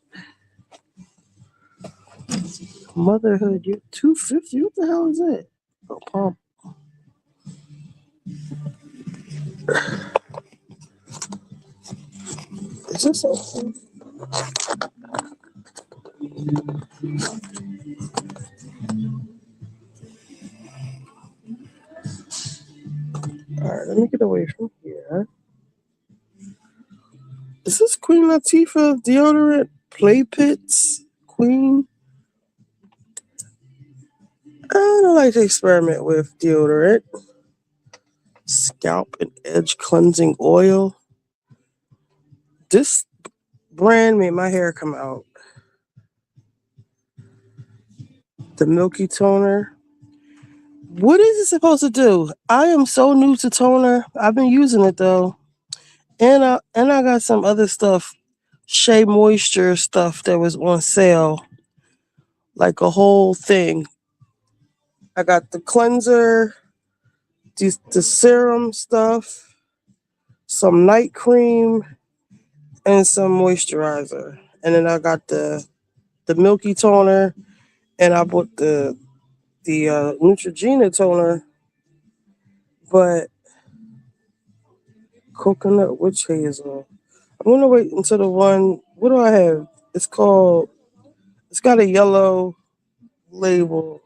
Motherhood, you $2.50. What the hell is that? Oh, pump. Is this open? All right, let me get away from here. Is this Queen Latifah deodorant? Play Pits? Queen? I don't like to experiment with deodorant. Scalp and Edge Cleansing Oil. This brand made my hair come out. The Milky Toner. What is it supposed to do? I am so new to toner. I've been using it though. And I got some other stuff, Shea Moisture stuff that was on sale. Like a whole thing. I got the cleanser, the serum stuff, some night cream, and some moisturizer. And then I got the Milky Toner, and I bought the Neutrogena toner, but coconut witch hazel. I'm gonna wait until the one. What do I have? It's got a yellow label.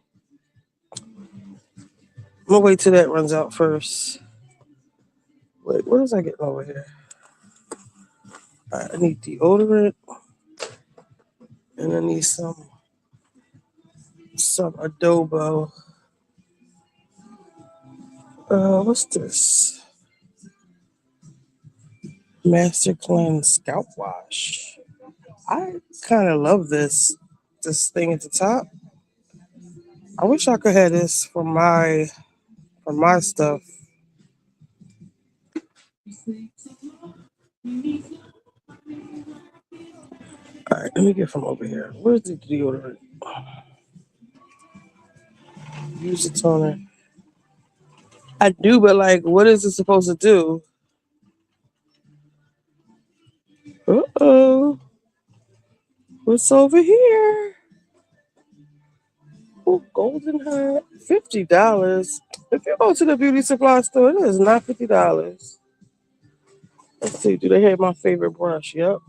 I'm gonna wait till that runs out first. Wait, what is I getting over here? I need deodorant, and I need some adobo. What's this? Master Cleanse Scalp Wash. I kind of love this thing at the top. I wish I could have this for my stuff. All right, let me get from over here. Where's the deodorant? Use the toner. I do, but like, what is it supposed to do? Uh-oh. What's over here? Oh, golden hat. $50. If you go to the beauty supply store, it is not $50. Let's see, do they have my favorite brush? Yep.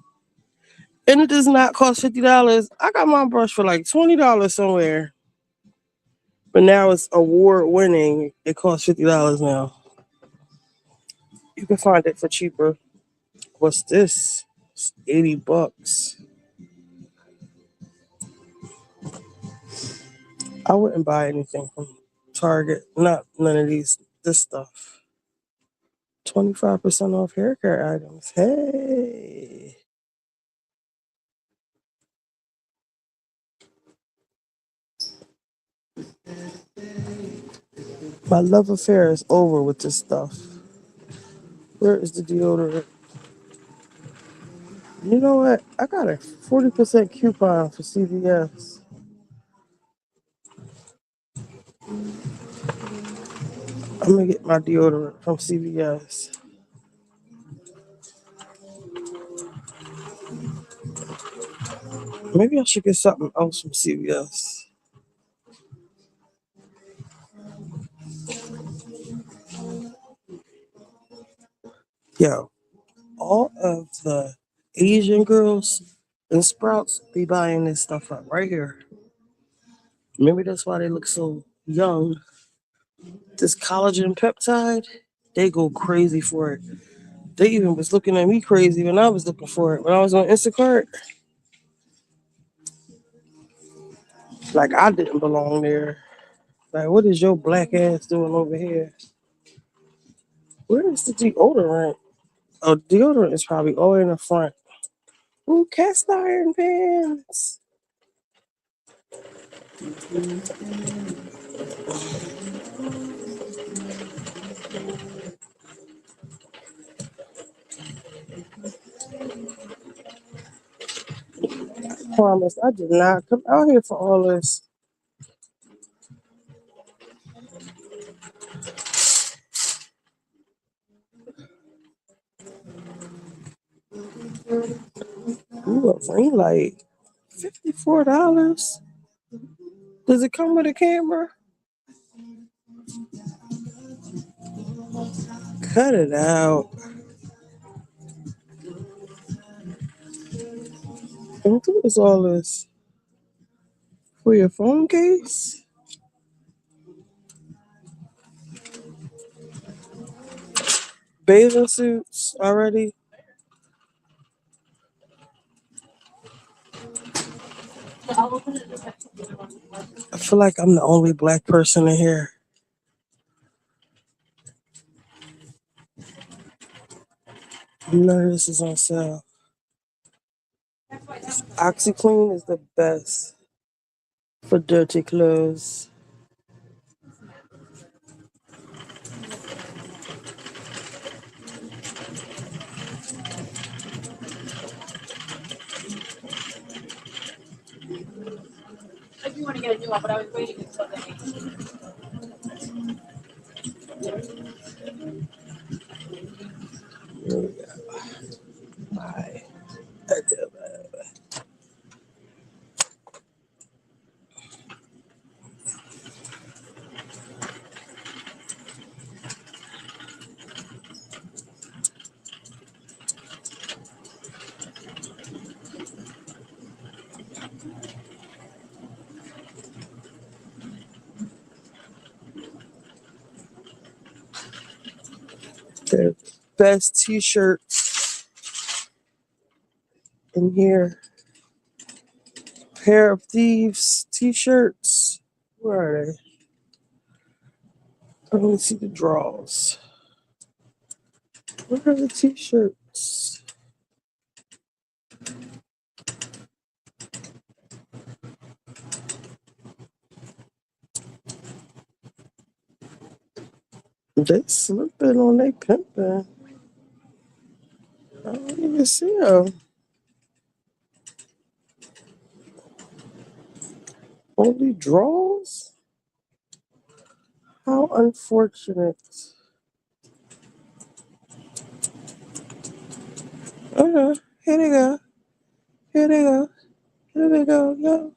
And it does not cost $50. I got my brush for like $20 somewhere. But now it's award winning. It costs $50 now. You can find it for cheaper. What's this? It's $80. I wouldn't buy anything from Target. Not none of this stuff. 25% off hair care items. Hey. My love affair is over with this stuff. Where is the deodorant? You know what? I got a 40% coupon for CVS. I'm gonna get my deodorant from CVS. Maybe I should get something else from CVS. Yo, all of the Asian girls and Sprouts be buying this stuff up right here. Maybe that's why they look so young. This collagen peptide, they go crazy for it. They even was looking at me crazy when I was looking for it. When I was on Instacart, like I didn't belong there. Like, what is your black ass doing over here? Where is the deodorant? Oh, deodorant is probably all in the front. Ooh, cast iron pants. I promise, I did not come out here for all this. Ooh, a ring light. $54. Does it come with a camera? Cut it out. And what is all this? For your phone case? Bathing suits already? I feel like I'm the only black person in here. None of this is on sale. OxyClean is the best. for dirty clothes. I do want to get a new one, but I was waiting until the Here we go. Bye. The best t-shirts in here. Pair of Thieves t-shirts. Where are they? I don't see the draws. Where are the t-shirts? They slipping on they pimping. I don't even see them. Only draws? How unfortunate. Okay, here they go. Here they go. Here they go. Yo.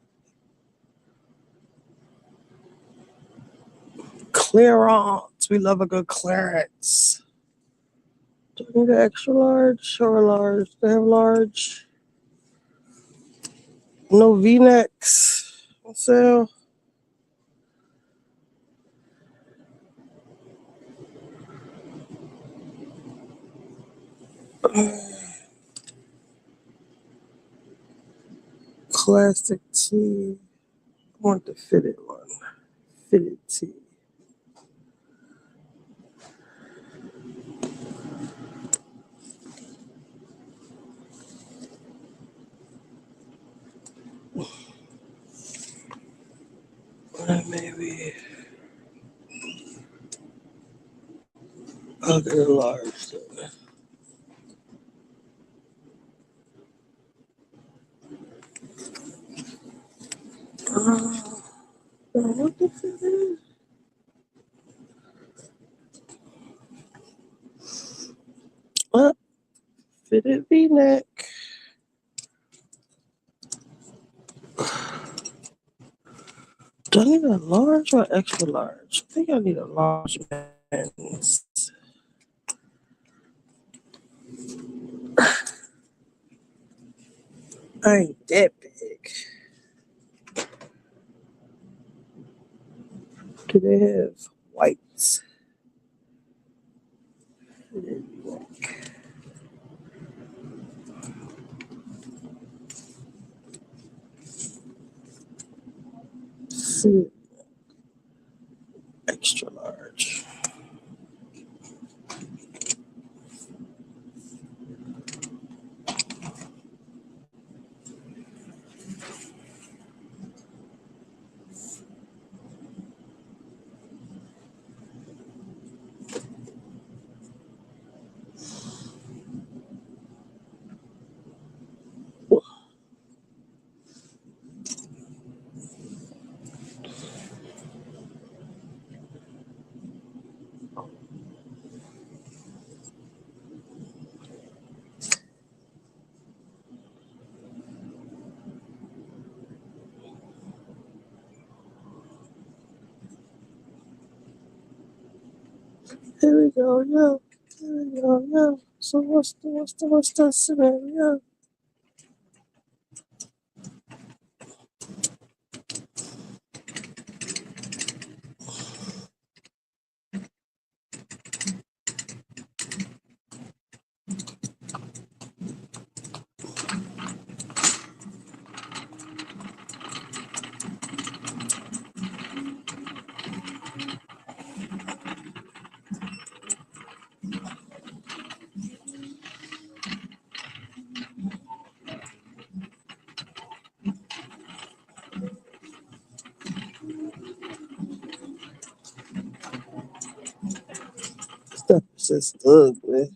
Clearance. We love a good clearance. Do I need an extra large or a large? They have large. No V-necks. On sale. Classic tee. I want the fitted one. Fitted tee. Maybe I'll get a large then. What the fit is? Fitted V-neck. Do I need a large or extra large? I think I need a large men's. I ain't that big. Do they have whites? See, extra large. Here we go, yo. Here we go, yo. So what's the scenario? just ugly.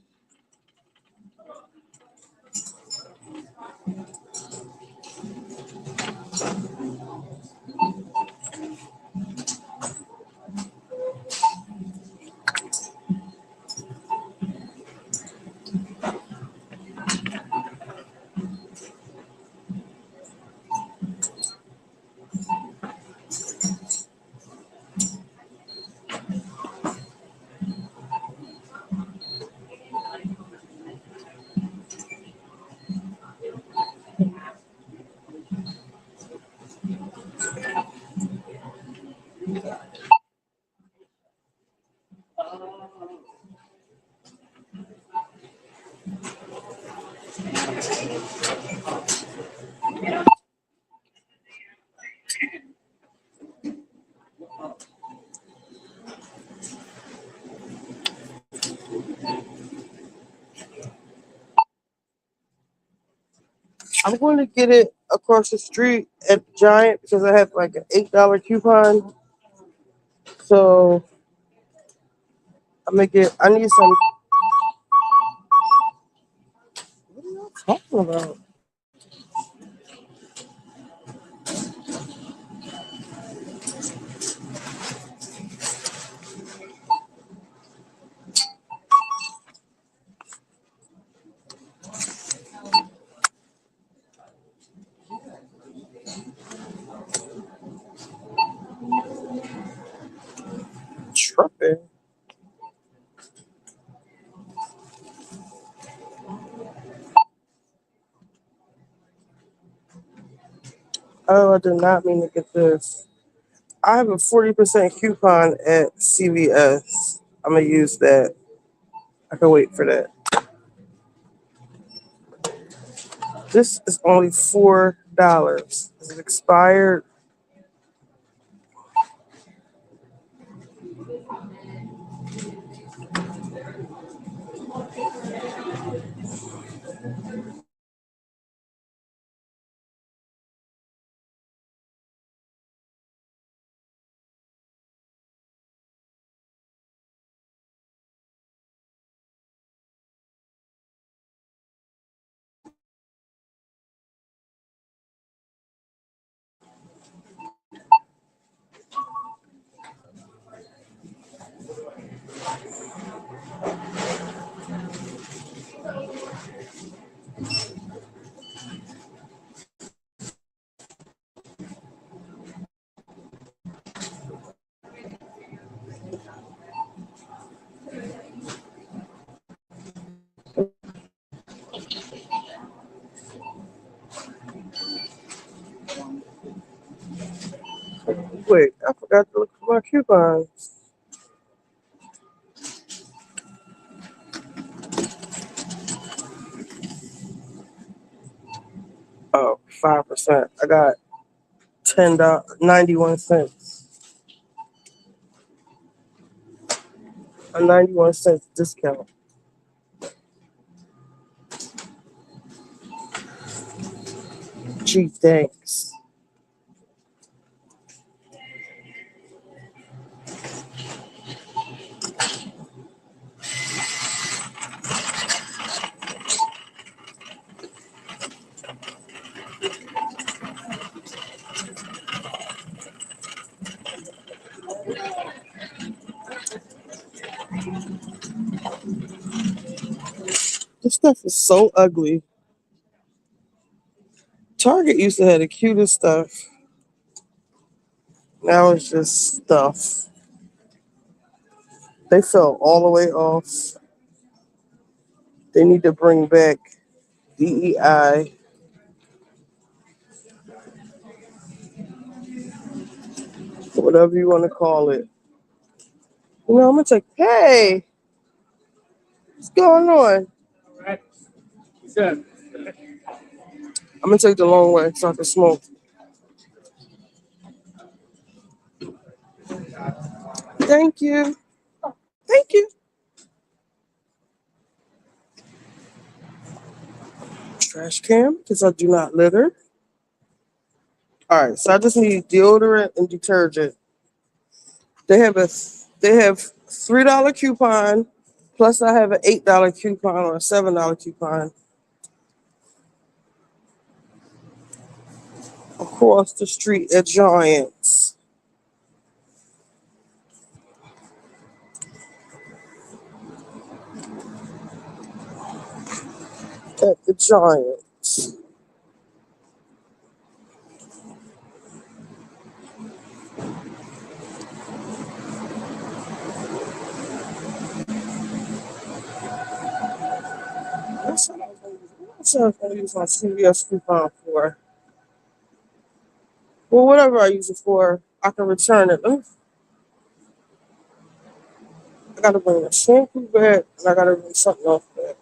I'm going to get it across the street at Giant because I have like an $8 coupon. So I'm gonna get. I need some. What are y'all talking about? Tripping. Oh, I did not mean to get this. I have a 40% coupon at CVS. I'm gonna use that. I can wait for that. This is only $4. Is it expired? Wait, I forgot to look for my coupons. Oh, 5%. I got $10.91. A 91 cents discount. Gee, thanks. This stuff is so ugly. Target used to have the cutest stuff. Now it's just stuff. They fell all the way off. They need to bring back DEI. Whatever you want to call it. You know, I'm gonna take. Hey, what's going on? I'm gonna take the long way so I can smoke. Thank you. Thank you. Trash can because I do not litter. All right, so I just need deodorant and detergent. They have $3 coupon Plus, I have an $8 coupon or a $7 coupon across the street at Giants. At the Giants. That's what I was going to use my CVS coupon for. Well, whatever I use it for, I can return it. I got to bring a shampoo back, and I got to bring something else back.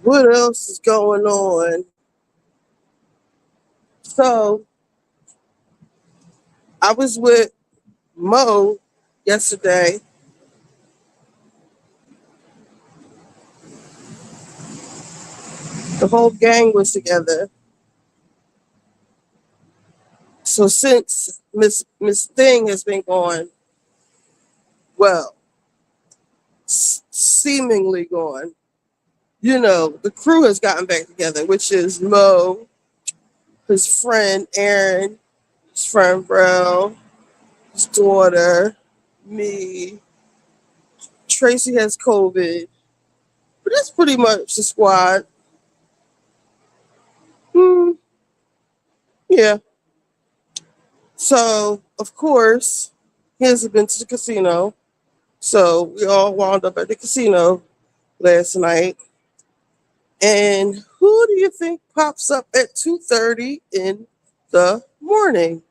What else is going on? So, I was with Mo yesterday. The whole gang was together. So since Miss Thing has been gone, well, seemingly gone, you know, the crew has gotten back together, which is Mo, his friend Aaron, his friend Bro, his daughter, me. Tracy has COVID, but that's pretty much the squad. Yeah. So, of course, he hasn't been to the casino. So we all wound up at the casino last night. And who do you think pops up at 2:30 in the morning?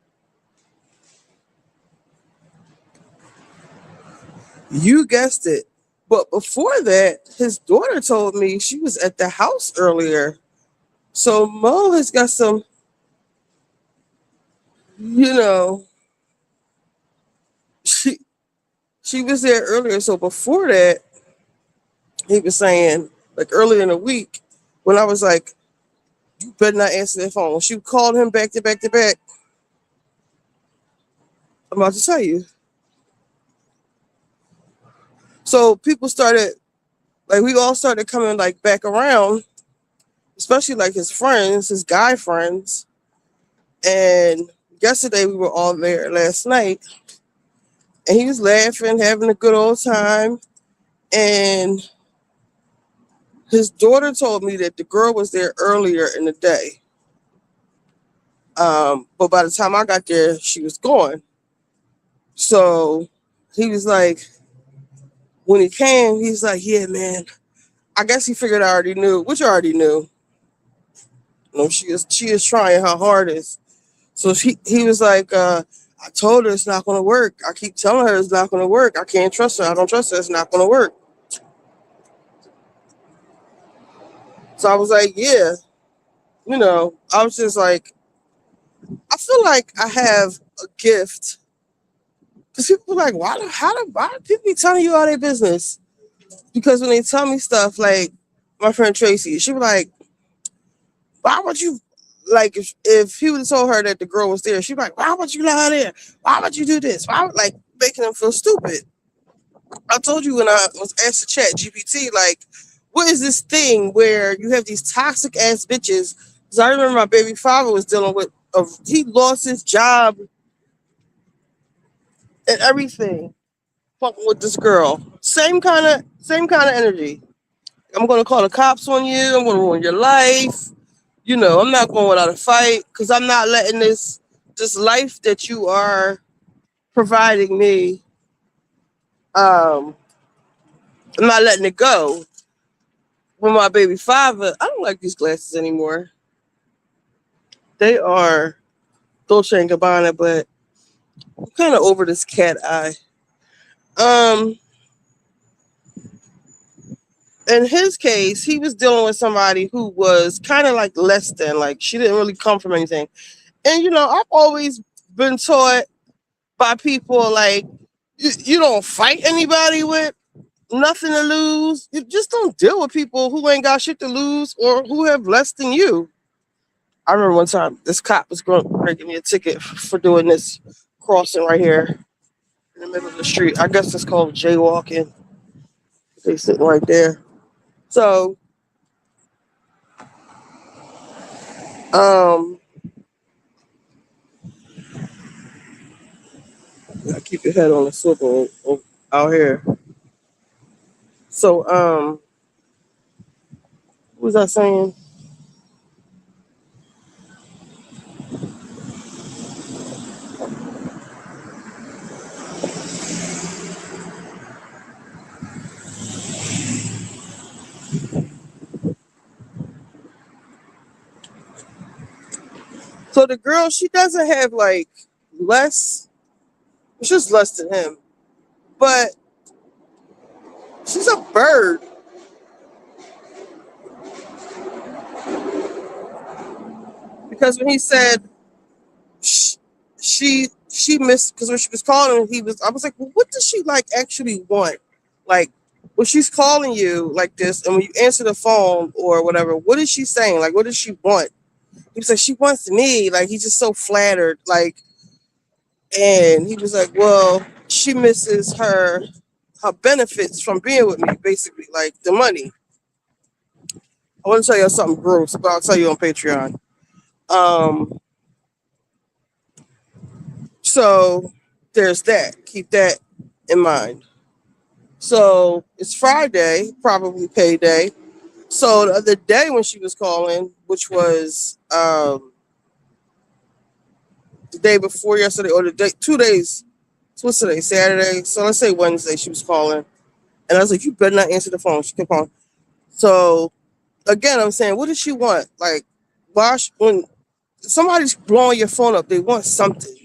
You guessed it. But before that, his daughter told me she was at the house earlier. So Mo has got some, you know, she was there earlier. So before that, he was saying, like earlier in the week, when I was like, you better not answer that phone. She called him back to back to back. I'm about to tell you. So people started, like we all started coming like back around, especially like his friends, his guy friends. And yesterday we were all there last night. And he was laughing, having a good old time. And his daughter told me that the girl was there earlier in the day. But by the time I got there, she was gone. So he was like, when he came, he's like, yeah, man. I guess he figured I already knew, which I already knew. You know, she is trying her hardest. So he was like, I told her it's not going to work. I keep telling her it's not going to work. I can't trust her. I don't trust her. It's not going to work. So I was like, yeah. You know, I was just like, I feel like I have a gift. Because people are like, why do people be telling you all their business? Because when they tell me stuff, like my friend Tracy, she was like, why would you, like, if he would have told her that the girl was there, she'd be like, why would you let her there? Why would you do this? Why would, like, making them feel stupid. I told you when I was asked to chat GPT, like, what is this thing where you have these toxic ass bitches? Because I remember my baby father was dealing with, he lost his job and everything, fucking with this girl. Same kind of energy. I'm gonna call the cops on you. I'm gonna ruin your life. You know, I'm not going without a fight because I'm not letting this life that you are providing me. I'm not letting it go. With my baby father, I don't like these glasses anymore. They are Dolce & Gabbana, but I'm kind of over this cat eye. in his case, he was dealing with somebody who was kind of like less than, like she didn't really come from anything. And I've always been taught by people like you don't fight anybody with nothing to lose. You just don't deal with people who ain't got shit to lose or who have less than you. I remember one time this cop was going to give me a ticket for doing this crossing right here in the middle of the street. I guess it's called jaywalking. They sitting right there. So, you gotta keep your head on the swivel out here. So, what was I saying? So the girl, she doesn't have like less, it's just less than him, but she's a bird. Because when he said she missed, because when she was calling him, I was like, well, what does she like actually want? Like when she's calling you like this, and when you answer the phone or whatever, what is she saying? Like, what does she want? He was like, she wants me. Like, he's just so flattered. Like, and he was like, well, she misses her benefits from being with me, basically, like the money. I want to tell you something gross, but I'll tell you on Patreon. So there's that. Keep that in mind. So it's Friday, probably payday. So the other day when she was calling, which was the day before yesterday, or the day 2 days. So what's today? Saturday. So let's say Wednesday she was calling. And I was like, you better not answer the phone. She kept on. So again, I'm saying, what does she want? Like, when somebody's blowing your phone up, they want something.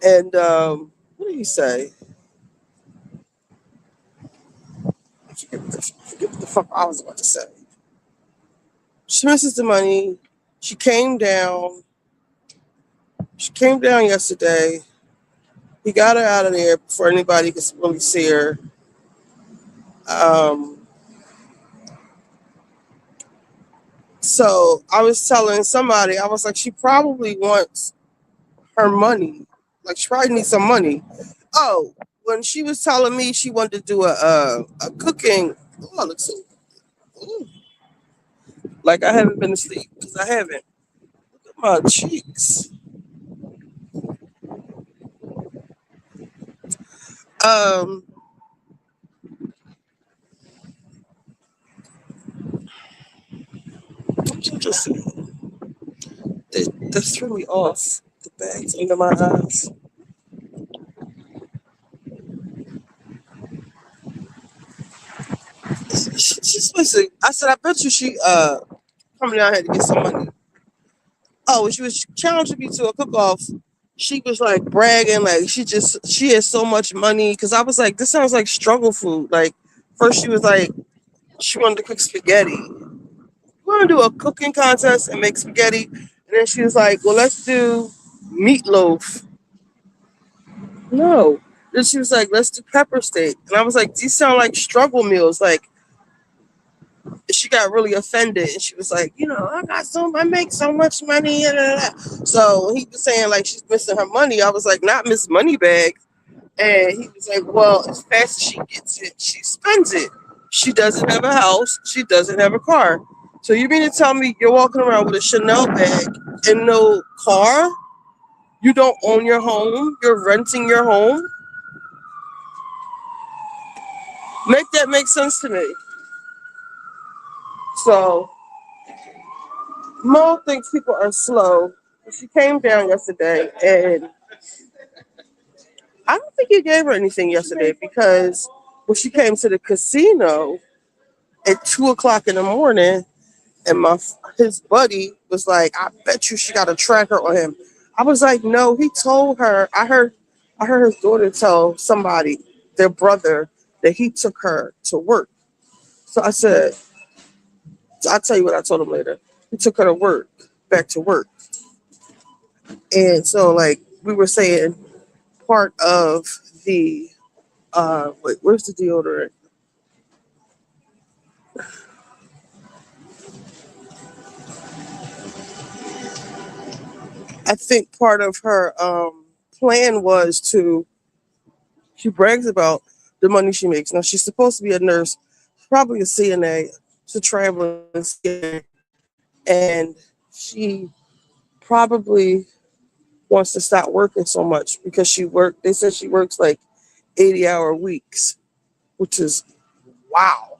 And what did he say? I forget what the fuck I was about to say. She misses the money. She came down. She came down yesterday. He got her out of there before anybody could really see her. So I was telling somebody, I was like, she probably wants her money. Like, she probably needs some money. Oh, when she was telling me she wanted to do a cooking, oh, I look so, ooh. Like I haven't been asleep, because I haven't. Look at my cheeks. I'm just saying, that threw me off. The bags under my eyes. She's missing. I said, I bet you she coming down here to get some money. Oh, when she was challenging me to a cook-off, she was like bragging, like she has so much money. Cause I was like, this sounds like struggle food. Like, first she was like, she wanted to cook spaghetti. We want to do a cooking contest and make spaghetti. And then she was like, well, let's do meatloaf. No. Then she was like, let's do pepper steak. And I was like, these sound like struggle meals. Like, she got really offended, and she was like, I make so much money. So he was saying like she's missing her money. I was like, not Miss Moneybag. And he was like, well, as fast as she gets it, she spends it. She doesn't have a house. She doesn't have a car. So you mean to tell me you're walking around with a Chanel bag and no car? You don't own your home. You're renting your home. Make that make sense to me. So Mo thinks people are slow. She came down yesterday, and I don't think he gave her anything yesterday, because when she came to the casino at 2:00 in the morning, and his buddy was like, I bet you she got a tracker on him. I was like, no, he told her. I heard his daughter tell somebody, their brother, that he took her to work. So I said, I'll tell you what I told him later. He took her to work, back to work. And so, like, we were saying part of the, wait, where's the deodorant? I think part of her plan was to, she brags about the money she makes. Now, she's supposed to be a nurse, probably a CNA, she's a traveling CNA, and she probably wants to stop working so much because they said she works like 80-hour weeks, which is wow.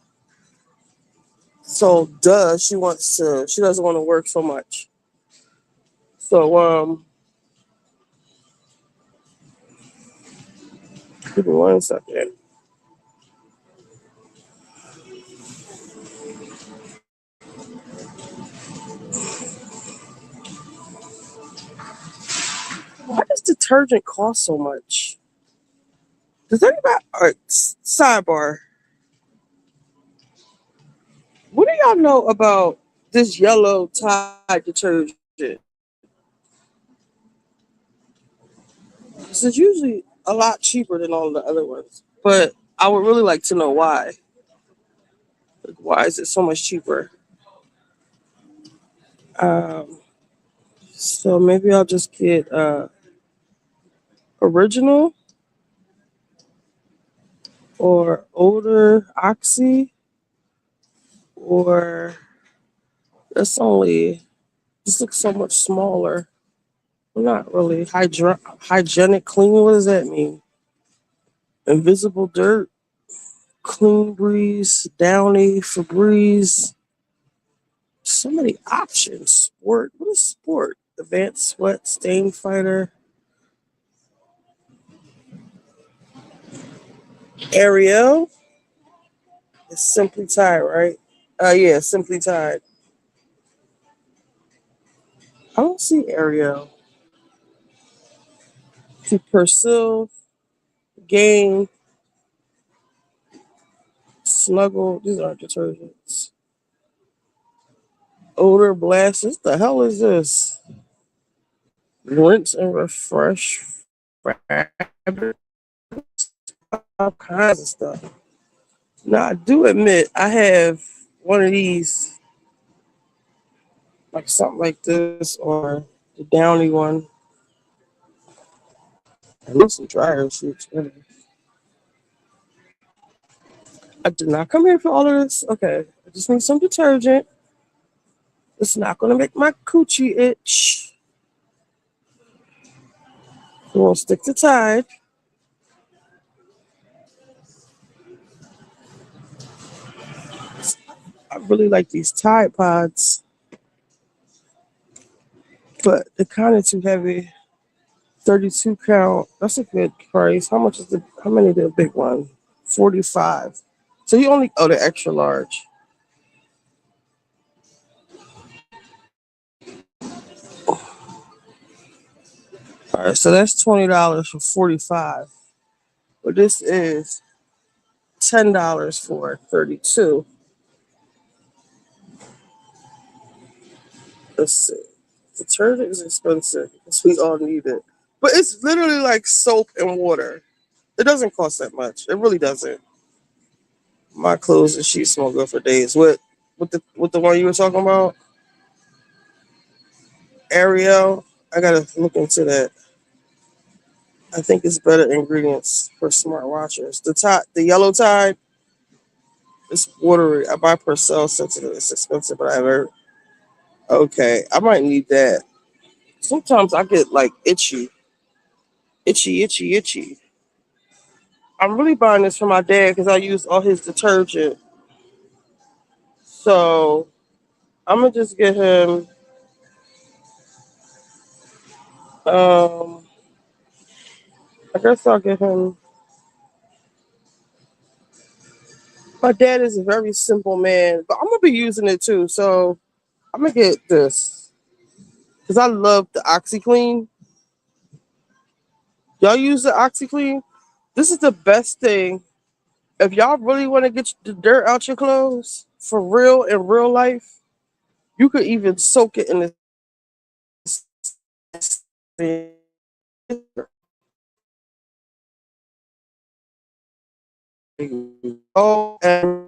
So she doesn't want to work so much. So give me 1 second. Why does detergent cost so much? Does anybody, all right, sidebar, what do y'all know about this yellow Tide detergent? This is usually a lot cheaper than all the other ones, but I would really like to know why. Like, why is it so much cheaper? So maybe I'll just get original or odor oxy, or this looks so much smaller. Not really hygienic clean. What does that mean? Invisible dirt, clean breeze, Downy, Febreze. So many options. Sport. What is sport? Advanced sweat, stain fighter, Ariel. It's Simply Tide, right? Yeah, Simply Tide. I don't see Ariel. Persil, Gain, Snuggle. These aren't detergents. Odor Blast. What the hell is this? Rinse and refresh. All kinds of stuff. Now, I do admit I have one of these, like something like this, or the Downy one. I need some dryer sheets. I did not come here for all of this. Okay, I just need some detergent. It's not going to make my coochie itch. We'll stick to Tide. I really like these Tide Pods, but they're kind of too heavy. 32 count. That's a good price. How many the big one? 45. So the extra large. All right, so that's $20 for 45. But this is $10 for 32. Let's see. Detergent is expensive because we all need it. But it's literally like soap and water. It doesn't cost that much. It really doesn't. My clothes and sheets smell good for days. With the one you were talking about? Ariel, I gotta look into that. I think it's better ingredients for smartwatches. The yellow Tide, it's watery. I buy Persil sensitive. It's expensive, but I heard. Okay, I might need that. Sometimes I get like itchy. I'm really buying this for my dad because I use all his detergent. So I'm gonna just get him. I guess I'll get him. My dad is a very simple man, but I'm gonna be using it too. So I'm gonna get this because I love the OxyClean. Y'all use the OxyClean? This is the best thing If y'all really want to get the dirt out your clothes for real in real life, you could even soak it in the oh, and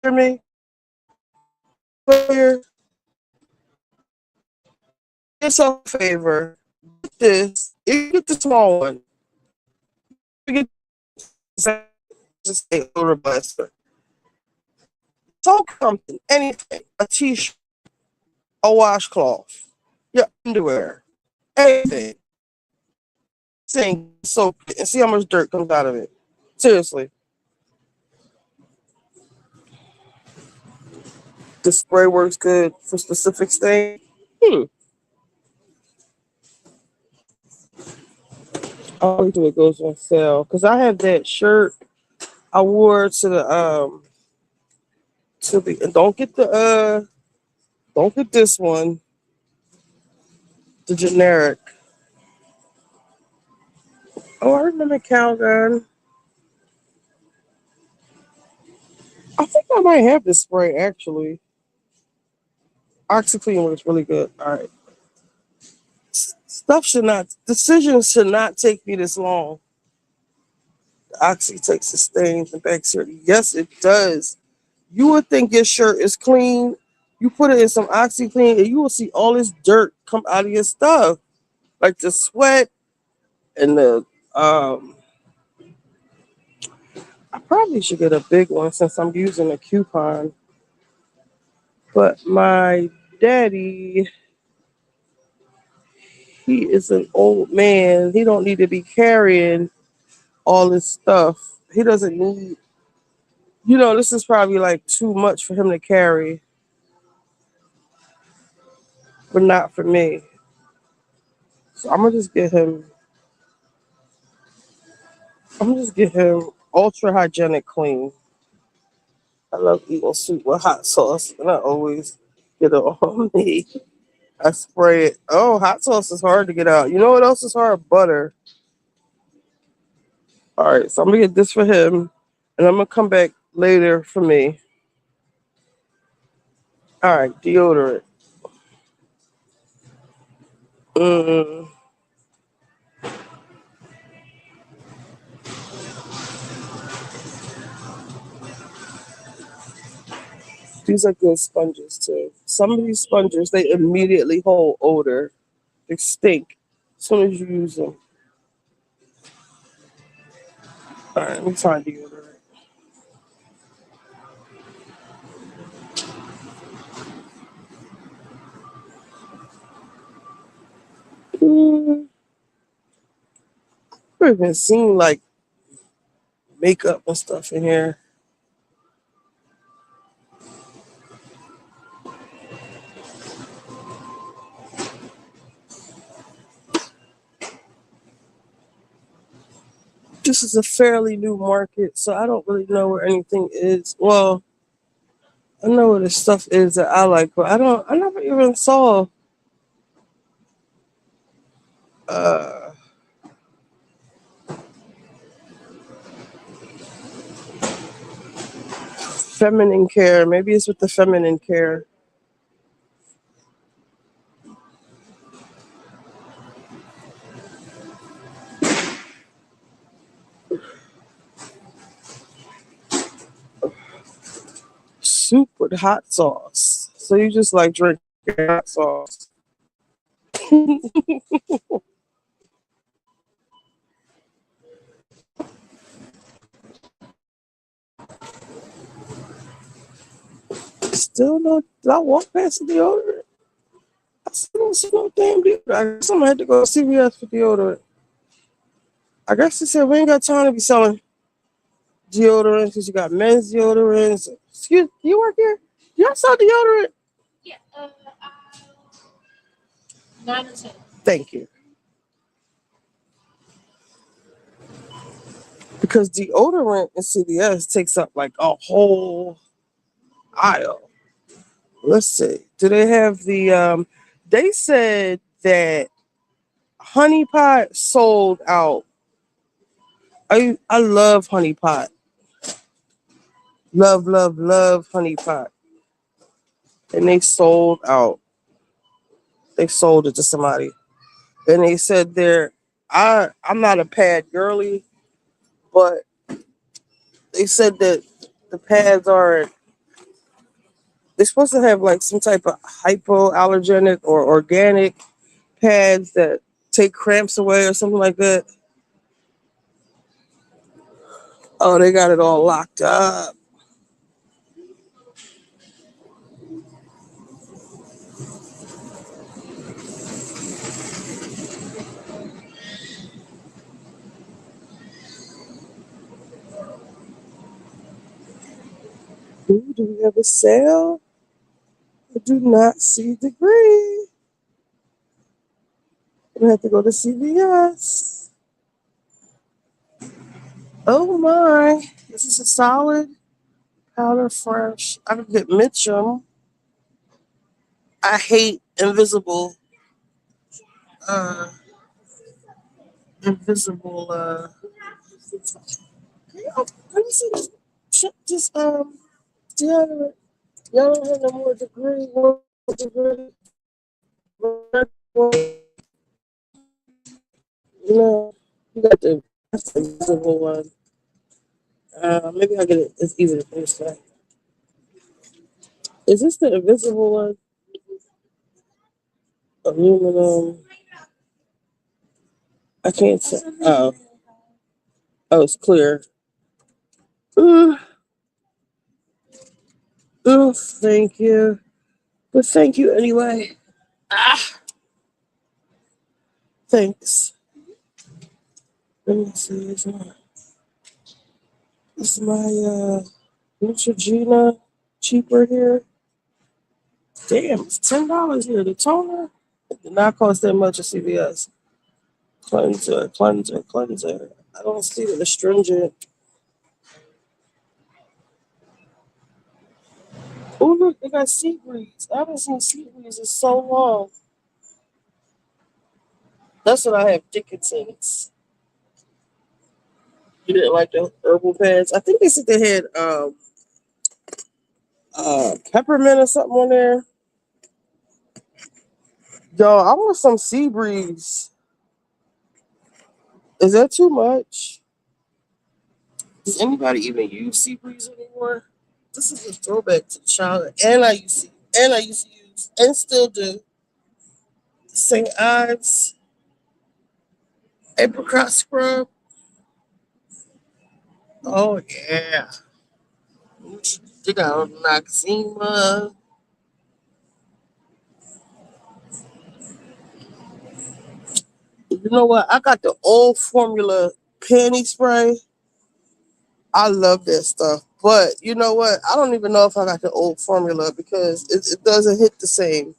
hear me? Clear. Yourself a favor. Get this. You get the small one. You get just a odor blaster. Soak something, anything. A t-shirt, a washcloth, your underwear, anything. Sing, soak it, and see how much dirt comes out of it. Seriously. The spray works good for specific stains. I'll wait till it goes on sale. Cause I have that shirt I wore to the and don't get this one, the generic. Oh, I remember Calgon. I think I might have this spray actually. OxyClean works really good. All right. Decisions should not take me this long. The Oxy takes the stains and bacteria. Yes, it does. You would think your shirt is clean. You put it in some OxyClean and you will see all this dirt come out of your stuff. Like the sweat and the I probably should get a big one since I'm using a coupon. But my daddy, he is an old man. He don't need to be carrying all this stuff. He doesn't need, this is probably like too much for him to carry, but not for me. So I'm gonna just get him ultra hygienic clean. I love eating soup with hot sauce, and I always get it on me. I spray it. Oh, hot sauce is hard to get out. You know what else is hard? Butter. All right, so I'm gonna get this for him, and I'm gonna come back later for me. All right, deodorant. These are good sponges too. Some of these sponges, they immediately hold odor. They stink as soon as you use them. All right, let me try deodorant. I've even seen like makeup and stuff in here. This is a fairly new market, so I don't really know where anything is. Well, I know where the stuff is that I like, but I never even saw feminine care. Maybe it's with the feminine care. Soup with hot sauce. So you just like drink hot sauce. Still no, did I walk past the deodorant? I still don't see no damn deodorant. I guess I'm gonna have to go to CVS for deodorant. I guess they said we ain't got time to be selling deodorants because you got men's deodorants. Excuse, you work here? Y'all sell deodorant? Yeah, 9 and 10. Thank you. Because deodorant in CVS takes up like a whole aisle. Let's see. Do they have the they said that Honey Pot sold out. I love Honey Pot. Love, love, love honey pot. And they sold out. They sold it to somebody. And they said I'm not a pad girly, but they said that the pads are, they're supposed to have like some type of hypoallergenic or organic pads that take cramps away or something like that. Oh, they got it all locked up. Ooh, do we have a sale? I do not see the green. We have to go to CVS. Oh my, this is a solid powder fresh. I can get Mitchum. I hate invisible. Uh, invisible. Let me see. Just deodorant. Y'all don't have no more degree. One degree. No, you got that's the invisible one. Maybe I'll get it. It's easy to finish that. Is this the invisible one? Aluminum. I can't say. Oh, it's clear. Thank you. But thank you anyway. Thanks. Let me see. Is my Neutrogena cheaper here? Damn, it's $10 here. The toner it did not cost that much at CVS. Cleanser. I don't see the astringent. Oh look, they got sea breeze. I haven't seen sea breeze in so long. That's what I have Dickinson's. You didn't like the herbal pads? I think they said they had peppermint or something on there. Yo, I want some sea breeze. Is that too much? Does anybody even use sea breeze anymore? This is a throwback to childhood. And I used to use and still do St. Ives apricot scrub. Oh yeah. They got Noxzema. You know what? I got the old formula panty spray. I love that stuff. But you know what? I don't even know if I got the old formula because it doesn't hit the same.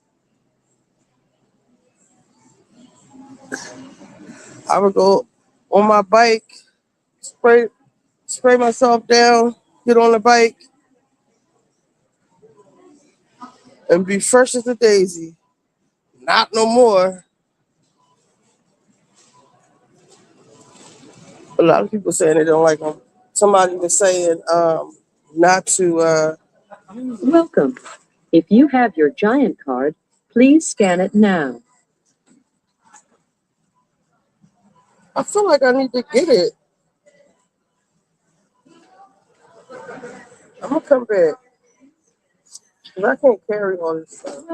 I would go on my bike, spray myself down, get on the bike, and be fresh as a daisy. Not no more. A lot of people saying they don't like them. Somebody was saying not to. Welcome. If you have your Giant card, please scan it now. I feel like I need to get it. I'm gonna come back. Cause I can't carry all this stuff.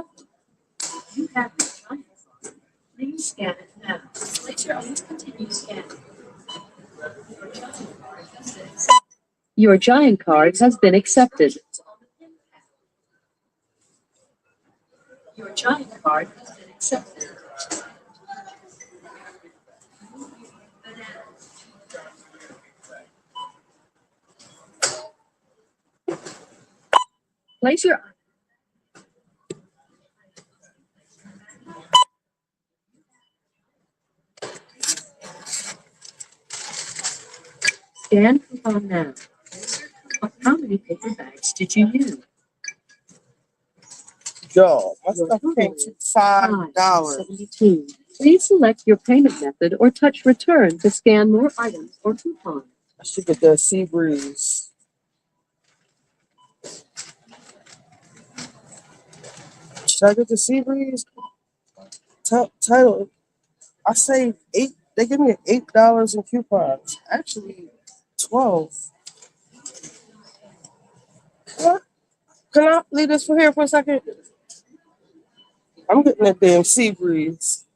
You have your Giant card. Please scan it now. Please continue scanning. Your Giant card has been accepted. Your Giant card has been accepted. Place your scan coupon now. How many paper bags did you use? Yo, my stuff came to $5. Please select your payment method or touch return to scan more items or coupons. I should get that sea breeze. Should I get the sea breeze? Title. I saved $8. They give me $8 in coupons. Actually, 12. What? Can I leave this for here for a second? I'm getting that damn sea breeze.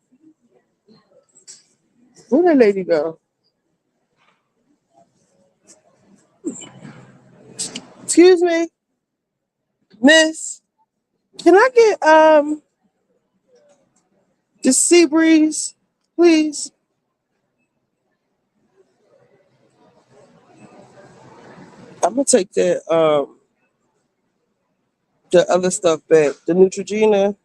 Where did that lady go? Excuse me, miss. Can I get the sea breeze, please? I'm gonna take the other stuff back. The Neutrogena.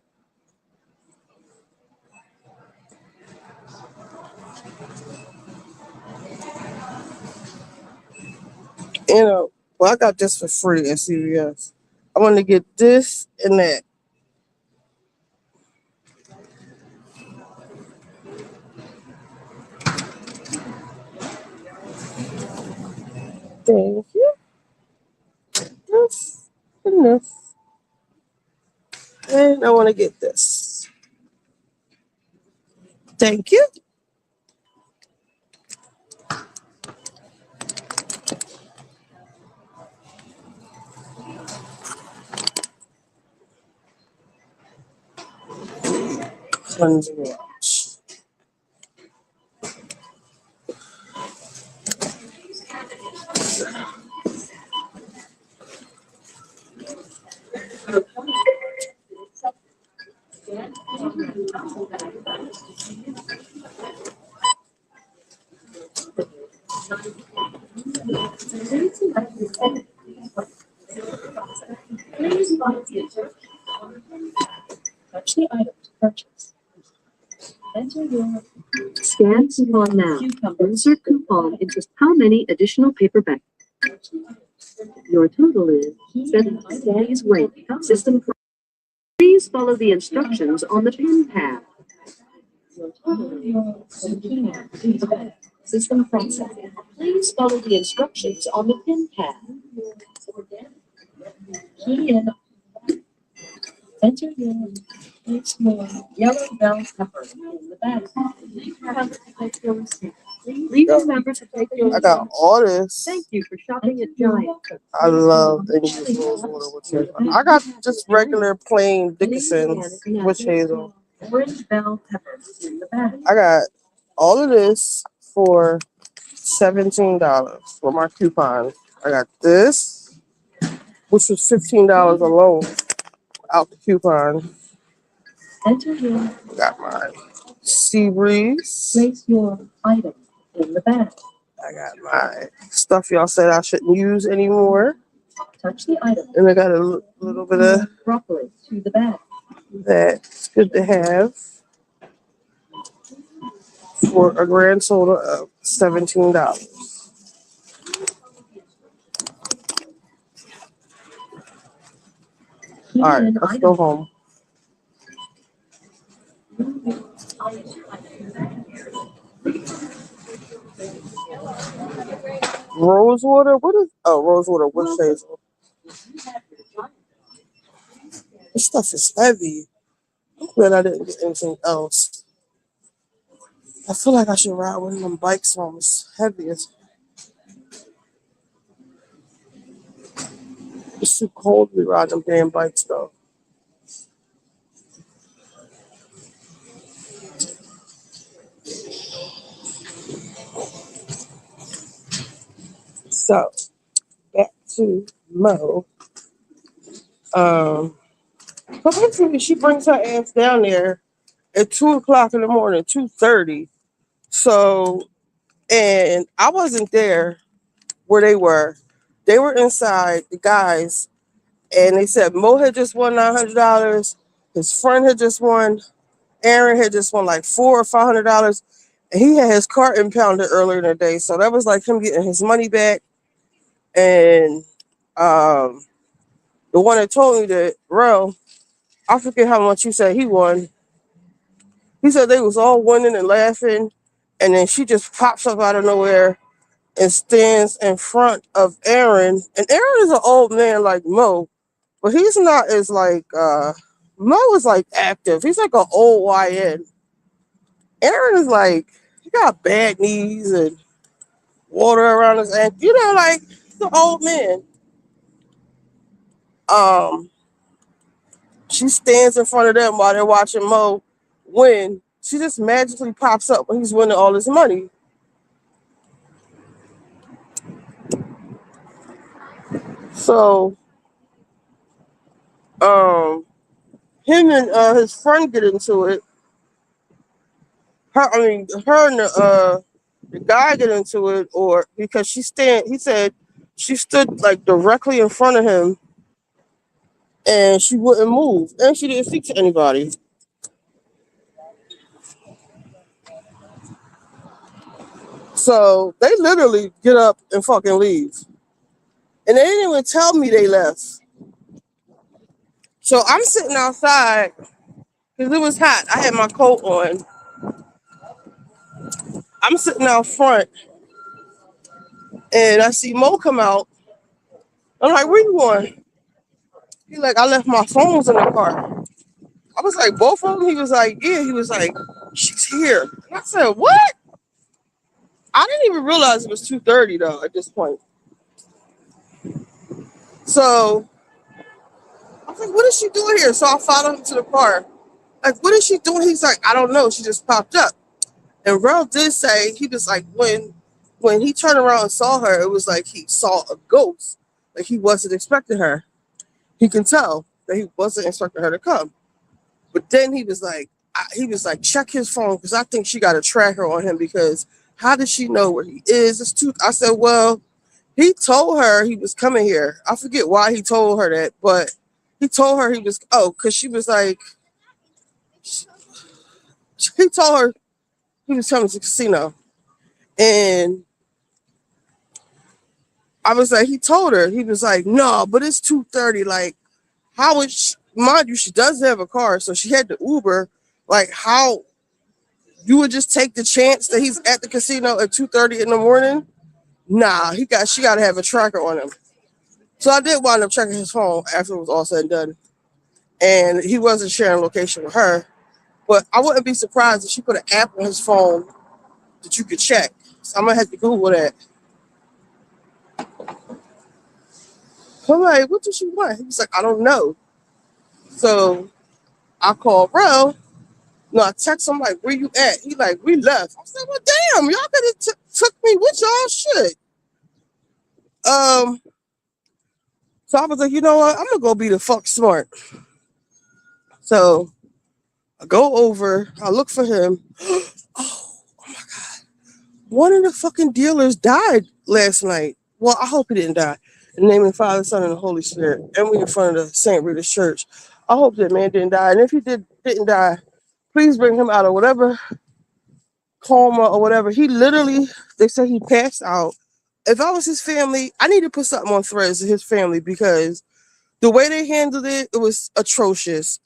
Well, I got this for free at CVS. I want to get this and that. Thank you. This and this. And I want to get this. Thank you. Cleansing wash. Please follow the instructions. Touch the item to purchase. Enter your scan coupon now. Insert coupon into how many additional paperback. Your total is 7 days wait. System. Please follow the instructions on the pin pad. Your total is system processing. Please follow the instructions on the pin pad. Key in. Enter your yellow bell pepper in the bag. Please remember to take your I got all this. Thank you for shopping at Giant. I love the English rose water with hazel. I got just regular plain Dickinson's witch hazel. Orange bell pepper in the bag. I got all of this for $17 for my coupon. I got this, which was $15 alone out the coupon. Enter your. Got my sea breeze. Place your item in the bag. I got my stuff y'all said I shouldn't use anymore. Touch the item. And I got a little bit of broccoli to the bag. That's good to have for a grand total of $17. All right, let's go home. Rosewater? What is rosewater witch hazel? This stuff is heavy. I'm glad I didn't get anything else. I feel like I should ride one of them bikes home. It's heavy. It's too cold to be riding them damn bikes though. So back to Mo. But basically she brings her ass down there at 2:00 in the morning, 2:30. So, and I wasn't there where they were. They were inside, the guys, and they said Mo had just won $900. His friend had just won. Aaron had just won like $400 or $500. And he had his car impounded earlier in the day. So that was like him getting his money back. And the one that told me that, Ro, I forget how much you said he won. He said they was all winning and laughing. And then she just pops up out of nowhere and stands in front of Aaron. And Aaron is an old man like Mo, but he's not as like Mo was like active. He's like an old YN. Aaron is like, he got bad knees and water around his ankle. You know, like the old man. She stands in front of them while they're watching Mo win. She just magically pops up when he's winning all his money. So, him and his friend get into it. Her and the guy get into it, or because he said she stood like directly in front of him and she wouldn't move and she didn't speak to anybody. So they literally get up and fucking leave. And they didn't even tell me they left. So I'm sitting outside because it was hot. I had my coat on. I'm sitting out front and I see Mo come out. I'm like, where you going? He's like, I left my phones in the car. I was like, both of them? He was like, yeah. He was like, she's here. And I said, what? I didn't even realize it was 2:30 though at this point. So I was like, what is she doing here? So I followed him to the car. Like, what is she doing? He's like, I don't know. She just popped up. And Rel did say, he was like, when he turned around and saw her, it was like he saw a ghost. Like he wasn't expecting her. He can tell that he wasn't expecting her to come. But then he was like, check his phone because I think she got a tracker on him because how does she know where he is? I said, well, he told her he was coming here. I forget why he told her that, but he told her he was, because she was like, he told her he was coming to the casino. And I was like, he told her, he was like, no, but it's 2:30. Like, how is she, mind you, she does have a car, so she had to Uber. Like, how you would just take the chance that he's at the casino at 2:30 in the morning? Nah, she got to have a tracker on him. So I did wind up checking his phone after it was all said and done. And he wasn't sharing location with her. But I wouldn't be surprised if she put an app on his phone that you could check. So I'm going to have to Google that. I'm like, what did she want? He was like, I don't know. So I called Rel. No, I text him like, where you at? He like, we left. I said, well, damn, y'all could have took me with y'all shit. So I was like, you know what? I'm gonna go be the fuck smart. So I go over, I look for him. Oh my God. One of the fucking dealers died last night. Well, I hope he didn't die. In the name of the Father, Son, and the Holy Spirit. And we in front of the St. Rita's Church. I hope that man didn't die. And if he didn't die, please bring him out of whatever coma or whatever. He literally, they said he passed out. If I was his family, I need to put something on Threads to his family because the way they handled it, it was atrocious.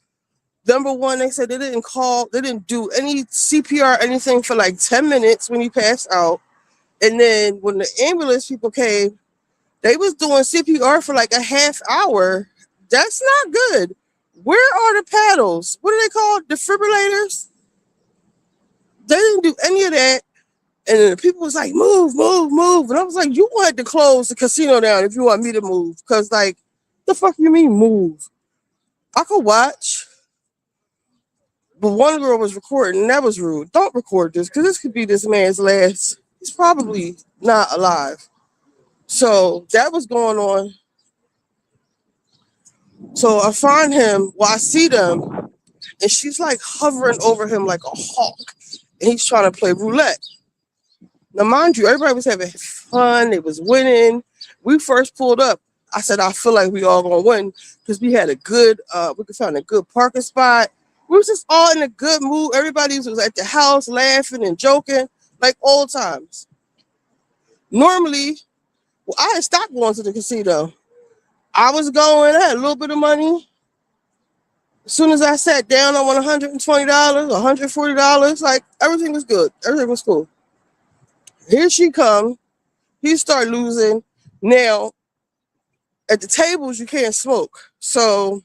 Number one, they said they didn't do any CPR, anything for like 10 minutes when he passed out. And then when the ambulance people came, they was doing CPR for like a half hour. That's not good. Where are the paddles? What are they called? Defibrillators? They didn't do any of that. And then the people was like, move, move, move. And I was like, you wanted to close the casino down if you want me to move. Because, like, the fuck you mean move? I could watch. But one girl was recording, and that was rude. Don't record this, because this could be this man's last. He's probably not alive. So that was going on. So I find him, I see them, and she's like hovering over him like a hawk. And he's trying to play roulette. Now, mind you, everybody was having fun. They was winning. We first pulled up. I said, I feel like we all gonna win because we had a good, we could find a good parking spot. We was just all in a good mood. Everybody was at the house laughing and joking like old times. Normally, I had stopped going to the casino. I was going, I had a little bit of money. As soon as I sat down, I won $120, $140. Like, everything was good. Everything was cool. Here she come. He start losing. Now, at the tables, you can't smoke. So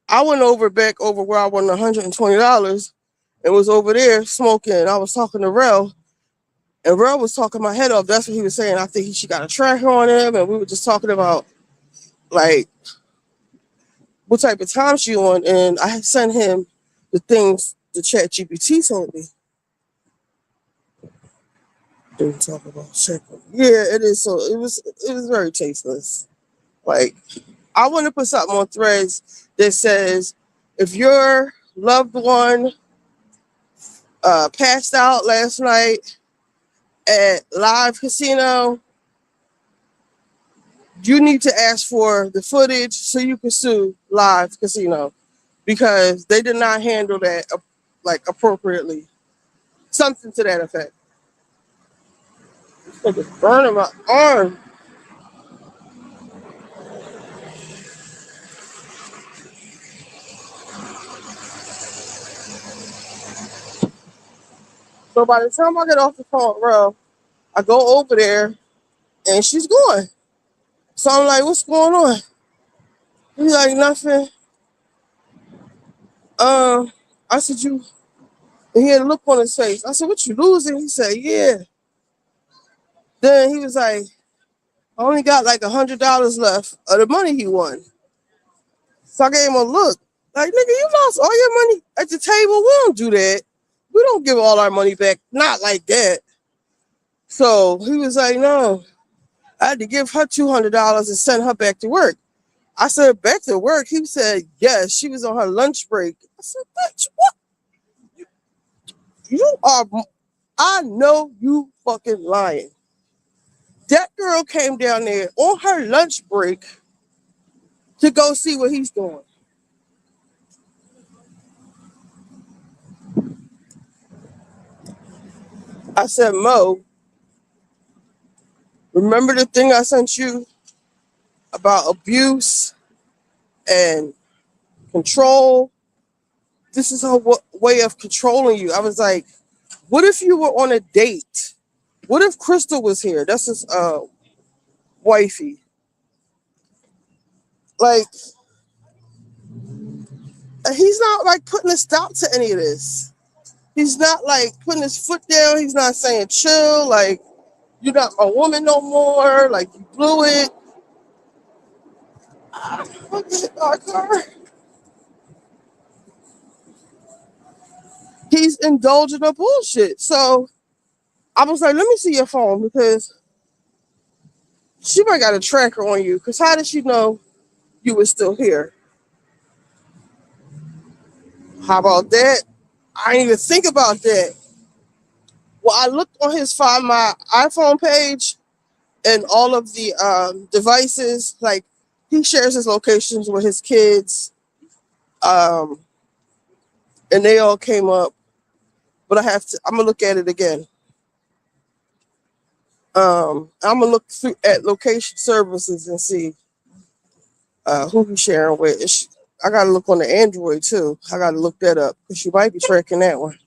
I went back over where I won $120 and was over there smoking. I was talking to Rel, and Rel was talking my head off. That's what he was saying. I think she got a tracker on him, and we were just talking about like what type of time she on. And I had sent him the things the chat GPT told me. Didn't talk about checking. Yeah, it is. So it was very tasteless. Like, I want to put something on Threads that says, if your loved one passed out last night at live casino, you need to ask for the footage so you can sue live casino because they did not handle that like appropriately. Something to that effect. It's like burning my arm. So by the time I get off the phone, bro, I go over there and she's going. So I'm like, what's going on? He's like, nothing. I said, you, and he had a look on his face. I said, what, you losing? He said, yeah. Then he was like, I only got like $100 left of the money he won. So I gave him a look. Like, nigga, you lost all your money at the table. We don't do that. We don't give all our money back. Not like that. So he was like, no. I had to give her $200 and send her back to work. I said, back to work? He said, yes. She was on her lunch break. I said, bitch, what? You are, I know you fucking lying. That girl came down there on her lunch break to go see what he's doing. I said, Mo, remember the thing I sent you about abuse and control? This is her way of controlling you. I was like, what if you were on a date? What if Crystal was here? That's his wifey. Like, he's not like putting a stop to any of this. He's not like putting his foot down. He's not saying chill. Like, you're not my woman no more. Like, you blew it. He's indulging in bullshit. So I was like, let me see your phone because she might got a tracker on you. Because how did she know you were still here? How about that? I didn't even think about that. Well, I looked on my iPhone page and all of the devices. Like, he shares his locations with his kids. And they all came up. But I'm going to look at it again. I'm going to look through at location services and see who he's sharing with. I got to look on the Android, too. I got to look that up because she might be tracking that one.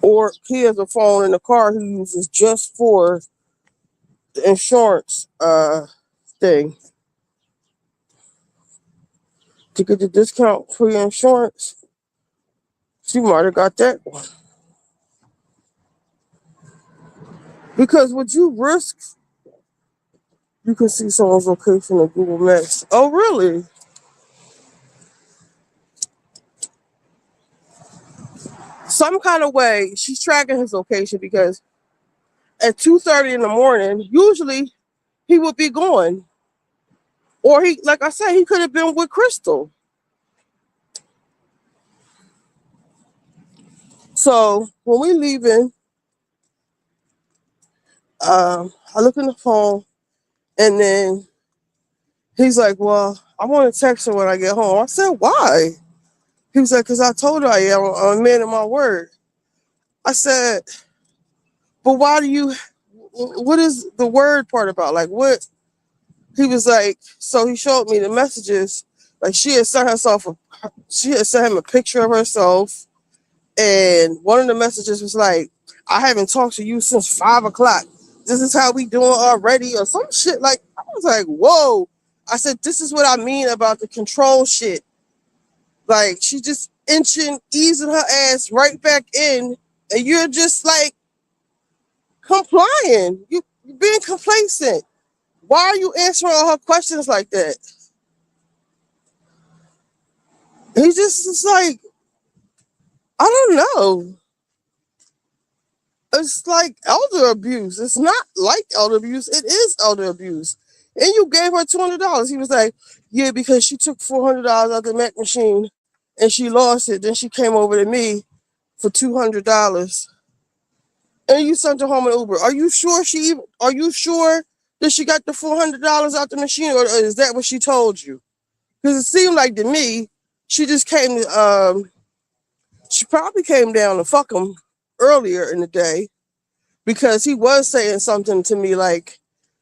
Or he has a phone in the car he uses just for the insurance thing. To get the discount for your insurance, she might have got that one. Because would you risk, you can see someone's location in Google Maps. Oh, really? Some kind of way, she's tracking his location because at 2:30 in the morning, usually he would be gone. Or he, like I said, he could have been with Crystal. So when we leaving, I look in the phone and then he's like, well, I want to text her when I get home. I said, why? He was like, because I told her I'm a man of my word. I said, but why do you, what is the word part about? Like, what? He was like, so he showed me the messages. Like, she had sent him a picture of herself. And one of the messages was like, I haven't talked to you since 5 o'clock. This is how we doing already, or some shit. Like, I was like, whoa. I said, this is what I mean about the control shit. Like, she just easing her ass right back in, and you're just like complying. You're being complacent. Why are you answering all her questions like that? He just is like, I don't know. It's like elder abuse. It's not like elder abuse. It is elder abuse. And you gave her $200. He was like, yeah, because she took $400 out the Mac machine and she lost it. Then she came over to me for $200. And you sent her home an Uber. Are you sure that she got the $400 out the machine, or is that what she told you? Because it seemed like to me, she just came to she probably came down to fuck him earlier in the day, because he was saying something to me like,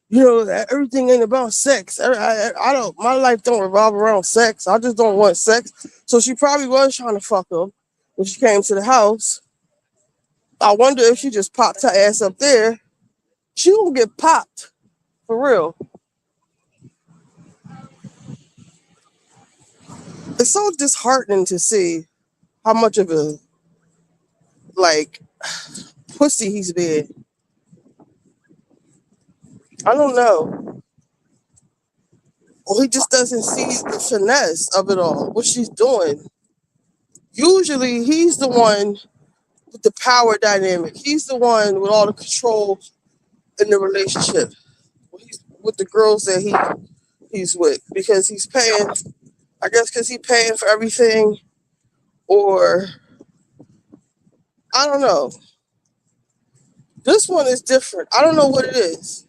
you know, that everything ain't about sex. I don't, my life don't revolve around sex. I just don't want sex. So she probably was trying to fuck him when she came to the house. I wonder if she just popped her ass up there. She gonna get popped for real. It's so disheartening to see how much of a like pussy he's been. I don't know. Or he just doesn't see the finesse of it all, what she's doing. Usually he's the one with the power dynamic. He's the one with all the control in the relationship. With the girls that he's with. Because he's paying, I guess because he's paying for everything, or I don't know. This one is different. I don't know what it is.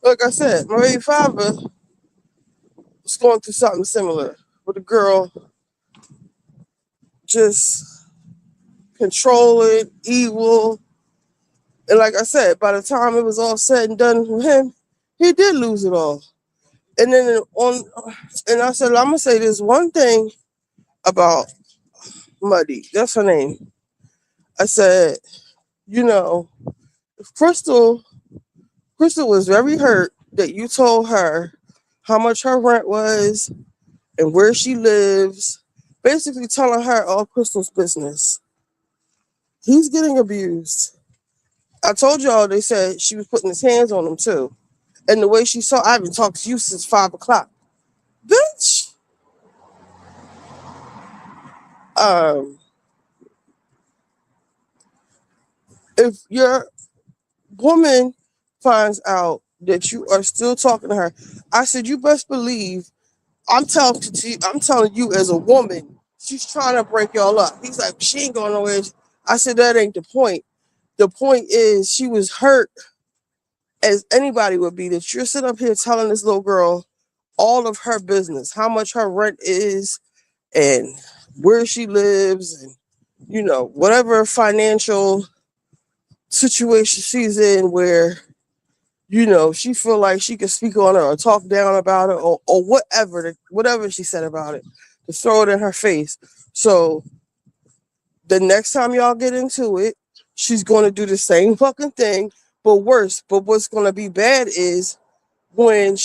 Like I said, my baby father was going through something similar with a girl just controlling, evil. And like I said, by the time it was all said and done with him, he did lose it all. And then and I said, I'm gonna say this one thing about Muddy. That's her name. I said, you know, Crystal was very hurt that you told her how much her rent was and where she lives, basically telling her all Crystal's business. He's getting abused. I told y'all they said she was putting his hands on him too. And the way she saw, I haven't talked to you since 5 o'clock. Bitch. If your woman finds out that you are still talking to her, I said, you best believe I'm telling you as a woman, she's trying to break y'all up. He's like, she ain't going nowhere. I said, that ain't the point. The point is she was hurt as anybody would be, that you're sitting up here telling this little girl all of her business, how much her rent is and where she lives and, you know, whatever financial situation she's in where, you know, she feel like she could speak on her or talk down about her or whatever she said about it, to throw it in her face. So the next time y'all get into it, she's going to do the same fucking thing, but worse. But what's going to be bad is when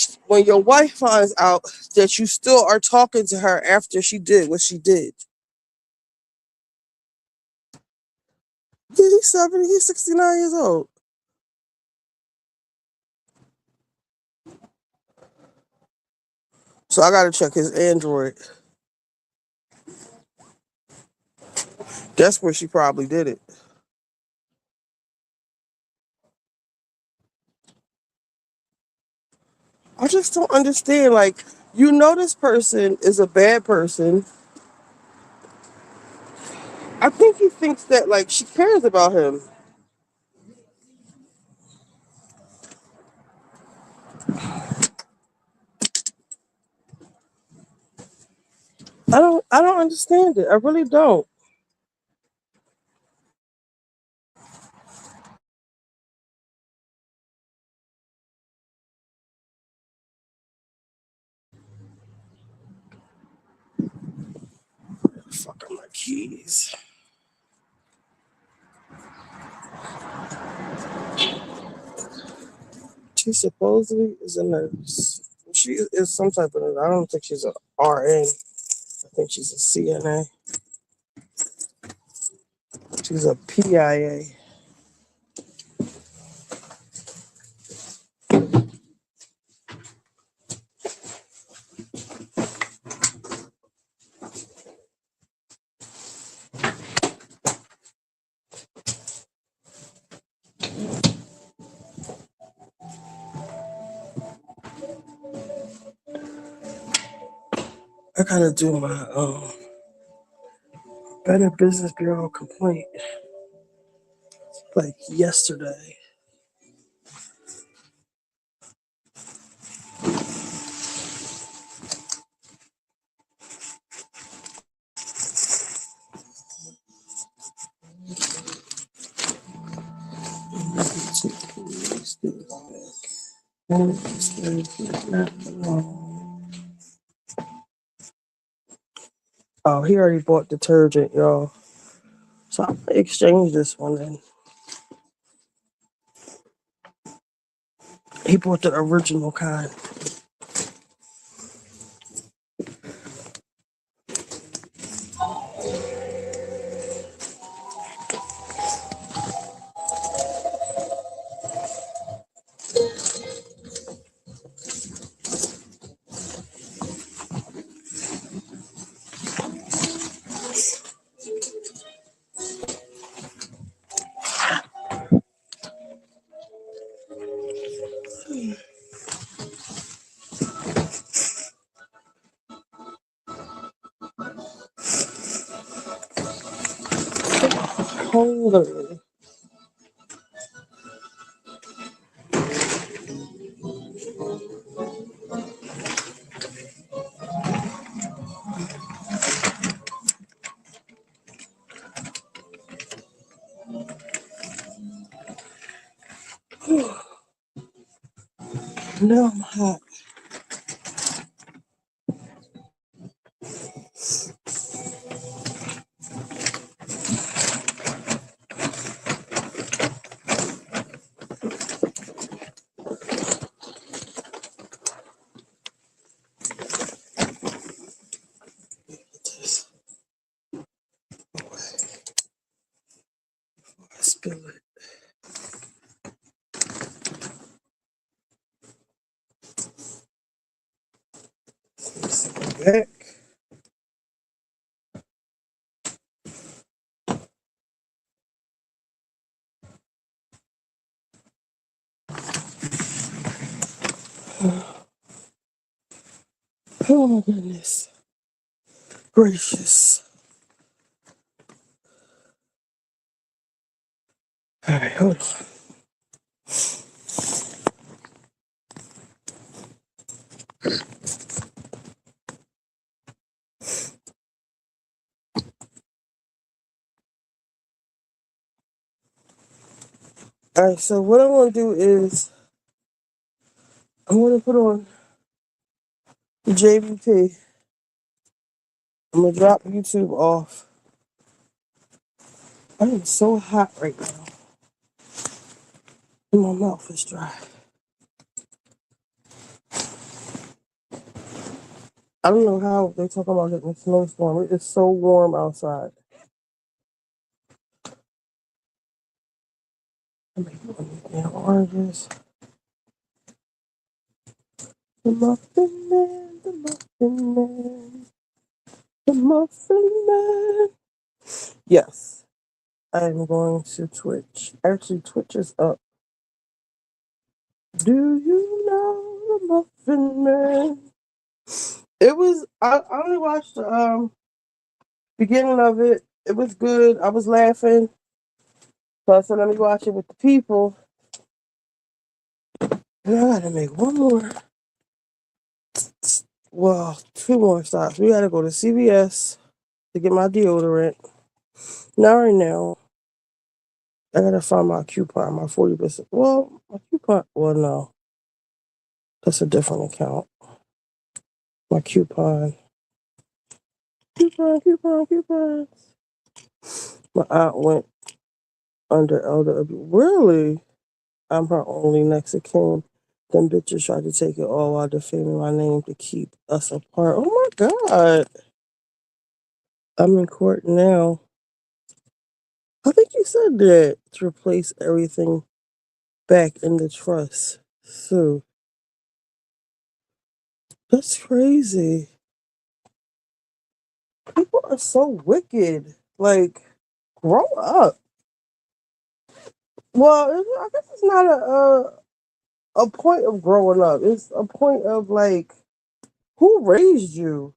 your wife finds out that you still are talking to her after she did what she did. Yeah, he's 70, he's 69 years old. So I got to check his Android. That's where she probably did it. I just don't understand. Like, you know, this person is a bad person. I think he thinks that, like, she cares about him. I don't understand it. I really don't. Fuck on my keys. She supposedly is a nurse. She is some type of nurse. I don't think she's a RN. I think she's a CNA. She's a PIA. I gotta do my Better Business Bureau complaint like yesterday. Oh, he already bought detergent, y'all. So I'm gonna exchange this one then. He bought the original kind. Hold on. Now I'm hot. I spill it. Back. Oh my goodness gracious. All right, hold on. All right, so what I'm gonna do is I'm gonna put on JBP. I'm gonna drop YouTube off. I am so hot right now. And my mouth is dry. I don't know how they talk about getting a snowstorm. It is so warm outside. I'm making one of these oranges. The Muffin Man, the Muffin Man, the Muffin Man. Yes, I am going to Twitch. Actually, Twitch is up. Do you know the Muffin Man? It was, I only watched the beginning of it. It was good. I was laughing. So I said, let me watch it with the people. And I gotta make one more. Well, two more stops. We gotta go to CVS to get my deodorant. Not right now. I gotta find my coupon, my 40%. Well, my coupon, well, no. That's a different account. My coupon. Coupons. My aunt went under elder abuse. Really? I'm her only next of kin. Them bitches tried to take it all while defaming my name to keep us apart. Oh my God. I'm in court now. I think you said that to replace everything back in the trust. So that's crazy. People are so wicked. Like, grow up. Well, I guess it's not a point of growing up. It's a point of like, who raised you?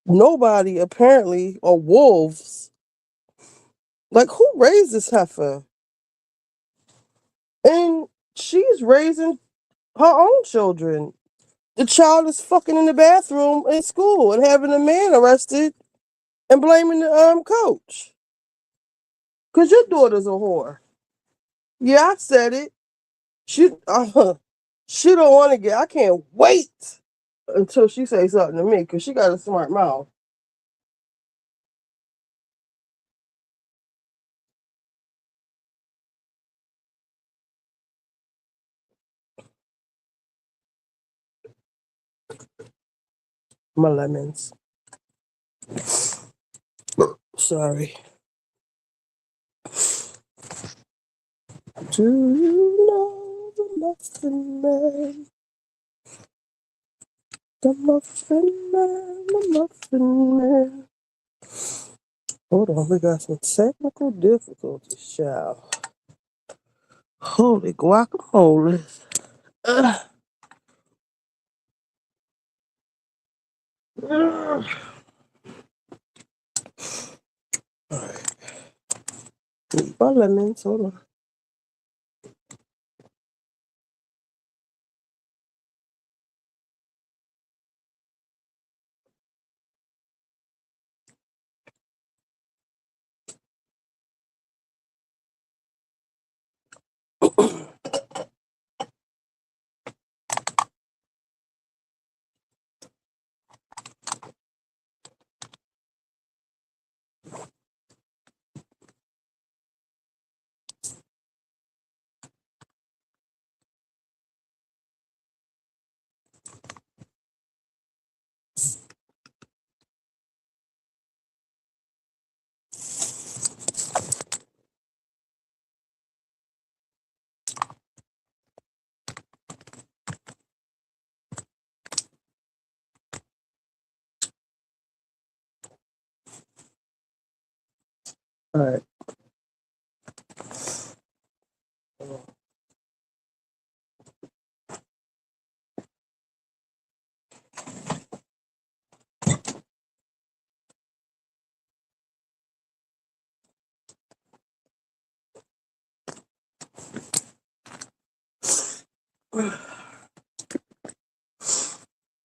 Nobody, apparently, or wolves. Like, who raised this heifer? And she's raising her own children. The child is fucking in the bathroom in school and having a man arrested and blaming the coach. Cause your daughter's a whore. Yeah, I said it. She don't want to get. I can't wait until she say something to me because she got a smart mouth. My lemons. Sorry. Do you know the muffin man? The muffin man, the muffin man. Hold on, we got some technical difficulties, child. Holy guacamole. Ugh. Ugh. All right. Need my lemons, hold on. All right.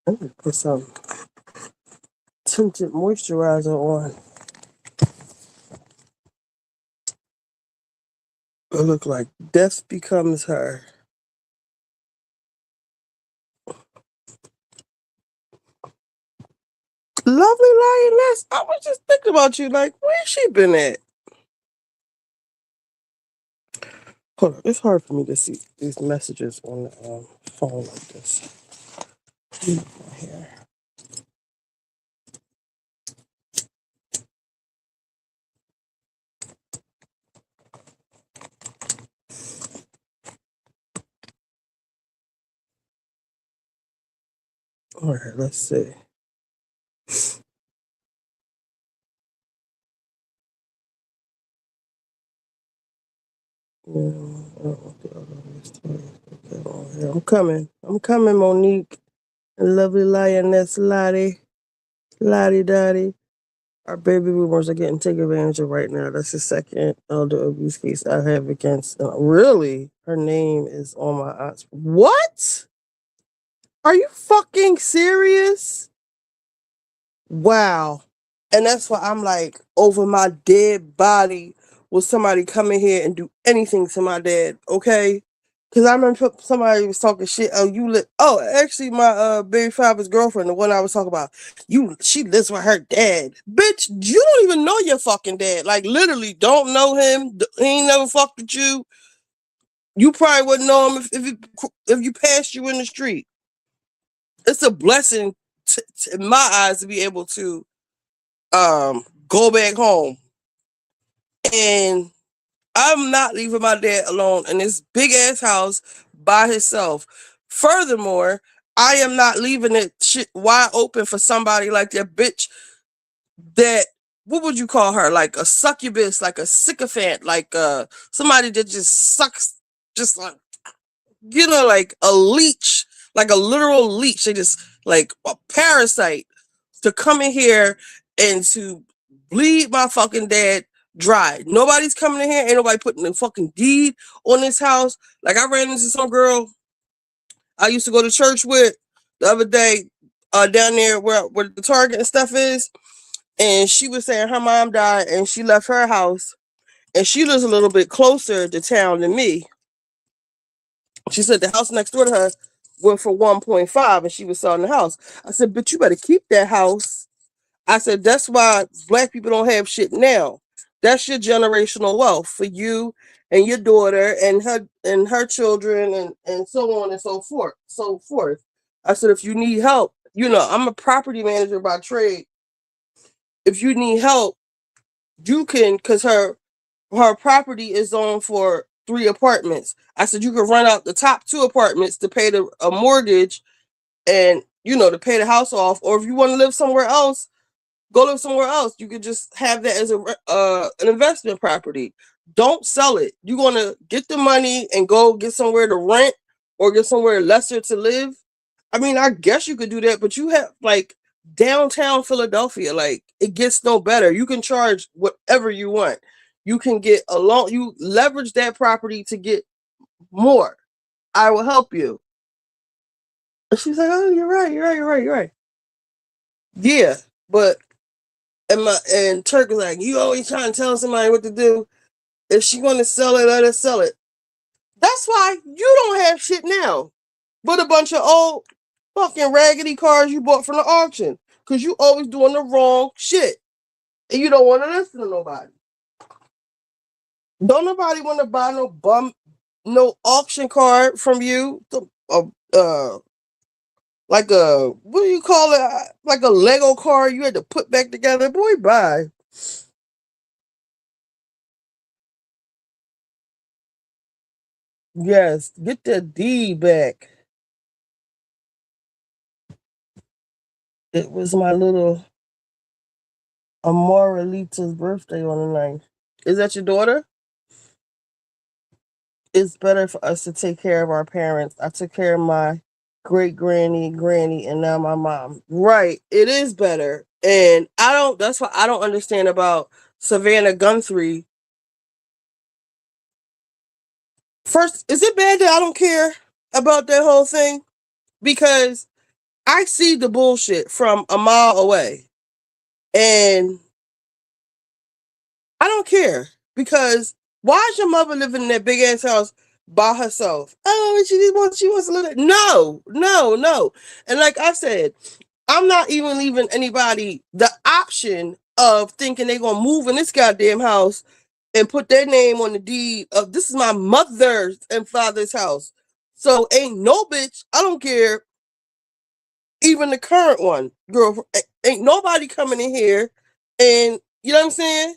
I'm gonna put some tinted moisturizer on. It look like death becomes her. Lovely lioness. I was just thinking about you. Like, where's she been at? Hold on. It's hard for me to see these messages on the phone like this. My hair. All right, let's see. I'm coming. I'm coming, Monique. Lovely lioness, Lottie. Lottie Dottie. Our baby boomers are getting taken advantage of right now. That's the second elder abuse case I have against. Really? Her name is on my aunt's. What? Are you fucking serious? Wow. And that's why I'm like, over my dead body, will somebody come in here and do anything to my dad, okay? Because I remember somebody was talking shit. Actually, my baby father's girlfriend, the one I was talking about, she lives with her dad. Bitch, you don't even know your fucking dad. Like, literally, don't know him. He ain't never fucked with you. You probably wouldn't know him if you passed you in the street. It's a blessing in my eyes to be able to go back home. And I'm not leaving my dad alone in this big ass house by himself. Furthermore, I am not leaving it shit wide open for somebody like that bitch that, what would you call her? Like a succubus, like a sycophant, like somebody that just sucks, just like, you know, like a leech, like a literal leech. They just like a parasite to come in here and to bleed my fucking dad dry. Nobody's coming in here. Ain't nobody putting a fucking deed on this house. Like I ran into some girl I used to go to church with the other day down there where the Target and stuff is. And she was saying her mom died and she left her house and she lives a little bit closer to town than me. She said the house next door to her went for 1.5 and she was selling the house. I said, but you better keep that house. I said, that's why black people don't have shit now. That's your generational wealth for you and your daughter and her children and so on and so forth. I said, if you need help, you know, I'm a property manager by trade. If you need help, you can, because her property is zoned for 3 apartments. I said, you can rent out the top 2 apartments to pay a mortgage and, you know, to pay the house off. Or if you want to live somewhere else, go live somewhere else. You could just have that as an investment property. Don't sell it. You're going to get the money and go get somewhere to rent or get somewhere lesser to live. I mean, I guess you could do that, but you have like downtown Philadelphia, like it gets no better. You can charge whatever you want. You can get a loan. You leverage that property to get more. I will help you. And she's like, oh, you're right. Yeah, but and Turk was like, you always trying to tell somebody what to do. If she want to sell it, let her sell it. That's why you don't have shit now, but a bunch of old fucking raggedy cars you bought from the auction because you always doing the wrong shit and you don't want to listen to nobody. Don't nobody want to buy no auction card from you. Like a, what do you call it? Like a Lego car you had to put back together. Boy, bye. Yes, get the D back. It was my little Amoralita's birthday on the 9th. Is that your daughter? It's better for us to take care of our parents. I took care of my great granny, and now my mom. Right. It is better. And that's what I don't understand about Savannah Guthrie. First, is it bad that I don't care about that whole thing? Because I see the bullshit from a mile away. And I don't care. Because why is your mother living in that big ass house by herself? Oh, she wants to live there. No. And like I said, I'm not even leaving anybody the option of thinking they're going to move in this goddamn house and put their name on the deed of this is my mother's and father's house. So ain't no bitch, I don't care, even the current one, girl, ain't nobody coming in here and, you know what I'm saying?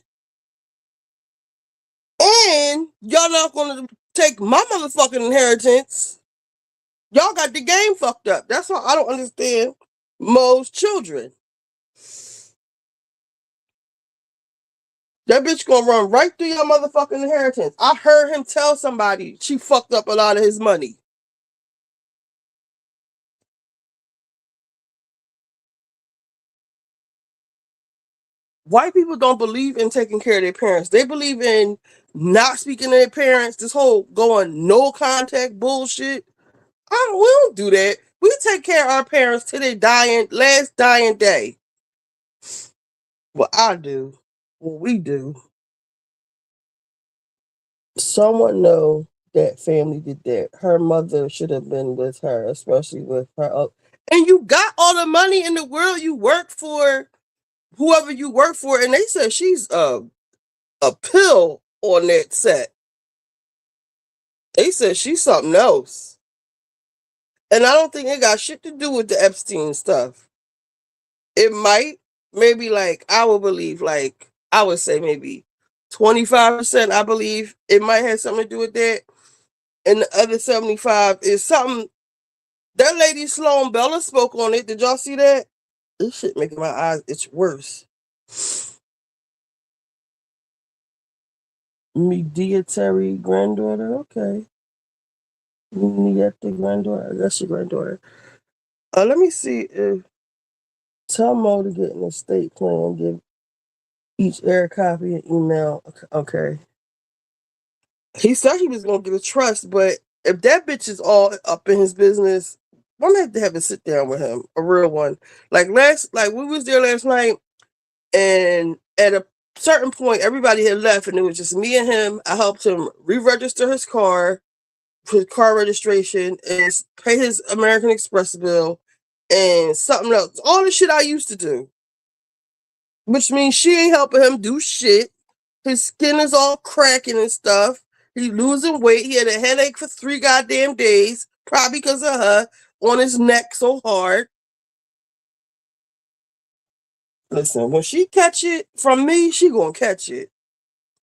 And y'all not going to take my motherfucking inheritance. Y'all got the game fucked up. That's why I don't understand most children. That bitch gonna run right through your motherfucking inheritance. I heard him tell somebody she fucked up a lot of his money. White people don't believe in taking care of their parents. They believe in not speaking to their parents. This whole going no contact bullshit. We don't do that. We take care of our parents till their last dying day. Well, I do. Well, we do. Someone know that family did that. Her mother should have been with her, especially with her. And you got all the money in the world. You work for whoever you work for, and they said she's a pill on that set. They said she's something else. And I don't think it got shit to do with the Epstein stuff. It might, maybe like, I would believe, like, I would say maybe 25%, I believe it might have something to do with that. And the other 75 is something. That lady Sloan Bella spoke on it. Did y'all see that? This shit making my eyes itch worse. Mediatary granddaughter, okay. Mediatary granddaughter, that's your granddaughter. Let me see if tell Mo to get an estate plan, give each heir a copy and email. Okay. He said he was gonna get a trust, but if that bitch is all up in his business, I'm gonna have to have a sit down with him, a real one. Like we was there last night, and at a certain point, everybody had left, and it was just me and him. I helped him re-register his car registration, and pay his American Express bill, and something else. All the shit I used to do, which means she ain't helping him do shit. His skin is all cracking and stuff. He's losing weight. He had a headache for 3 goddamn days, probably because of her on his neck so hard. Listen, when she catch it from me, she gonna catch it.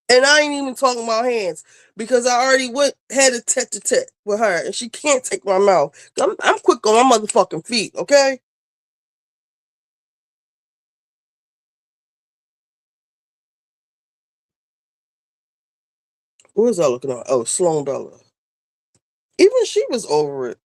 And I ain't even talking about hands, because I already had a tete-a-tete with her, and she can't take my mouth. I'm quick on my motherfucking feet, okay? What was I looking at? Oh, Sloan Bella. Even she was over it.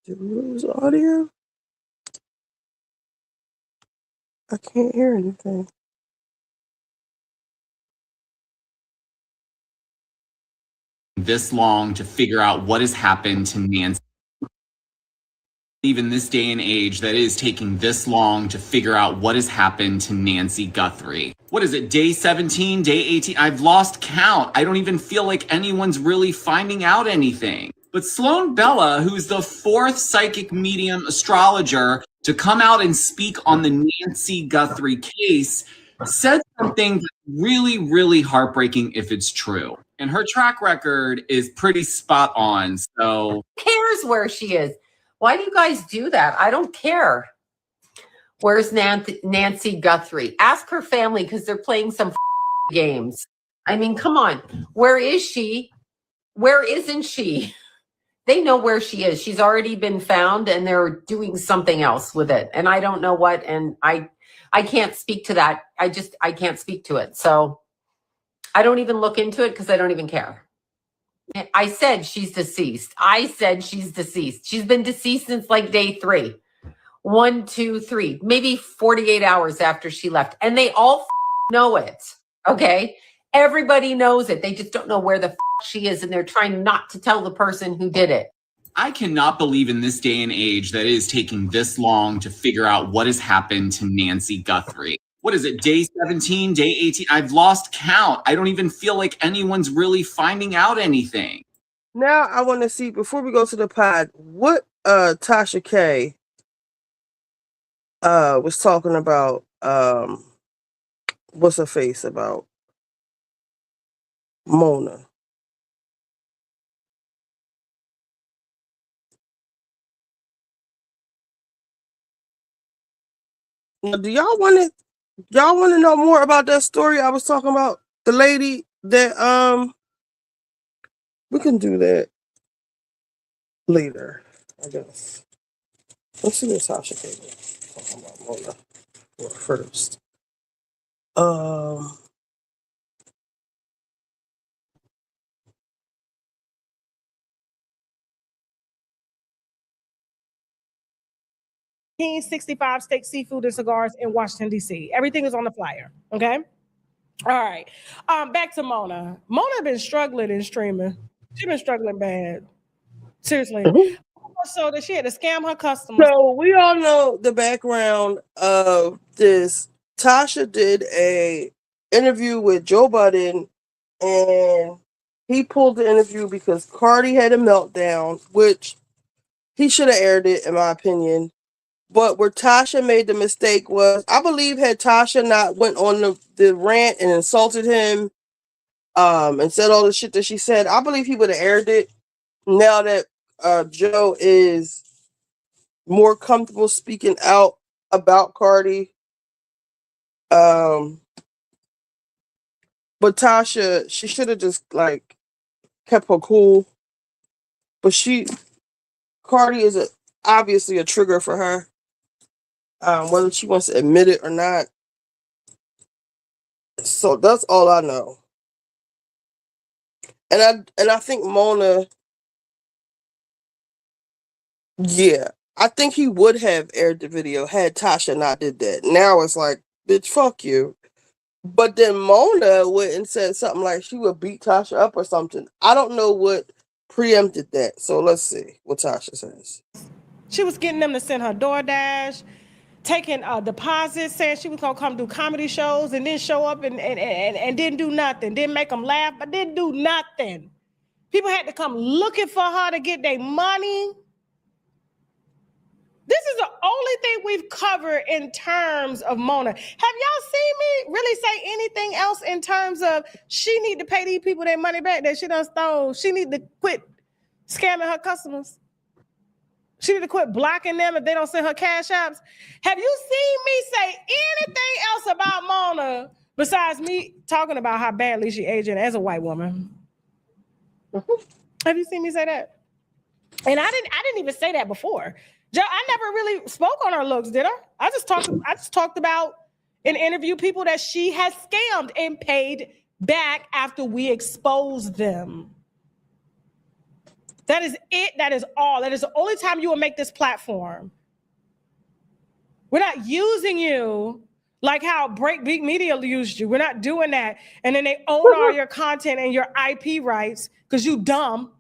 Did we lose audio? I can't hear anything. This long to figure out what has happened to Nancy. Even this day and age, that is taking this long to figure out what has happened to Nancy Guthrie. What is it, day 17, day 18? I've lost count. I don't even feel like anyone's really finding out anything. But Sloan Bella, who's the 4th psychic medium astrologer to come out and speak on the Nancy Guthrie case, said something that's really, really heartbreaking if it's true. And her track record is pretty spot on, so... Who cares where she is? Why do you guys do that? I don't care. Where's Nancy Guthrie? Ask her family, because they're playing some games. I mean, come on. Where is she? Where isn't she? They know where she is. She's already been found, and they're doing something else with it. And I don't know what, and I can't speak to that. I can't speak to it. So I don't even look into it, because I don't even care. I said she's deceased. She's been deceased since like day 3. 1, 2, 3, maybe 48 hours after she left. And they all know it. Okay. Everybody knows it. They just don't know where the she is. And they're trying not to tell the person who did it. I cannot believe in this day and age that it is taking this long to figure out what has happened to Nancy Guthrie. What is it, day 17, day 18? I've lost count. I don't even feel like anyone's really finding out anything. Now I want to see, before we go to the pod, what Tasha K was talking about, what's her face, about Mona. Now, do y'all want to know more about that story I was talking about? The lady that we can do that later, I guess. Let's see what Tasha K was talking about Mona first. $65 steak, seafood, and cigars in Washington, D.C. Everything is on the flyer. Okay. All right. Back to Mona. Mona been struggling in streaming. She's been struggling bad. Seriously. So that she had to scam her customers. So we all know the background of this. Tasha did a interview with Joe Budden, and he pulled the interview because Cardi had a meltdown, which he should have aired it, in my opinion. But where Tasha made the mistake was, I believe, had Tasha not went on the rant and insulted him, and said all the shit that she said, I believe he would have aired it. Now that Joe is more comfortable speaking out about Cardi, but Tasha, she should have just like kept her cool. But Cardi is obviously a trigger for her, whether she wants to admit it or not. So that's all I know. And I think Mona, yeah, I think he would have aired the video had Tasha not did that. Now it's like, bitch, fuck you. But then Mona went and said something like she would beat Tasha up or something. I don't know what preempted that. So let's see what Tasha says. She was getting them to send her DoorDash, taking deposits, saying she was gonna come do comedy shows, and then show up and didn't do nothing. Didn't make them laugh, but didn't do nothing. People had to come looking for her to get their money. This is the only thing we've covered in terms of Mona. Have y'all seen me really say anything else in terms of she need to pay these people their money back that she done stole? She need to quit scamming her customers. She need to quit blocking them if they don't send her cash apps. Have you seen me say anything else about Mona besides me talking about how badly she aging as a white woman? Have you seen me say that? And I didn't even say that before. I never really spoke on her looks, did I? I just talked about in interview people that she has scammed and paid back after we exposed them. That is it. That is all. That is the only time you will make this platform. We're not using you like how Breakbeat Media used you. We're not doing that. And then they own all your content and your IP rights because you dumb.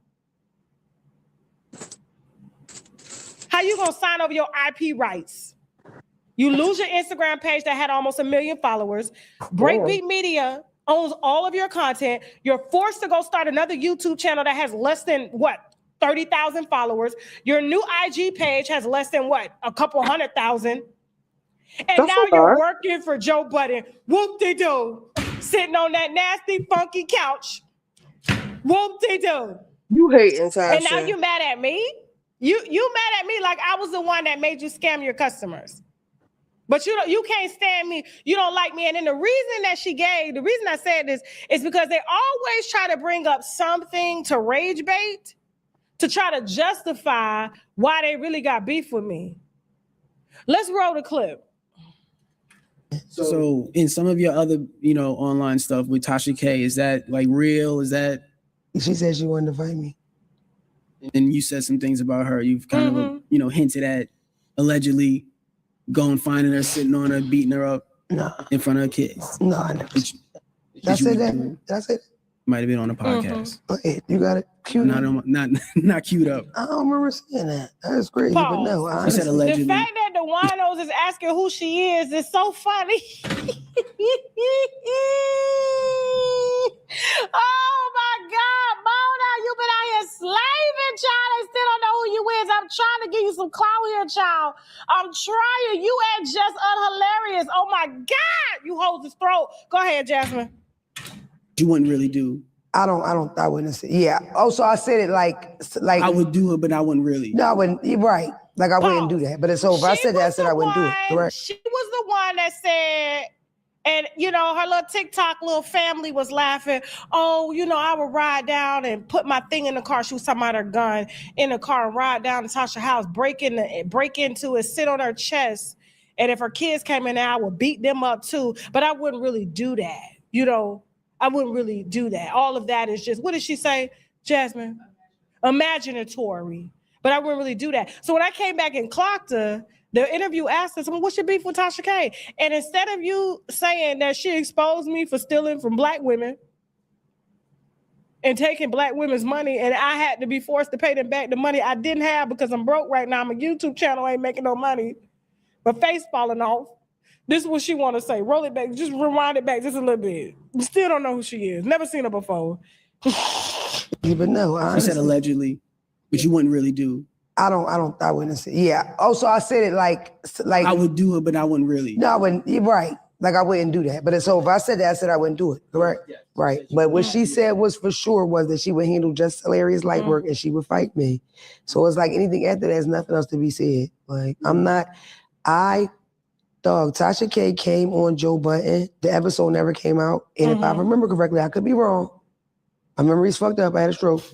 How you gonna sign over your IP rights? You lose your Instagram page that had almost 1 million followers. Breakbeat Media owns all of your content. You're forced to go start another YouTube channel that has less than 30,000 followers. Your new IG page has less than a couple 100,000. And now you're working for Joe Budden. Whoop-de-doo. Sitting on that nasty, funky couch. Whoop-de-doo. You hating, Tasha. And now you mad at me? You mad at me like I was the one that made you scam your customers. But you can't stand me. You don't like me. And then the reason I said this is because they always try to bring up something to rage bait to try to justify why they really got beef with me. Let's roll the clip. So in some of your other, online stuff with Tasha K, is that like real? Is that? She said she wanted to fight me. And you said some things about her. You've kind of, hinted at allegedly going, finding her, sitting on her, beating her up in front of her kids. No, I never. Did I say that? Did I say that? Might have been on a podcast. Okay, you got it queued not queued up. I don't remember saying that. That's crazy, but no. You said allegedly. The fact that the winos is asking who she is so funny. Oh my God, Mona, you been out here slaving, child. They still don't know who you is. I'm trying to give you some clout here, child. I'm trying. You ain't just unhilarious. Oh my God, you hold his throat. Go ahead, Jasmine. You wouldn't really do. I wouldn't say. Yeah. Also, I said it like I would do it, but I wouldn't really. No, I wouldn't. You're right. Like I wouldn't do that. But it's over. I said that. I said I wouldn't do it. Correct. She was the one that said, and her little TikTok little family was laughing. Oh, I would ride down and put my thing in the car. She was talking about her gun in the car and ride down to Tasha's house, break into it, sit on her chest, And if her kids came in there, I would beat them up too. But I wouldn't really do that. You know, I wouldn't really do that. All of that is just, what did she say, Jasmine? Imaginatory. But I wouldn't really do that. So when I came back and clocked her, the interview asked us, well, what's your beef with Tasha K? And instead of you saying that she exposed me for stealing from black women and taking black women's money, and I had to be forced to pay them back the money I didn't have because I'm broke right now. My YouTube channel ain't making no money. My face falling off. This is what she want to say. Roll it back. Just rewind it back just a little bit. Still don't know who she is. Never seen her before. But no, You said allegedly, but you wouldn't really do. I wouldn't say. Yeah. Oh, so I said it like I would do it, but I wouldn't really. No, I wouldn't. You're right. Like I wouldn't do that. But it's so if I said that, I said I wouldn't do it. Correct? Yeah. Right. But what she said was for sure was that she would handle just hilarious light work and she would fight me. So it's like anything after that, there's nothing else to be said. Like Tasha K came on Joe Budden. The episode never came out. And if I remember correctly, I could be wrong. My memory's fucked up. I had a stroke.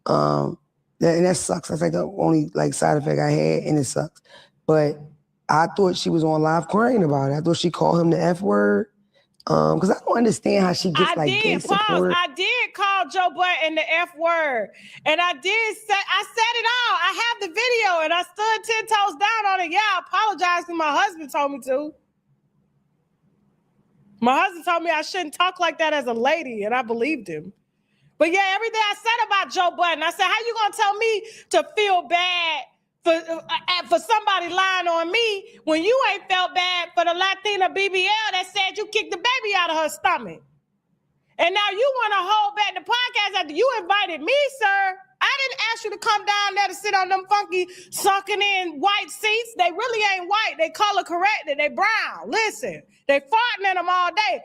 And that sucks. That's like the only like side effect I had, and it sucks. But I thought she was on live crying about it. I thought she called him the F word. Because I don't understand how she gets gay support. I did call Joe Budden the F word. And I said it all. I have the video and I stood 10 toes down on it. Yeah, I apologize because my husband told me to. My husband told me I shouldn't talk like that as a lady, and I believed him. But yeah, everything I said about Joe Budden, I said, how you gonna tell me to feel bad for somebody lying on me when you ain't felt bad for the Latina BBL that said you kicked the baby out of her stomach? And now you wanna hold back the podcast after you invited me, sir. I didn't ask you to come down there to sit on them funky sunken in white seats. They really ain't white. They color corrected. They brown. Listen, they farting in them all day.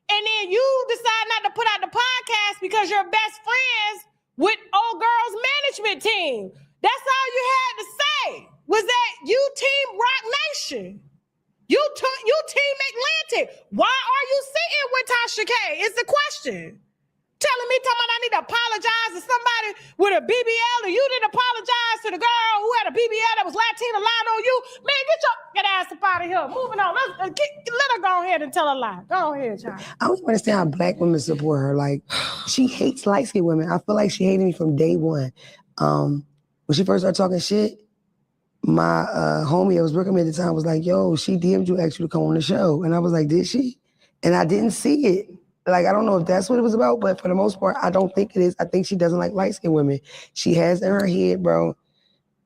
And then you decide not to put out the podcast because you're best friends with old girls management team. That's all you had to say was that you team Rock Nation. You team Atlantic. Why are you sitting with Tasha K? Is the question. Talking about I need to apologize to somebody with a BBL, and you didn't apologize to the girl who had a BBL that was Latina lying on you. Man, get ass up out of here. Moving on. Let her go ahead and tell a lie. Go ahead, child. I don't understand how black women support her. Like, she hates light-skinned women. I feel like she hated me from day one. When she first started talking shit, my homie that was working with me at the time was like, yo, she DM'd you, asked you to come on the show. And I was like, did she? And I didn't see it. Like, I don't know if that's what it was about, but for the most part, I don't think it is. I think she doesn't like light-skinned women. She has in her head, bro,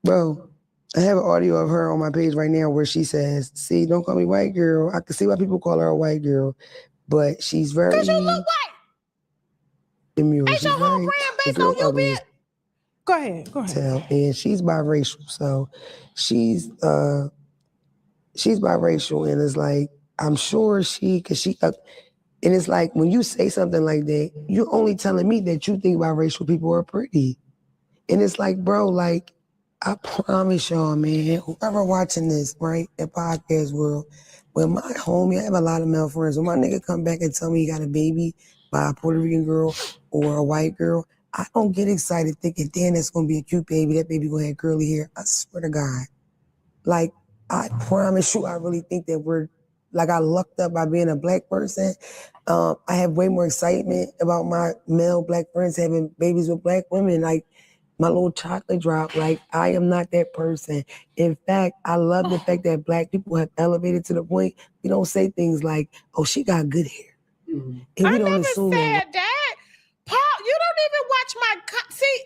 I have an audio of her on my page right now where she says, see, don't call me white girl. I can see why people call her a white girl, but she's very... Because you look white. Demure. Ain't your whole brand based on you being... Go ahead. And she's biracial, so she's biracial, and it's like, I'm sure and it's like, when you say something like that, you're only telling me that you think biracial people are pretty. And it's like, bro, like, I promise y'all, man, whoever watching this, right, at podcast world, when my homie, I have a lot of male friends, when my nigga come back and tell me he got a baby by a Puerto Rican girl or a white girl, I don't get excited thinking, damn, that's going to be a cute baby. That baby going to have curly hair. I swear to God. Like, I promise you, I really think that I lucked up by being a black person. I have way more excitement about my male black friends having babies with black women. Like, my little chocolate drop, like, I am not that person. In fact, I love the fact that black people have elevated to the point we don't say things like, oh, she got good hair. And we I don't never assume said that. Paul, you don't even watch my... See,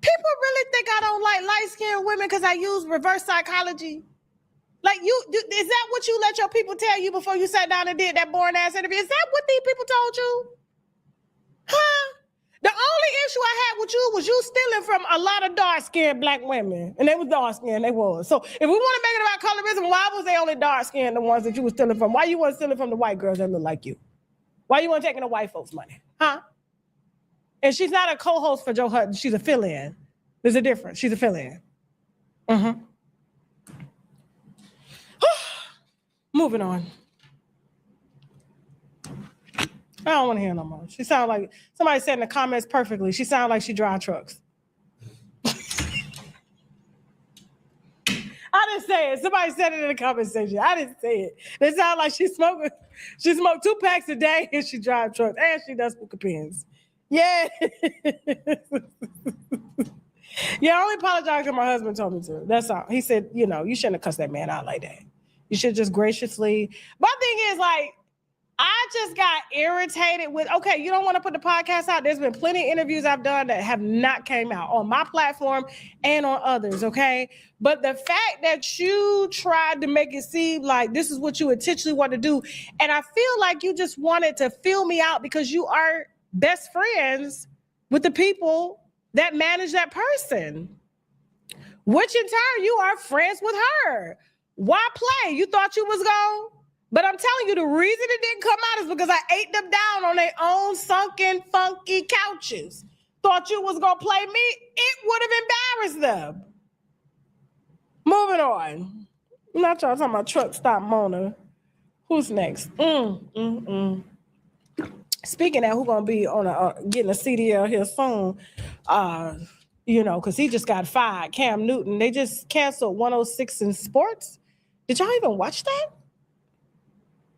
people really think I don't like light-skinned women because I use reverse psychology. Like, is that what you let your people tell you before you sat down and did that boring-ass interview? Is that what these people told you? Huh? The only issue I had with you was you stealing from a lot of dark-skinned black women. And they was dark-skinned, they was. So if we want to make it about colorism, why was they only dark-skinned, the ones that you were stealing from? Why you weren't stealing from the white girls that look like you? Why you weren't taking the white folks' money? Huh? And she's not a co-host for Joe Hutton. She's a fill-in. There's a difference. She's a fill-in. Moving on. I don't want to hear no more. She sounded like, somebody said in the comments perfectly, she sounded like she drives trucks. I didn't say it. Somebody said it in the comment section. I didn't say it. It sounds like she smoked 2 packs a day and she drives trucks and she does hookah pins. Yeah. Yeah, I only apologize because my husband told me to. That's all. He said, you shouldn't have cussed that man out like that. You should just graciously. My thing is, like, I just got irritated with, okay, you don't want to put the podcast out. There's been plenty of interviews I've done that have not came out on my platform and on others, okay? But the fact that you tried to make it seem like this is what you intentionally want to do, and I feel like you just wanted to fill me out because you are best friends with the people that manage that person, which in turn you are friends with her. Why play? You thought you was gone? But I'm telling you, the reason it didn't come out is because I ate them down on their own sunken, funky couches. Thought you was going to play me? It would have embarrassed them. Moving on. I'm not y'all talking about truck stop Mona. Who's next? Speaking of who's going to be on getting a CDL here soon, because he just got fired. Cam Newton, they just canceled 106 in sports. Did y'all even watch that?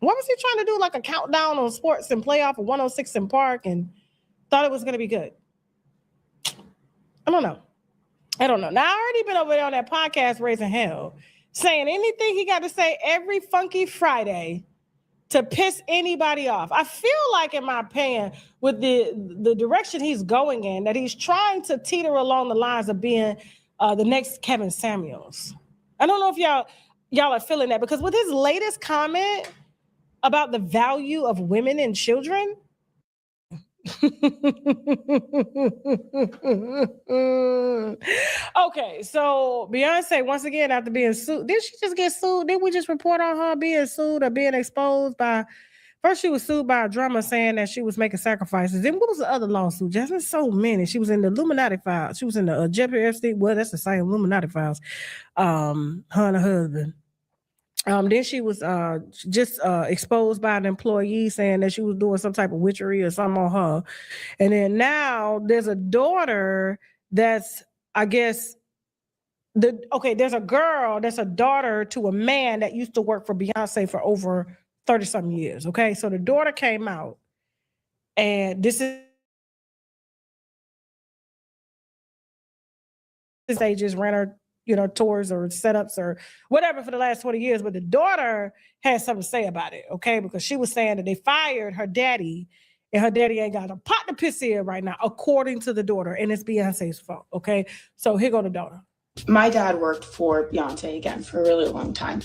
What was he trying to do, like a countdown on sports and playoff of 106 in Park and thought it was going to be good? I don't know. Now, I already been over there on that podcast, Raising Hell, saying anything he got to say every funky Friday to piss anybody off. I feel like, in my opinion, with the direction he's going in, that he's trying to teeter along the lines of being the next Kevin Samuels. I don't know if y'all are feeling that, because with his latest comment about the value of women and children. Okay, so Beyonce, once again, after being sued, did she just get sued? Did we just report on her being sued or being exposed by? First, she was sued by a drummer saying that she was making sacrifices. Then what was the other lawsuit? Jasmine, so many. She was in the Illuminati files. She was in the JBP. Well, that's the same Illuminati files. Her and her husband. Then she was just exposed by an employee saying that she was doing some type of witchery or something on her. And then now there's a daughter that's, I guess, there's a girl that's a daughter to a man that used to work for Beyonce for over 30-something years. Okay, so the daughter came out, and this is they just ran her tours or setups or whatever for the last 20 years. But the daughter had something to say about it, okay? Because she was saying that they fired her daddy and her daddy ain't got a pot to piss in right now, according to the daughter, and it's Beyonce's fault, okay? So here go the daughter. My dad worked for Beyonce, again, for a really long time.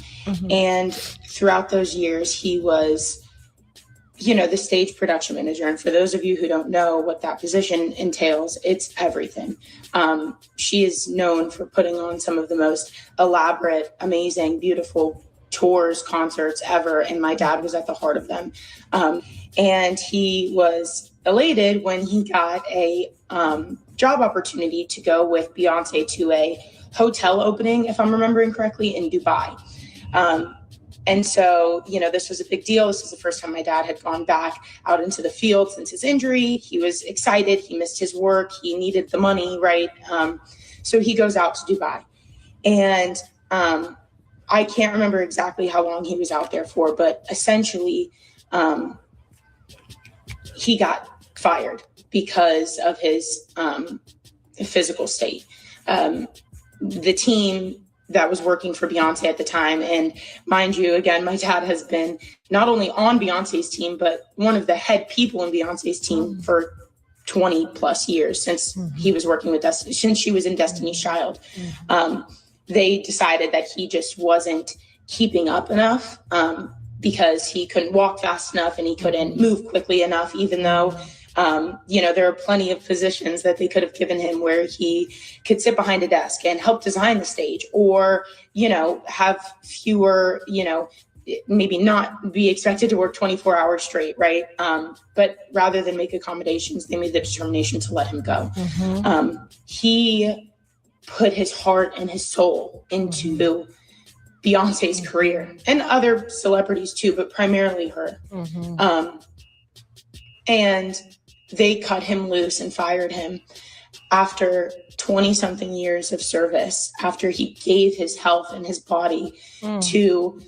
And throughout those years, he was, the stage production manager. And for those of you who don't know what that position entails, it's everything. She is known for putting on some of the most elaborate, amazing, beautiful tours, concerts ever. And my dad was at the heart of them. And he was elated when he got a job opportunity to go with Beyonce to a hotel opening, if I'm remembering correctly, in Dubai. And so, this was a big deal. This was the first time my dad had gone back out into the field since his injury. He was excited. He missed his work. He needed the money, right? So he goes out to Dubai. And I can't remember exactly how long he was out there for, but essentially he got fired because of his physical state. The team that was working for Beyonce at the time. And mind you, again, my dad has been not only on Beyonce's team, but one of the head people in Beyonce's team for 20 plus years since he was working with Destiny, since she was in Destiny's Child. They decided that he just wasn't keeping up enough because he couldn't walk fast enough and he couldn't move quickly enough, even though there are plenty of positions that they could have given him where he could sit behind a desk and help design the stage or, have fewer, maybe not be expected to work 24 hours straight. Right. But rather than make accommodations, they made the determination to let him go. He put his heart and his soul into Beyonce's career and other celebrities too, but primarily her. And they cut him loose and fired him. after 20 something years of service, after he gave his health and his body to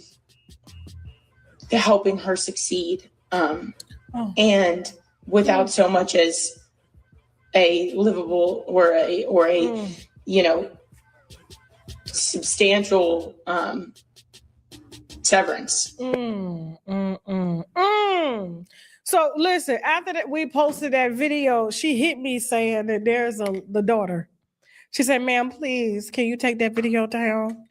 helping her succeed, and without so much as a livable or a you know, substantial severance. So listen, after that we posted that video, she hit me saying that there's the daughter. She said, "Ma'am, please, can you take that video down?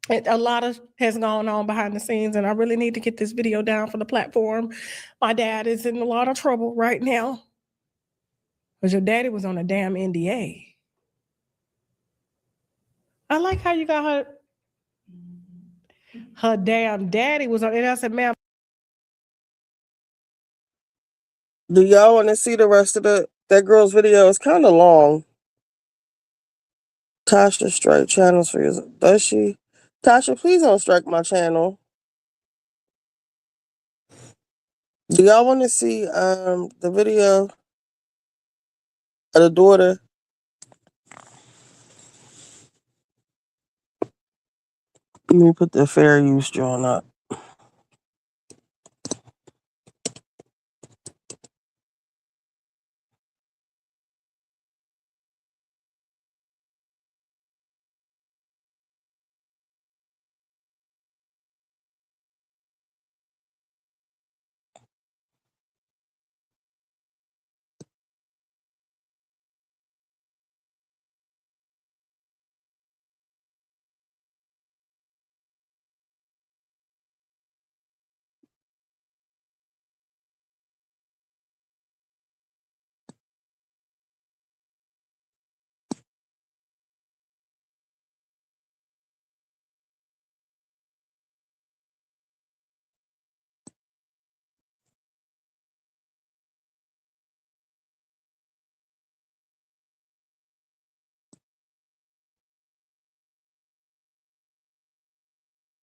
A lot of has gone on behind the scenes, and I really need to get this video down for the platform. My dad is in a lot of trouble right now. Because your daddy was on a damn NDA." I like how you got her damn daddy was on, and I said, "Ma'am." Do y'all want to see the rest of that girl's video? It's kind of long. Tasha strike channels for you. Does she? Tasha, please don't strike my channel. Do y'all want to see the video of the daughter? Let me put the fair use drawing up.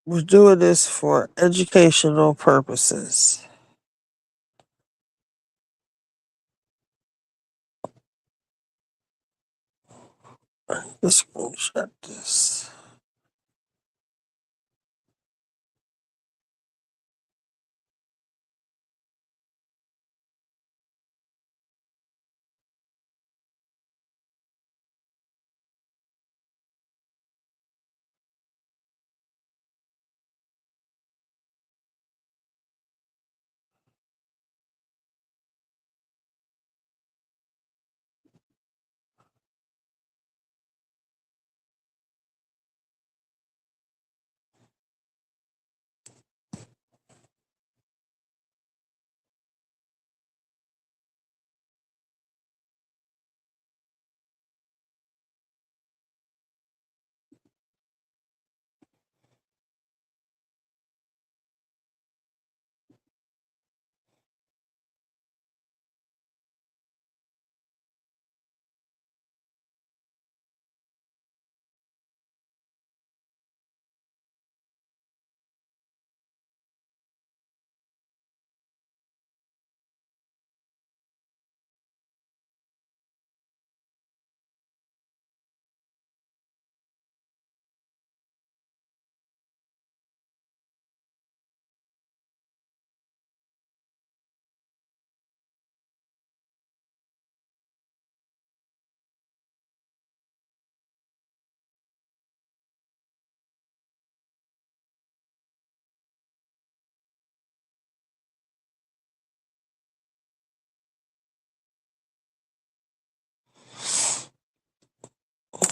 We're doing this for educational purposes. Let's screenshot this.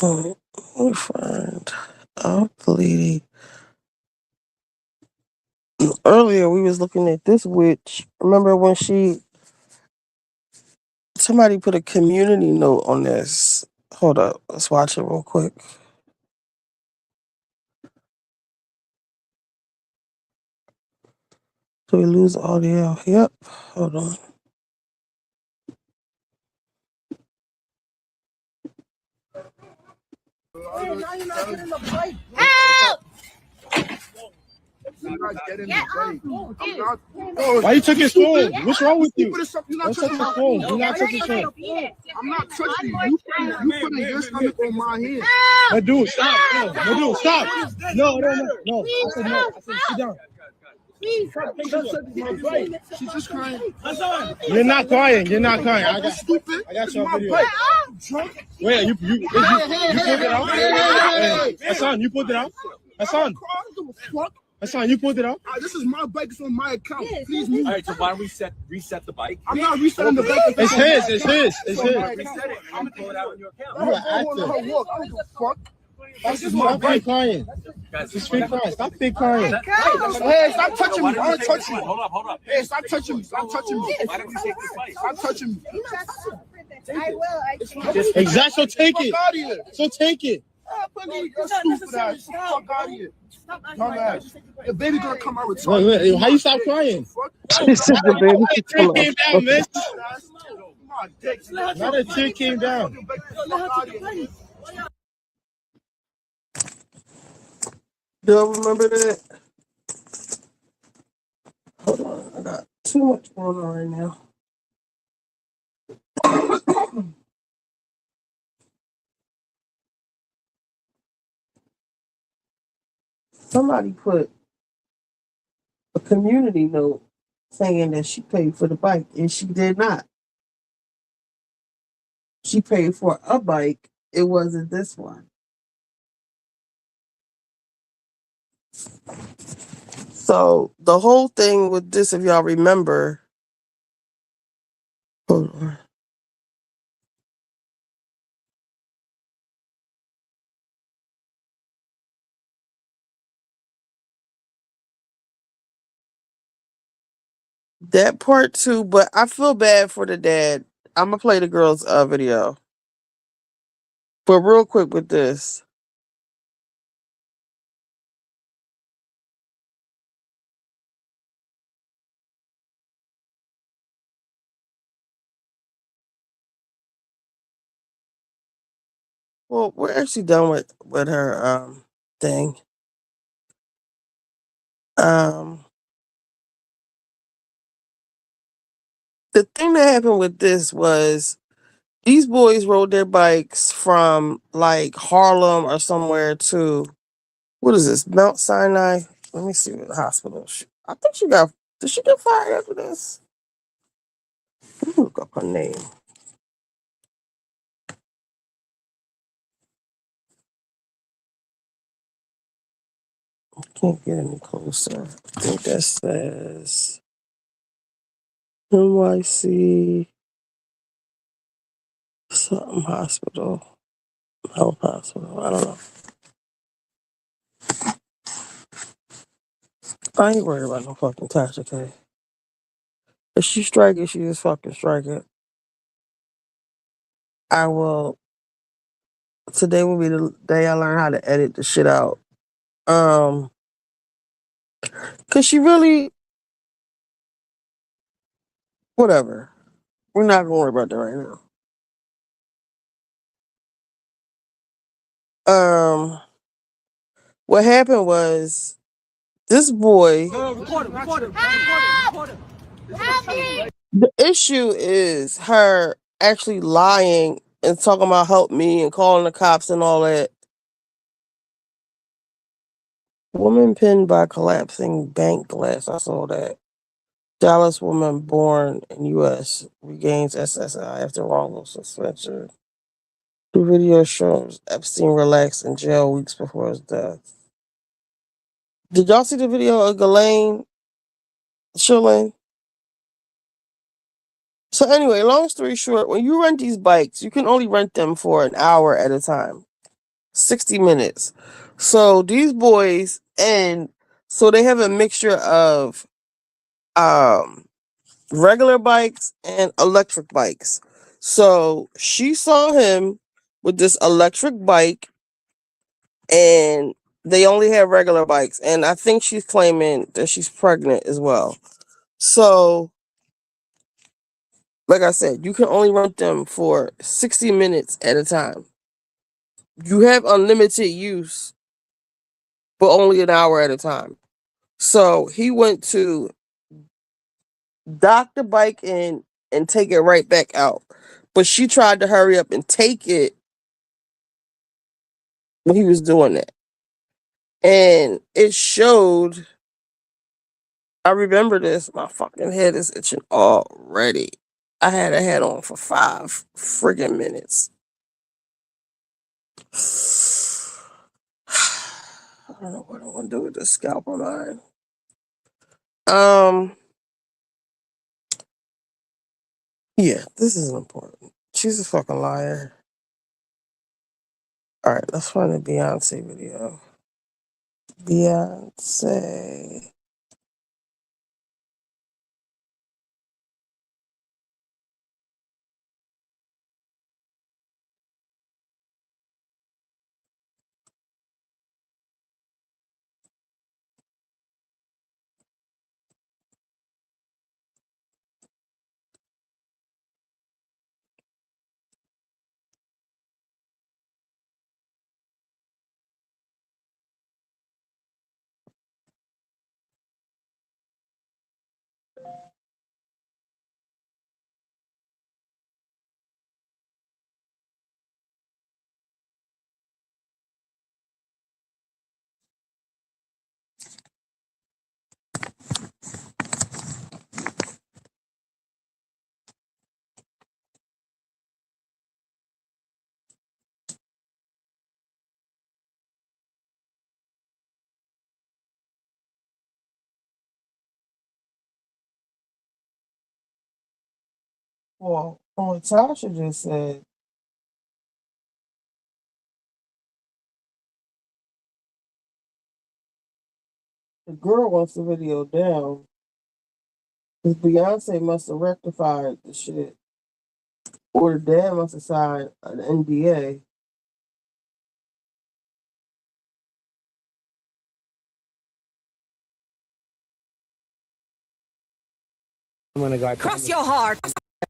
Let me find out the lady. Earlier we was looking at this witch. Remember when somebody put a community note on this? Hold up, let's watch it real quick. Do we lose audio? Yep. Hold on. Help! Why you took his phone? What's wrong with you? Don't touch your phone. Do not touch his phone. I'm not touching you. You putting your stomach on my hand. No, dude, stop. No, dude, stop. No. I said no. I said sit down. Please, she's just crying. You're not crying. I got you on video. Wait, you pulled it out? Hassan, you pulled it out? Hassan, you pulled it out? This is my bike. It's on my account. Please move. All right, so why don't we reset the bike? I'm not resetting the bike. It's his. Reset it. I'm gonna pull it out on your account. You're an actor. Stop fake crying. Just fake crying. Stop fake crying. Hey, stop touching me. Don't touch me. Hold up. Hey, stop touching me. Why don't you take this bike? Stop touching me. I will. Exactly. So take it. You're stupid ass. Fuck out of here. Dumbass. The baby gonna come out with Wait, how you stop crying? This is the baby. Tear came down, miss. Not a tear came down. Do I remember that? Hold on, I got too much going on right now. Somebody put a community note saying that she paid for the bike, and she did not. She paid for a bike. It wasn't this one. So the whole thing with this, if y'all remember, hold on. That part too, but I feel bad for the dad. I'm gonna play the girl's video. But real quick with this. Well, we're actually done with her thing. The thing that happened with this was these boys rode their bikes from like Harlem or somewhere to, what is this, Mount Sinai? Let me see what the hospital. I think did she get fired after this? Let me look up her name. I can't get any closer. I think that says NYC something hospital. Health hospital. I don't know. I ain't worried about no fucking Tasha K. If she strike it, she just fucking strike it. I will. Today will be the day I learn how to edit the shit out. Cause she really, whatever. We're not gonna worry about that right now. What happened was this boy. The issue is her actually lying and talking about help me and calling the cops and all that. Woman pinned by collapsing bank glass. I saw that. Dallas woman born in U.S. regains SSI after wrongful suspension. The video shows Epstein relaxed in jail weeks before his death. Did y'all see the video of Ghislaine chilling? So anyway, long story short, when you rent these bikes, you can only rent them for an hour at a time. 60 minutes. So these boys, and so they have a mixture of regular bikes and electric bikes. So she saw him with this electric bike, and they only have regular bikes. And I think she's claiming that she's pregnant as well. So, like I said, you can only rent them for 60 minutes at a time. You have unlimited use, but only an hour at a time. So he went to dock the bike in and take it right back out. But she tried to hurry up and take it when he was doing that. And it showed, I remember this, my fucking head is itching already. I had a hat on for 5 friggin' minutes. I don't know what I want to do with this scalp of mine. Yeah, this isn't important. She's a fucking liar. All right, let's find a Beyonce video. Beyonce. Well, what Tasha just said, the girl wants the video down. Because Beyonce must have rectified the shit. Or the dad must have signed an NDA. I'm gonna go. Cross your heart.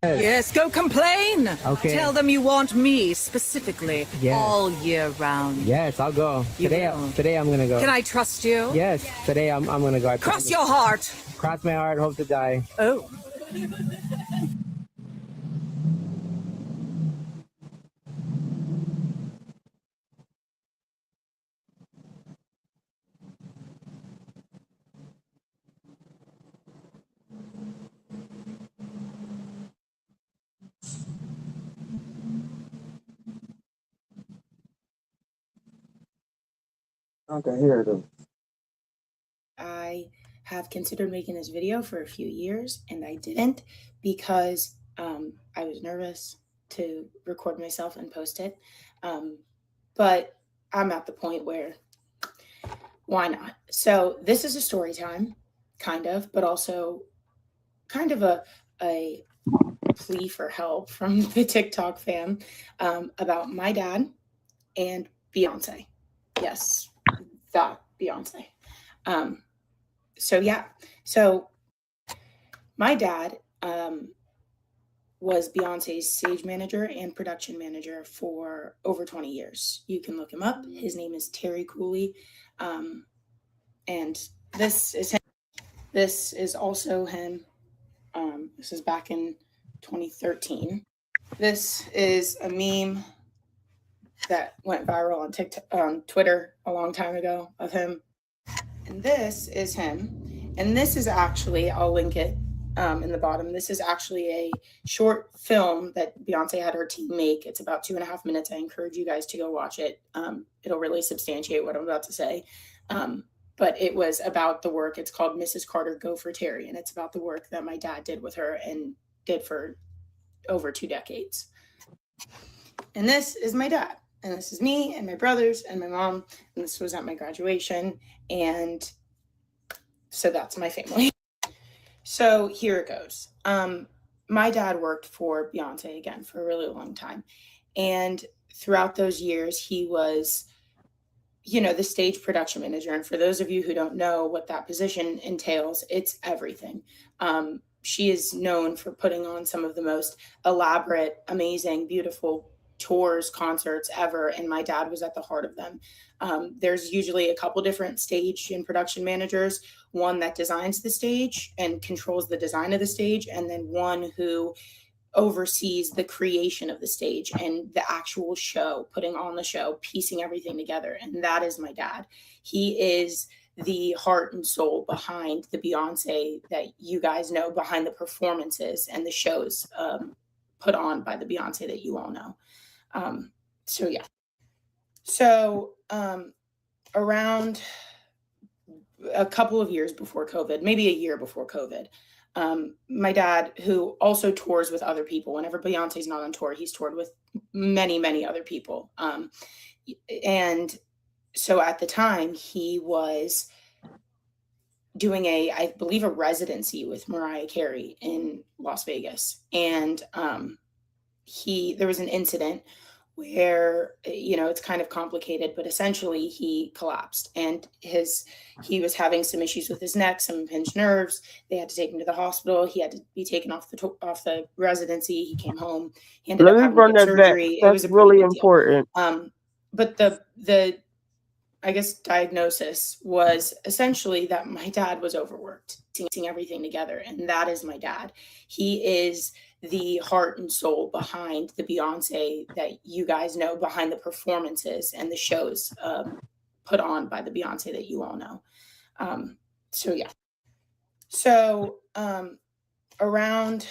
Yes, go complain. Okay. Tell them you want me specifically all year round. Yes, I'll go. Today I'm gonna go. Can I trust you? Yes, today I'm gonna go. Cross your heart. Cross my heart, hope to die. Oh. Okay, here it is. I have considered making this video for a few years and I didn't because I was nervous to record myself and post it. But I'm at the point where why not? So this is a story time, kind of, but also kind of a plea for help from the TikTok fam about my dad and Beyonce. Yes, that Beyonce. So my dad was Beyonce's stage manager and production manager for over 20 years. You can look him up. His name is Terry Cooley. And this is him. This is also him. This is back in 2013. This is a meme that went viral on TikTok, on Twitter a long time ago of him. And this is him. And this is actually, I'll link it in the bottom. This is actually a short film that Beyonce had her team make. It's about 2.5 minutes. I encourage you guys to go watch it. It'll really substantiate what I'm about to say. But it was about the work. It's called Mrs. Carter Go for Terry. And it's about the work that my dad did with her and did for over 2 decades. And this is my dad. And this is me and my brothers and my mom. And this was at my graduation. And so that's my family. So here it goes. My dad worked for Beyonce again for a really long time. And throughout those years, he was, the stage production manager. And for those of you who don't know what that position entails, it's everything. She is known for putting on some of the most elaborate, amazing, beautiful tours, concerts ever, and my dad was at the heart of them. There's usually a couple different stage and production managers, one that designs the stage and controls the design of the stage, and then one who oversees the creation of the stage and the actual show, putting on the show, piecing everything together. And that is my dad. He is the heart and soul behind the Beyonce that you guys know, behind the performances and the shows put on by the Beyonce that you all know. So yeah. So around a couple of years before COVID, maybe a year before COVID, my dad, who also tours with other people, whenever Beyonce's not on tour, he's toured with many, many other people. And so at the time, he was doing I believe, a residency with Mariah Carey in Las Vegas. And there was an incident where, it's kind of complicated, but essentially he collapsed, and he was having some issues with his neck, some impinged nerves. They had to take him to the hospital. He had to be taken off the residency. He came home. He ended Let up me having run to get that back. surgery. It That's was a really pretty big deal. important. But the I guess diagnosis was essentially that my dad was overworked, piecing everything together, and that is my dad. He is the heart and soul behind the Beyonce that you guys know, behind the performances and the shows put on by the Beyonce that you all know. So yeah. So around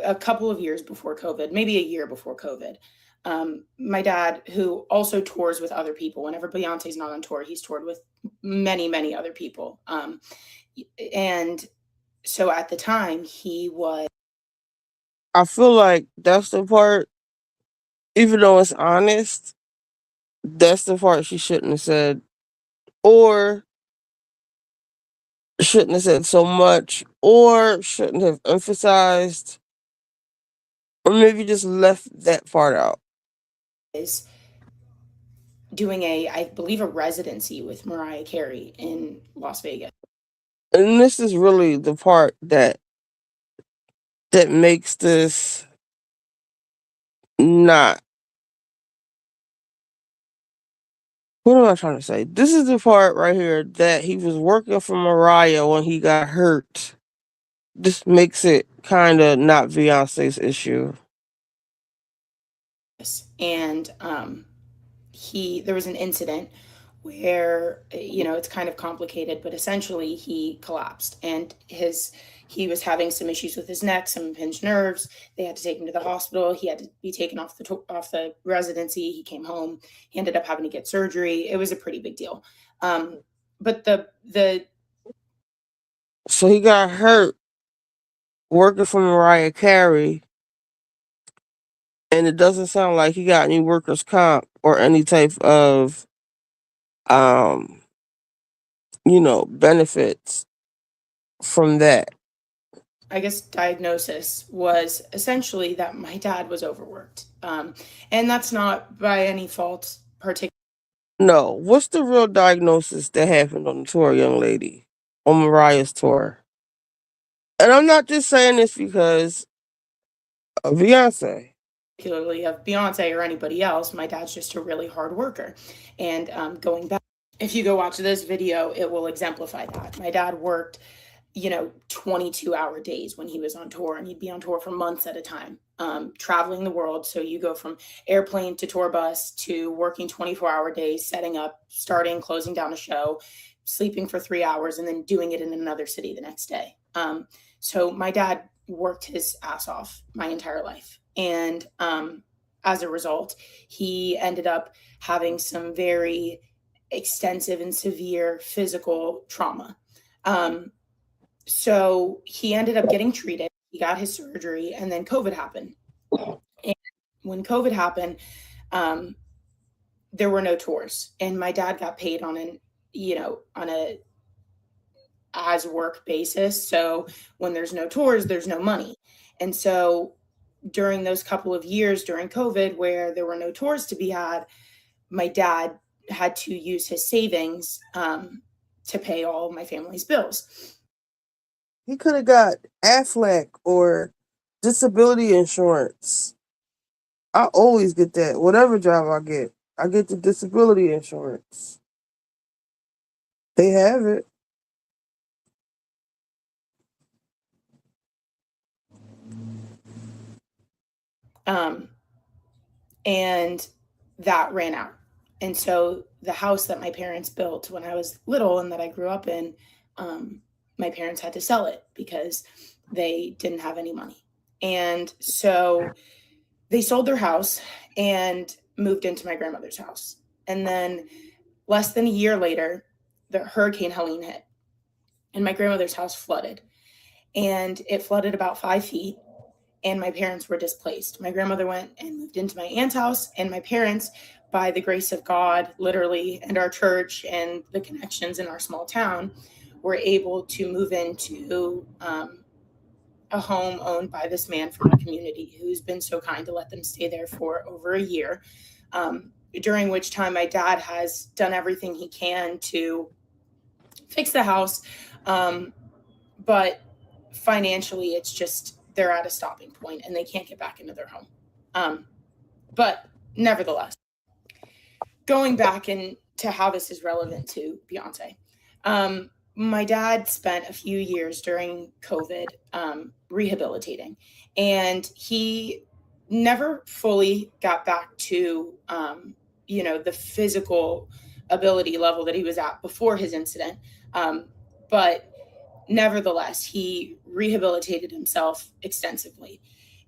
a couple of years before COVID, maybe a year before COVID, my dad, who also tours with other people, whenever Beyonce's not on tour, he's toured with many, many other people. And so at the time, he was. I feel like that's the part, even though it's honest, that's the part she shouldn't have said, or shouldn't have said so much, or shouldn't have emphasized, or maybe just left that part out. Is doing I believe, a residency with Mariah Carey in Las Vegas. And this is really the part that makes this not. What am I trying to say? This is the part right here that he was working for Mariah when he got hurt. This makes it kind of not Beyonce's issue. And there was an incident where, it's kind of complicated, but essentially he collapsed, and he was having some issues with his neck, some impinged nerves. They had to take him to the hospital. He had to be taken off the residency. He came home. He ended up having to get surgery. It was a pretty big deal. But so he got hurt working for Mariah Carey, and it doesn't sound like he got any workers' comp or any type of benefits from that. I guess diagnosis was essentially that my dad was overworked. And that's not by any fault particular. No. What's the real diagnosis that happened on the tour, young lady? On Mariah's tour? And I'm not just saying this because of Beyonce. Particularly of Beyonce or anybody else, my dad's just a really hard worker. And going back, if you go watch this video, it will exemplify that. My dad worked 22-hour days when he was on tour, and he'd be on tour for months at a time, traveling the world. So you go from airplane to tour bus to working 24-hour days, setting up, starting, closing down a show, sleeping for 3 hours, and then doing it in another city the next day. So my dad worked his ass off my entire life. And as a result, he ended up having some very extensive and severe physical trauma. So he ended up getting treated. He got his surgery, and then COVID happened. And when COVID happened, there were no tours, and my dad got paid on a as work basis. So when there's no tours, there's no money. And so during those couple of years during COVID, where there were no tours to be had, my dad had to use his savings to pay all of my family's bills. He could have got Affleck or disability insurance I always get that. Whatever job I get the disability insurance. They have it. And that ran out. And so the house that my parents built when I was little and that I grew up in, my parents had to sell it because they didn't have any money. And so they sold their house and moved into my grandmother's house. And then less than a year later, the Hurricane Helene hit and my grandmother's house flooded. And it flooded about 5 feet and my parents were displaced. My grandmother went and moved into my aunt's house, and my parents, by the grace of God, literally, and our church and the connections in our small town, were able to move into a home owned by this man from our community who's been so kind to let them stay there for over a year, during which time my dad has done everything he can to fix the house. But financially, it's just, they're at a stopping point and they can't get back into their home. But nevertheless, going back into how this is relevant to Beyonce, my dad spent a few years during COVID rehabilitating, and he never fully got back to, the physical ability level that he was at before his incident. But nevertheless, he rehabilitated himself extensively,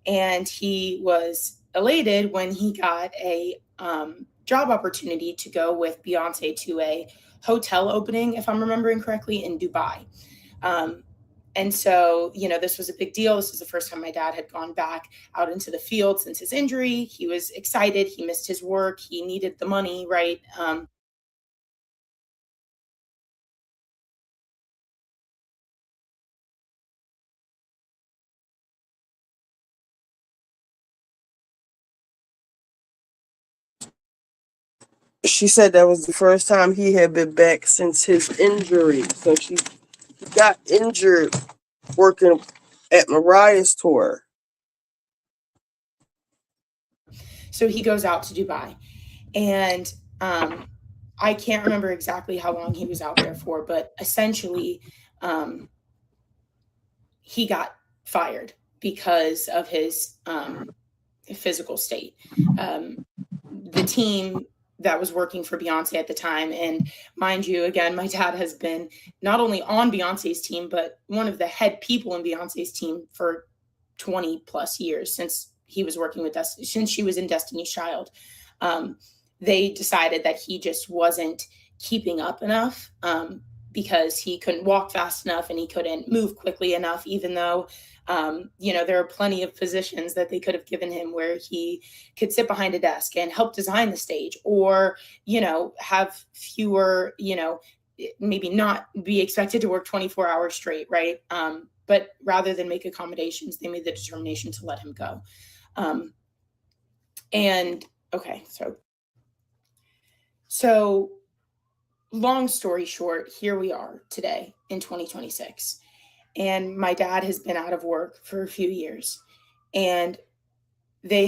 and he was elated when he got a job opportunity to go with Beyonce to a hotel opening, if I'm remembering correctly, in Dubai. And so, this was a big deal. This was the first time my dad had gone back out into the field since his injury. He was excited. He missed his work. He needed the money, right? She said that was the first time he had been back since his injury. So he got injured working at Mariah's tour. So he goes out to Dubai, and I can't remember exactly how long he was out there for, but essentially he got fired because of his physical state. The team that was working for Beyonce at the time, and mind you, again, my dad has been not only on Beyonce's team, but one of the head people in Beyonce's team for 20 plus years since he was working with us, since she was in Destiny's Child. They decided that he just wasn't keeping up enough because he couldn't walk fast enough and he couldn't move quickly enough, even though, there are plenty of positions that they could have given him where he could sit behind a desk and help design the stage, or, have fewer, maybe not be expected to work 24 hours straight, right? But rather than make accommodations, they made the determination to let him go. So long story short, here we are today in 2026. And my dad has been out of work for a few years. And they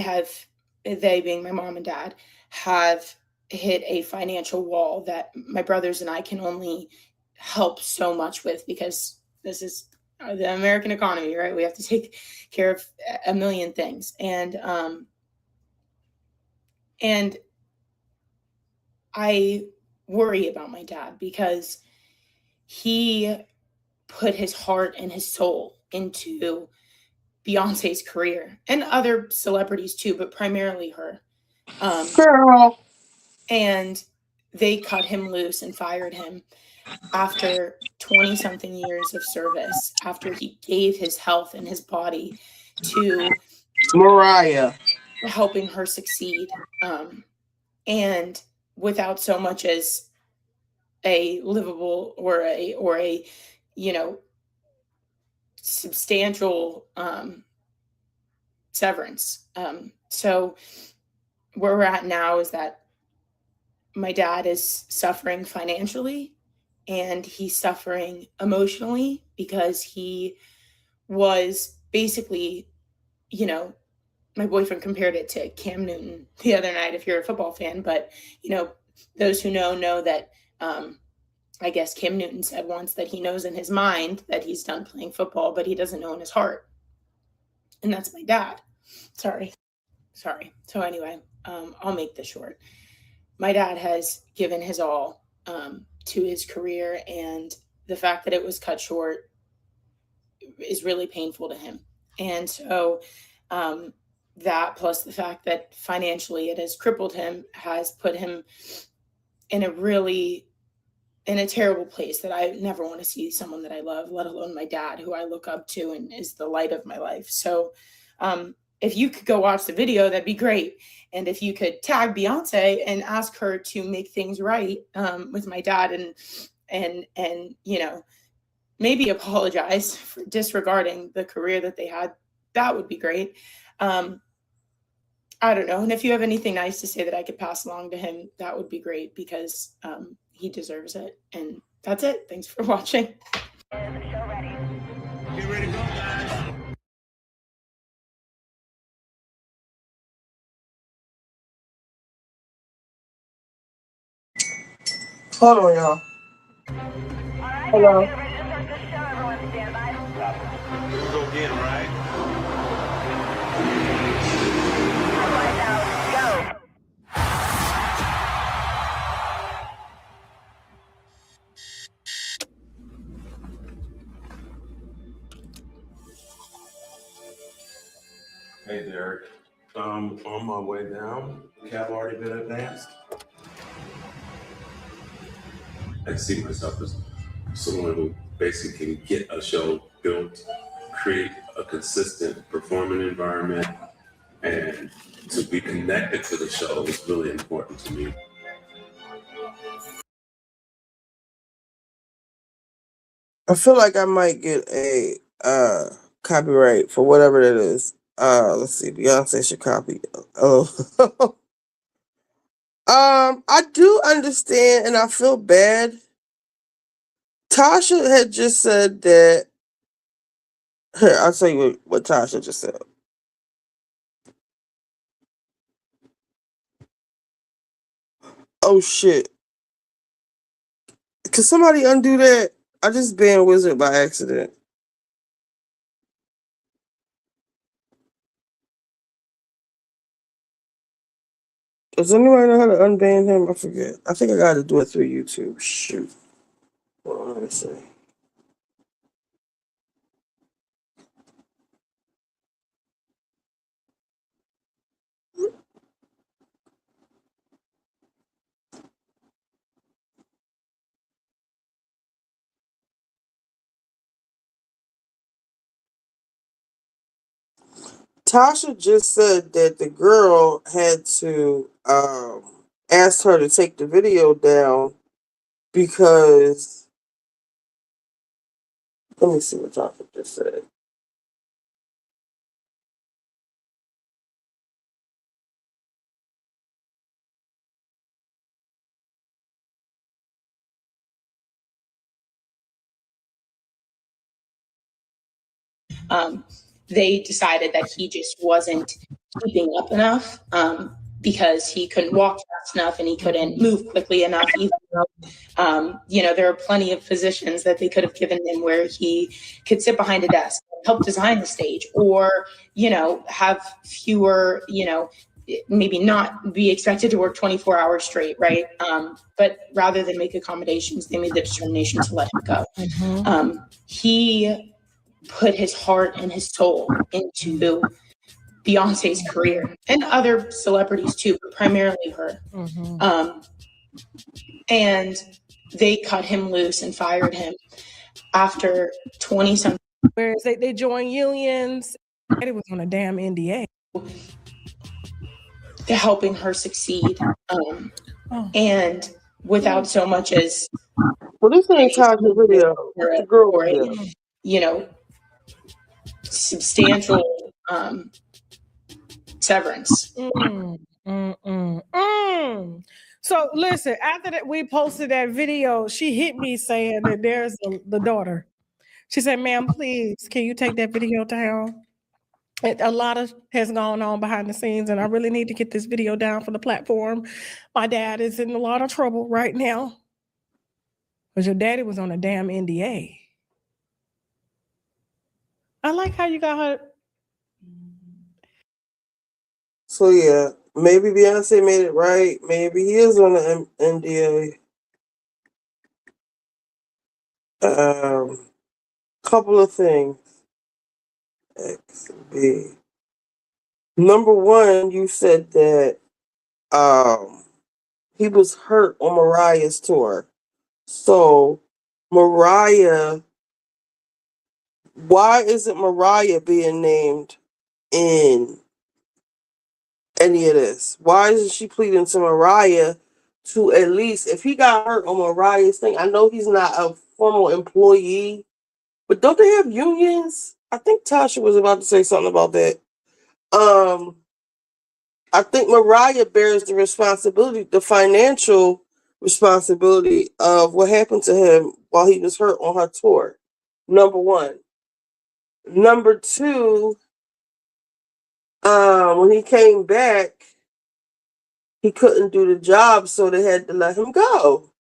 being my mom and dad, have hit a financial wall that my brothers and I can only help so much with, because this is the American economy, right? We have to take care of a million things. And I worry about my dad because he put his heart and his soul into Beyonce's career and other celebrities too, but primarily her. Girl. And they cut him loose and fired him after 20 something years of service, after he gave his health and his body to Mariah, helping her succeed. And without so much as a livable or a substantial severance. So where we're at now is that my dad is suffering financially and he's suffering emotionally because he was basically, my boyfriend compared it to Cam Newton the other night, if you're a football fan. But, you know, those who know that, I guess Cam Newton said once that he knows in his mind that he's done playing football, but he doesn't know in his heart. And that's my dad. Sorry. So anyway, I'll make this short. My dad has given his all to his career, and the fact that it was cut short is really painful to him. And so that, plus the fact that financially it has crippled him, has put him in a terrible place that I never want to see someone that I love, let alone my dad, who I look up to and is the light of my life. So if you could go watch the video, that'd be great. And if you could tag Beyonce and ask her to make things right with my dad, and you know, maybe apologize for disregarding the career that they had, that would be great. I don't know. And if you have anything nice to say that I could pass along to him, that would be great, because he deserves it. And that's it. Thanks for watching. Get ready to go, guys. Hold on, y'all. Hello. Here we go again, right? Hey Derek, on my way down, cab already been advanced. I see myself as someone who basically can get a show built, create a consistent performing environment, and to be connected to the show is really important to me. I feel like I might get a copyright for whatever that is. Let's see. Beyonce should copy. Oh. I do understand, and I feel bad. Tasha had just said that. Here, I'll tell you what Tasha just said. Oh shit! Can somebody undo that? I just banned Wizard by accident. Does anyone know how to unban him? I forget. I think I got to do it through YouTube. Shoot. Hold on, let me see. Tasha just said that the girl had to ask her to take the video down because, let me see what Tasha just said. They decided that he just wasn't keeping up enough because he couldn't walk fast enough and he couldn't move quickly enough. Even though, you know, there are plenty of positions that they could have given him where he could sit behind a desk, help design the stage, or, you know, have fewer, you know, maybe not be expected to work 24 hours straight, right? But rather than make accommodations, they made the determination to let him go. He put his heart and his soul into Beyonce's career and other celebrities too, but primarily her. And they cut him loose and fired him after 20-something. Whereas they joined unions, and it was on a damn NDA. Helping her succeed. And without so much as, well, this ain't Tasha's video. It's a girl video. You know, substantial severance. So listen, after that we posted that video, she hit me saying that there's the daughter. She said, "Ma'am, please, can you take that video down?" A lot of has gone on behind the scenes, and I really need to get this video down for the platform. My dad is in a lot of trouble right now because your daddy was on a damn NDA. I like how you got her. So yeah, maybe Beyonce made it right. Maybe he is on the NDA. Couple of things. X, B. Number one, you said that he was hurt on Mariah's tour. So Mariah, why isn't Mariah being named in any of this? Why isn't she pleading to Mariah to at least, if he got hurt on Mariah's thing, I know he's not a formal employee, but don't they have unions? I think Tasha was about to say something about that. I think Mariah bears the responsibility, the financial responsibility of what happened to him while he was hurt on her tour. Number one. Number two, when he came back, he couldn't do the job, so they had to let him go.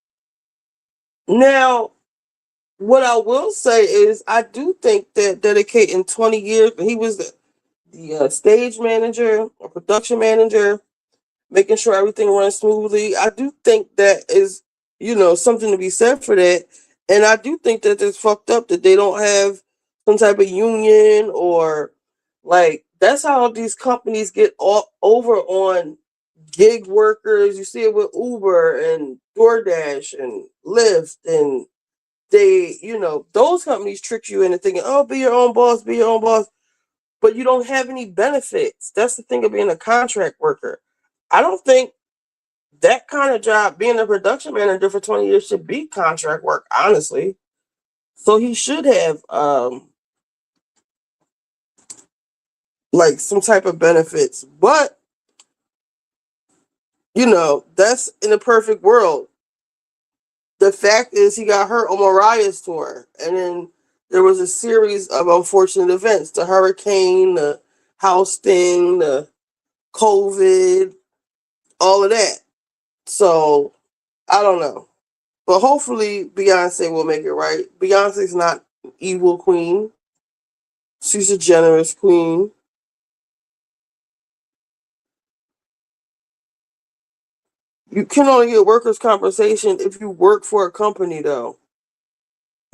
Now, what I will say is, I do think that dedicating 20 years, he was the stage manager or production manager, making sure everything runs smoothly. I do think that is, something to be said for that. And I do think that it's fucked up that they don't have some type of union or that's how these companies get all over on gig workers. You see it with Uber and DoorDash and Lyft, and they, those companies trick you into thinking, oh, be your own boss, but you don't have any benefits. That's the thing of being a contract worker. I don't think that kind of job, being a production manager for 20 years, should be contract work, honestly. So he should have some type of benefits. But, that's in a perfect world. The fact is he got hurt on Mariah's tour. And then there was a series of unfortunate events. The hurricane, the house thing, the COVID, all of that. So, I don't know. But hopefully Beyonce will make it right. Beyonce's not an evil queen. She's a generous queen. You can only get workers' compensation if you work for a company, though.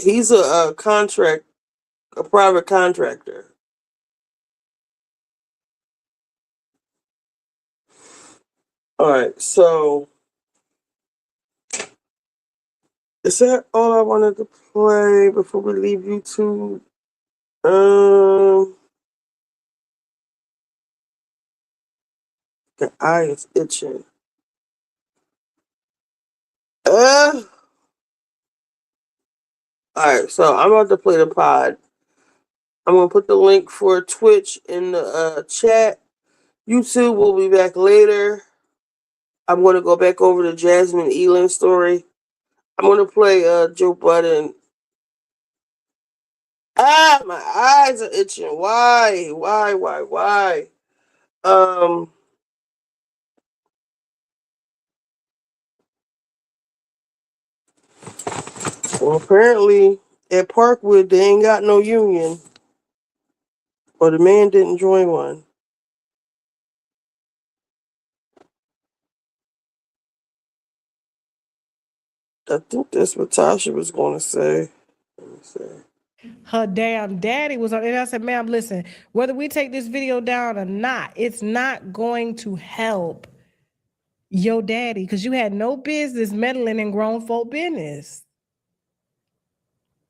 He's a private contractor. All right, so is that all I wanted to play before we leave YouTube? The eye is itching. All right, so I'm about to play the pod. I'm gonna put the link for Twitch in the chat. YouTube will be back later. I'm gonna go back over the Jasmine Eiland story. I'm gonna play Joe Budden. My eyes are itching. Why? Well, apparently at Parkwood they ain't got no union, or the man didn't join one. I think that's what Tasha was going to say. Let me see. Her damn daddy was on, and I said, ma'am, listen, whether we take this video down or not, it's not going to help your daddy because you had no business meddling in grown folk business.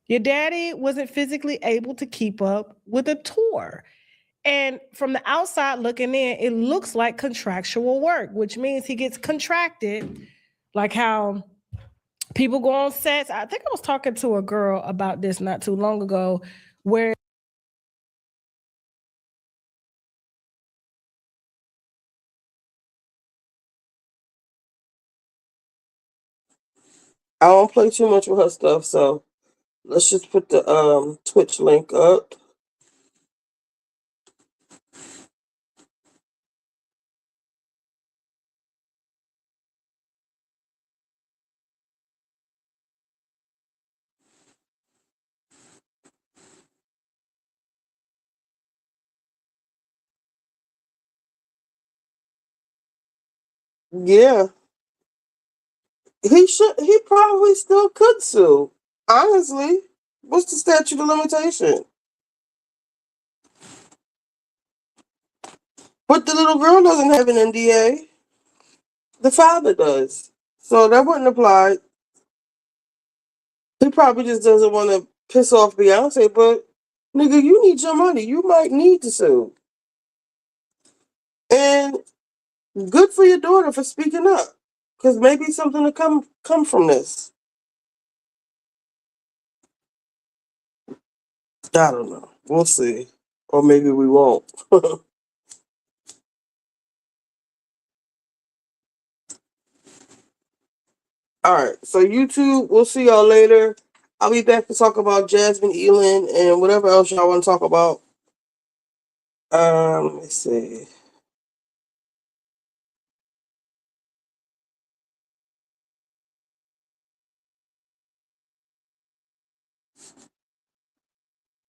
Your daddy wasn't physically able to keep up with a tour. And from the outside looking in, it looks like contractual work, which means he gets contracted, like how people go on sets. I think I was talking to a girl about this not too long ago, where I don't play too much with her stuff, so let's just put the Twitch link up. Yeah. He probably still could sue. Honestly. What's the statute of limitation? But the little girl doesn't have an NDA. The father does. So that wouldn't apply. He probably just doesn't want to piss off Beyonce, but nigga, you need your money. You might need to sue. And good for your daughter for speaking up. Because maybe something to come from this. I don't know. We'll see. Or maybe we won't. All right. So YouTube, we'll see y'all later. I'll be back to talk about Jasmine, Eiland, and whatever else y'all want to talk about. Let me see.